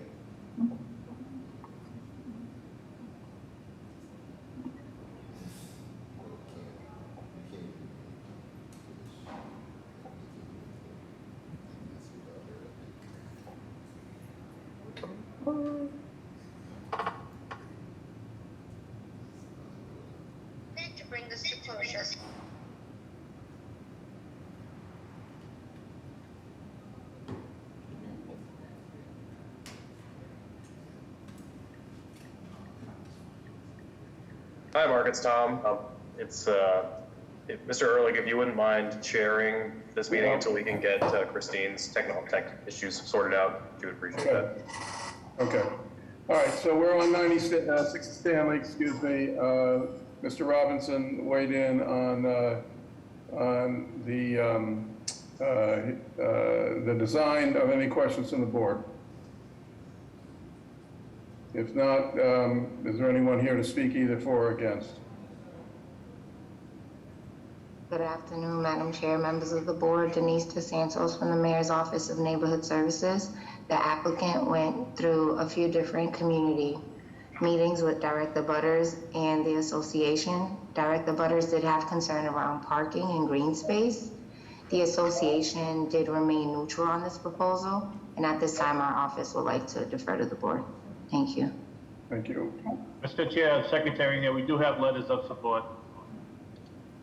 To bring this to closure. Hi, Mark, it's Tom. If Mr. Ehrlich, if you wouldn't mind chairing this meeting until we can get Christine's technical issues sorted out, we would appreciate that. Okay. All right, so we're on 96 Stanley, excuse me. Mr. Robinson weighed in on the design. Of any questions from the board? If not, is there anyone here to speak either for or against? Good afternoon, Madam Chair, members of the board. Denise DeSantos from the Mayor's Office of Neighborhood Services. The applicant went through a few different community meetings with direct abutters and the association. Direct abutters did have concern around parking and green space. The association did remain neutral on this proposal, and at this time, our office would like to defer to the board. Thank you. Thank you. Mr. Chair, Secretary, here, we do have letters of support.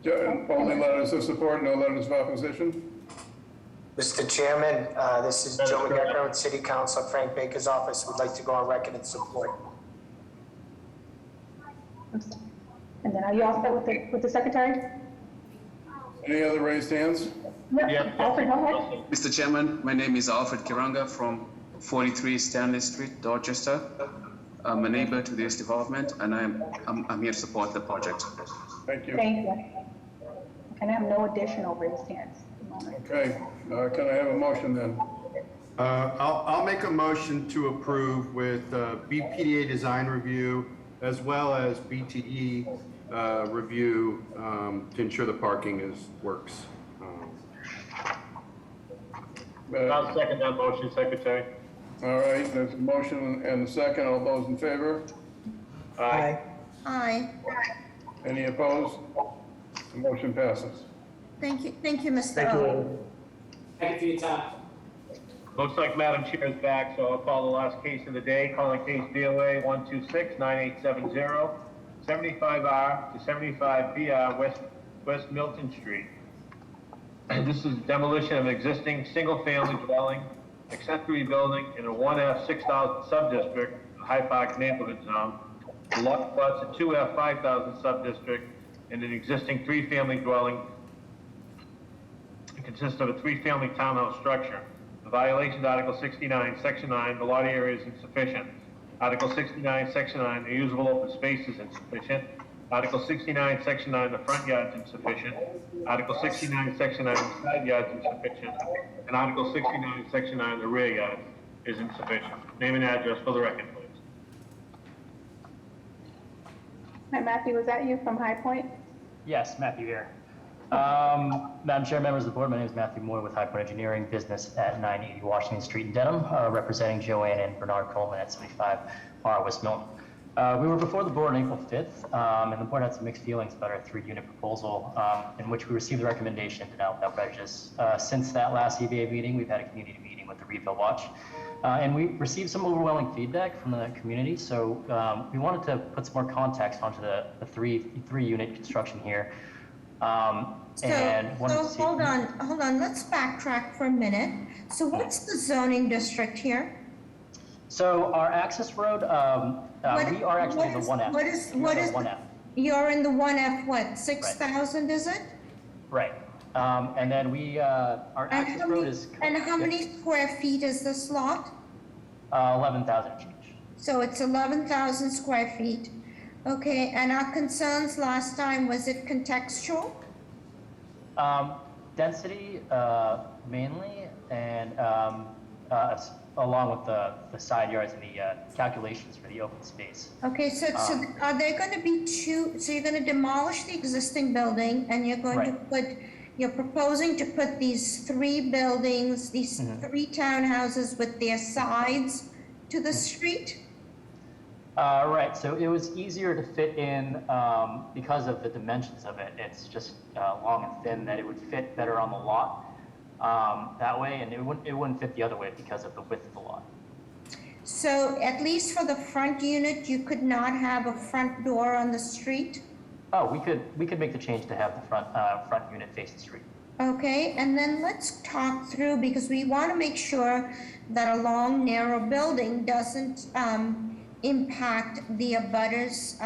Only letters of support, no letters of opposition? Mr. Chairman, this is Joe McGecker with City Council, Frank Baker's office. Would like to go on record in support. And then are you all set with the secretary? Any other raised hands? Yeah. Alfred, go ahead. Mr. Chairman, my name is Alfred Kiranga from 43 Stanley Street, Dorchester. I'm a neighbor to this development, and I'm here to support the project. Thank you. Thank you. Can I have no additional raised hands? Okay, can I have a motion then? I'll make a motion to approve with BPDA design review as well as BTE review to ensure the parking works. I'll second that motion, Secretary. All right, there's a motion and a second. All those in favor? Aye. Aye. Any opposed? The motion passes. Thank you, Mr. Thank O. you. Thank you for your time. Looks like Madam Chair is back, so I'll call the last case of the day, calling case BOA 126-9870, 75R to 75BR West Milton Street. And this is demolition of an existing single-family dwelling, accessory building in a 1F 6,000 subdistrict, High Park neighborhood zone. The lot plots a 2F 5,000 subdistrict in an existing 3-family dwelling. It consists of a 3-family townhouse structure. The violation to Article 69, Section 9, the lot area is insufficient. Article 69, Section 9, the usable open space is insufficient. Article 69, Section 9, the front yard's insufficient. Article 69, Section 9, the side yard's insufficient. And Article 69, Section 9, the rear yard is insufficient. Name and address for the record, please. Hi, Matthew, was that you from High Point? Yes, Matthew here. Madam Chair, members of the board, my name is Matthew Moore with High Point Engineering, business at 980 Washington Street in Dedham, representing Joanne and Bernard Coleman at 75 R West Milton. We were before the board on April 5th, and the board had some mixed feelings about our 3-unit proposal, in which we received the recommendation to deny without prejudice. Since that last EBA meeting, we've had a community meeting with the Reville Watch, and we received some overwhelming feedback from the community, so we wanted to put some more context onto the three-unit construction here. Hold on, let's backtrack for a minute. So what's the zoning district here? So our access road, we are actually the 1F. What is 1F. You're in the 1F, what, 6,000 is it? Right. And then our access road is. And how many square feet is this lot? 11,000 change. So it's 11,000 square feet. Okay, and our concerns last time, was it contextual? Density mainly, and along with the side yards and the calculations for the open space. Okay, so are there going to be so you're going to demolish the existing building and you're going you're proposing to put these 3 buildings, these 3 townhouses with their sides to the street? Right, so it was easier to fit in because of the dimensions of it. It's just long and thin, that it would fit better on the lot that way, and it wouldn't fit the other way because of the width of the lot. So at least for the front unit, you could not have a front door on the street? Oh, we could make the change to have the front unit face the street. Okay, and then let's talk through, because we want to make sure that a long, narrow building doesn't impact the abutters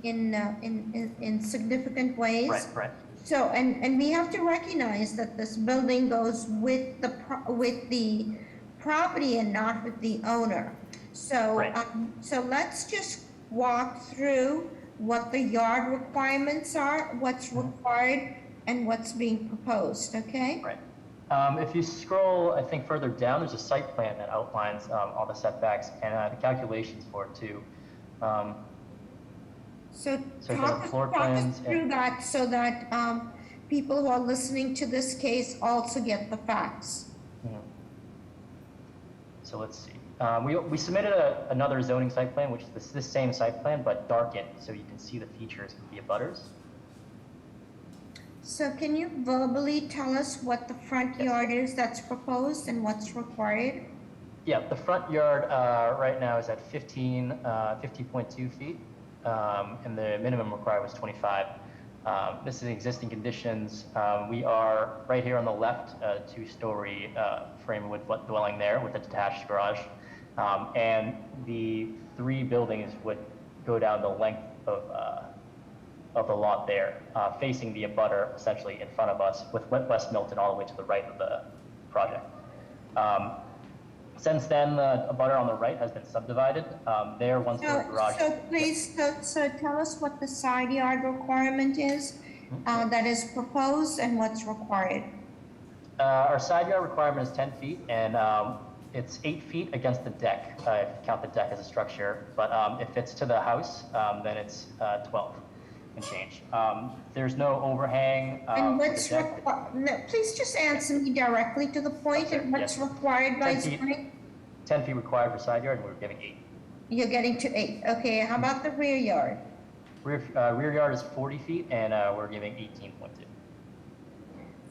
in significant ways. Right. So, and we have to recognize that this building goes with the property and not with the owner. So, so let's just walk through what the yard requirements are, what's required, and what's being proposed, okay? Right. If you scroll, I think, further down, there's a site plan that outlines all the setbacks and the calculations for it too. So talk us through that so that people who are listening to this case also get the facts. So let's see. We submitted another zoning site plan, which is this same site plan, but darkened, so you can see the features of the abutters. So can you verbally tell us what the front yard is that's proposed and what's required? Yeah, the front yard right now is at 50.2 feet, and the minimum required was 25. This is existing conditions. We are right here on the left, 2-story frame wood dwelling there with a detached garage. And the 3 buildings would go down the length of the lot there, facing the abutter essentially in front of us, with West Milton all the way to the right of the project. Since then, the abutter on the right has been subdivided. Their 1-story garage. So please, so tell us what the side yard requirement is that is proposed and what's required. Our side yard requirement is 10 feet, and it's 8 feet against the deck, if you count the deck as a structure. But if it's to the house, then it's 12 and change. There's no overhang. And what's please just answer me directly to the point. Okay, and what's required by zoning? 10 feet required for side yard, and we're giving 8. You're getting to 8. Okay, how about the rear yard? Rear yard is 40 feet, and we're giving 18.2.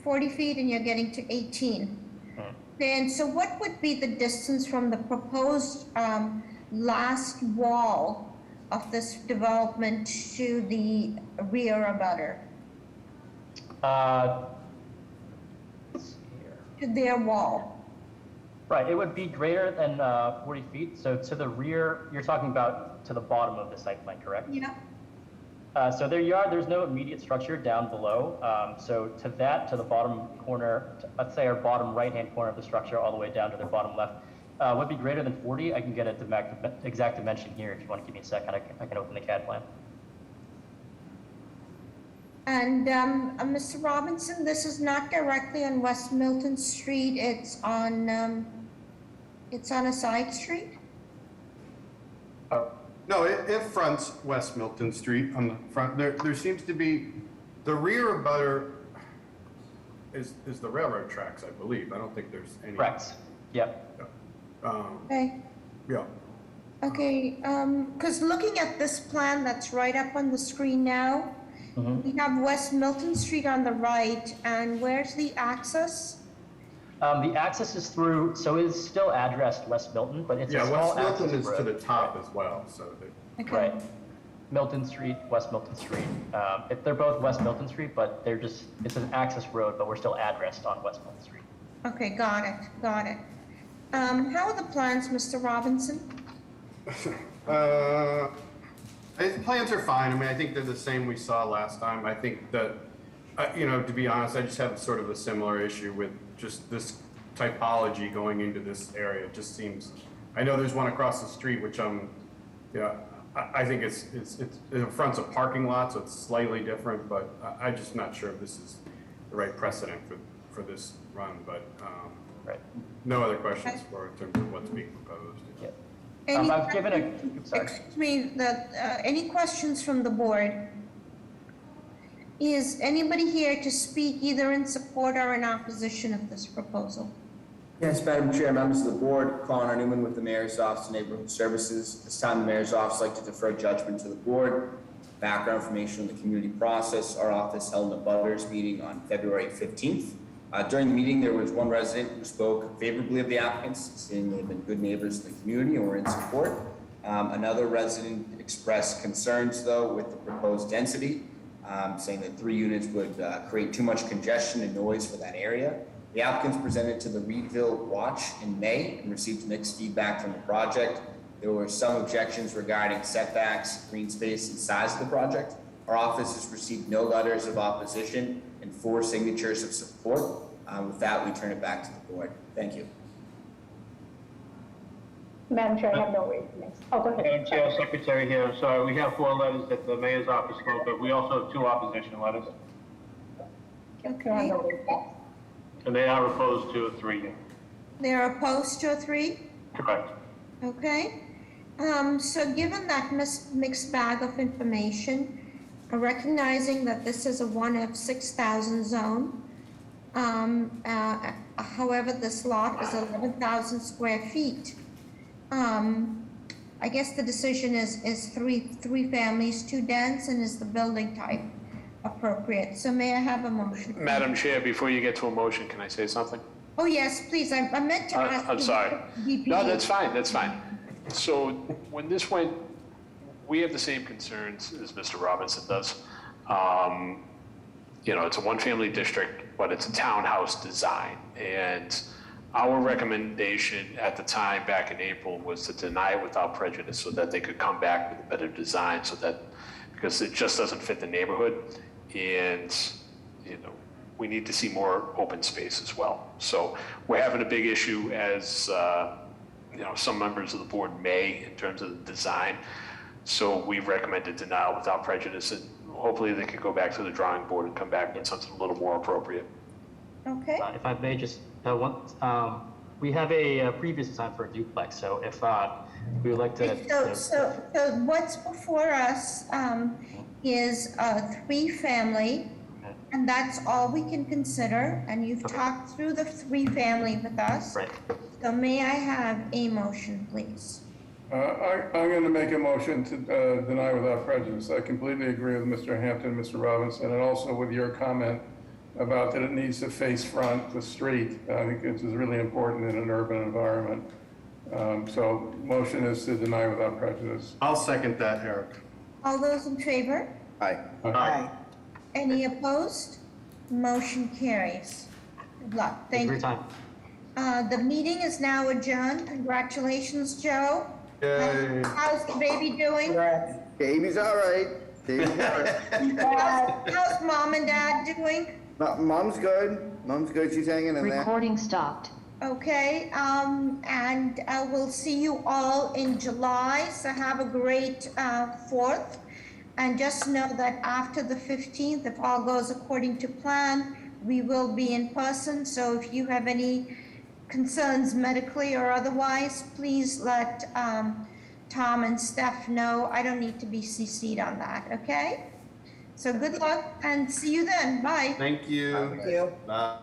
40 feet, and you're getting to 18. And so what would be the distance from the proposed last wall of this development to the rear abutter? To their wall. Right, it would be greater than 40 feet. So to the rear, you're talking about to the bottom of the site plan, correct? Yeah. So there's no immediate structure down below. So to the bottom corner, let's say our bottom right-hand corner of the structure all the way down to their bottom left, would be greater than 40. I can get an exact dimension here if you want to give me a second. I can open the CAD plan. And Mr. Robinson, this is not directly on West Milton Street, it's on a side street? No, it fronts West Milton Street on the front. There seems to be, the rear abutter is the railroad tracks, I believe. I don't think there's any. Correct. Yep. Okay. Yeah. Okay, because looking at this plan that's right up on the screen now, we have West Milton Street on the right, and where's the access? The access is through, so it's still addressed West Milton, but it's a small West Milton access is road. to the top as well, so. Okay. Right. Milton Street, West Milton Street. They're both West Milton Street, but they're just, it's an access road, but we're still addressed on West Milton Street. Okay, got it. How are the plans, Mr. Robinson? The plans are fine. I mean, I think they're the same we saw last time. I think that, to be honest, I just have sort of a similar issue with just this typology going into this area. It just seems, I know there's one across the street, which I think it fronts a parking lot, so it's slightly different, but I'm just not sure if this is the right precedent for this run, but no other questions in terms of what's being proposed. I've given Excuse me, any questions from the board? Is anybody here to speak either in support or in opposition of this proposal? Yes, Madam Chair, members of the board, Connor Newman with the Mayor's Office of Neighborhood Services. This time, the Mayor's Office would like to defer judgment to the board. Background information on the community process. Our office held a butters meeting on February 15th. During the meeting, there was one resident who spoke favorably of the applicants, saying they've been good neighbors to the community and were in support. Another resident expressed concerns, though, with the proposed density, saying that 3 units would create too much congestion and noise for that area. The applicants presented to the Reedville Watch in May and received mixed feedback from the project. There were some objections regarding setbacks, green space, and size of the project. Our office has received no letters of opposition and 4 signatures of support. With that, we turn it back to the board. Thank you. Madam Chair, I have no reasons. Oh, go ahead. Madam Chair, Secretary here. I'm sorry, we have 4 letters that the Mayor's office wrote, but we also have 2 opposition letters. Okay. And they are opposed to a 3. They're opposed to a 3? Correct. Okay. So given that mixed bag of information, recognizing that this is a 1 of 6,000 zone, however, this lot is 11,000 square feet. I guess the decision is three families, 2 dens, and is the building type appropriate? So may I have a motion? Madam Chair, before you get to a motion, can I say something? Oh, yes, please. I meant to ask. I'm sorry. DPA. No, that's fine. So when this went, we have the same concerns as Mr. Robinson does. It's a 1-family district, but it's a townhouse design. And our recommendation at the time back in April was to deny it without prejudice so that they could come back with a better design because it just doesn't fit the neighborhood. And, we need to see more open space as well. So we're having a big issue as, some members of the board may in terms of the design. So we recommended denial without prejudice, and hopefully they can go back to the drawing board and come back with something a little more appropriate. Okay. If I may just, we have a previous design for a duplex, so if we would like to. So what's before us is a 3-family, and that's all we can consider. And you've talked through the 3-family with us. Right. So may I have a motion, please? I'm going to make a motion to deny without prejudice. I completely agree with Mr. Hampton, Mr. Robinson, and also with your comment about that it needs to face front the street. I think this is really important in an urban environment. So motion is to deny without prejudice. I'll second that, Eric. All those in favor? Aye. Aye. Any opposed? Motion carries. Good luck. Thank you. The meeting is now adjourned. Congratulations, Joe. Yay. How's the baby doing? Baby's all right. How's Mom and Dad doing? Mom's good. She's hanging in there. Recording stopped. Okay, and we'll see you all in July, so have a great 4th. And just know that after the 15th, if all goes according to plan, we will be in person. So if you have any concerns medically or otherwise, please let Tom and Steph know. I don't need to be CC'd on that, okay? So good luck and see you then. Bye. Thank you. Thank you. Bye.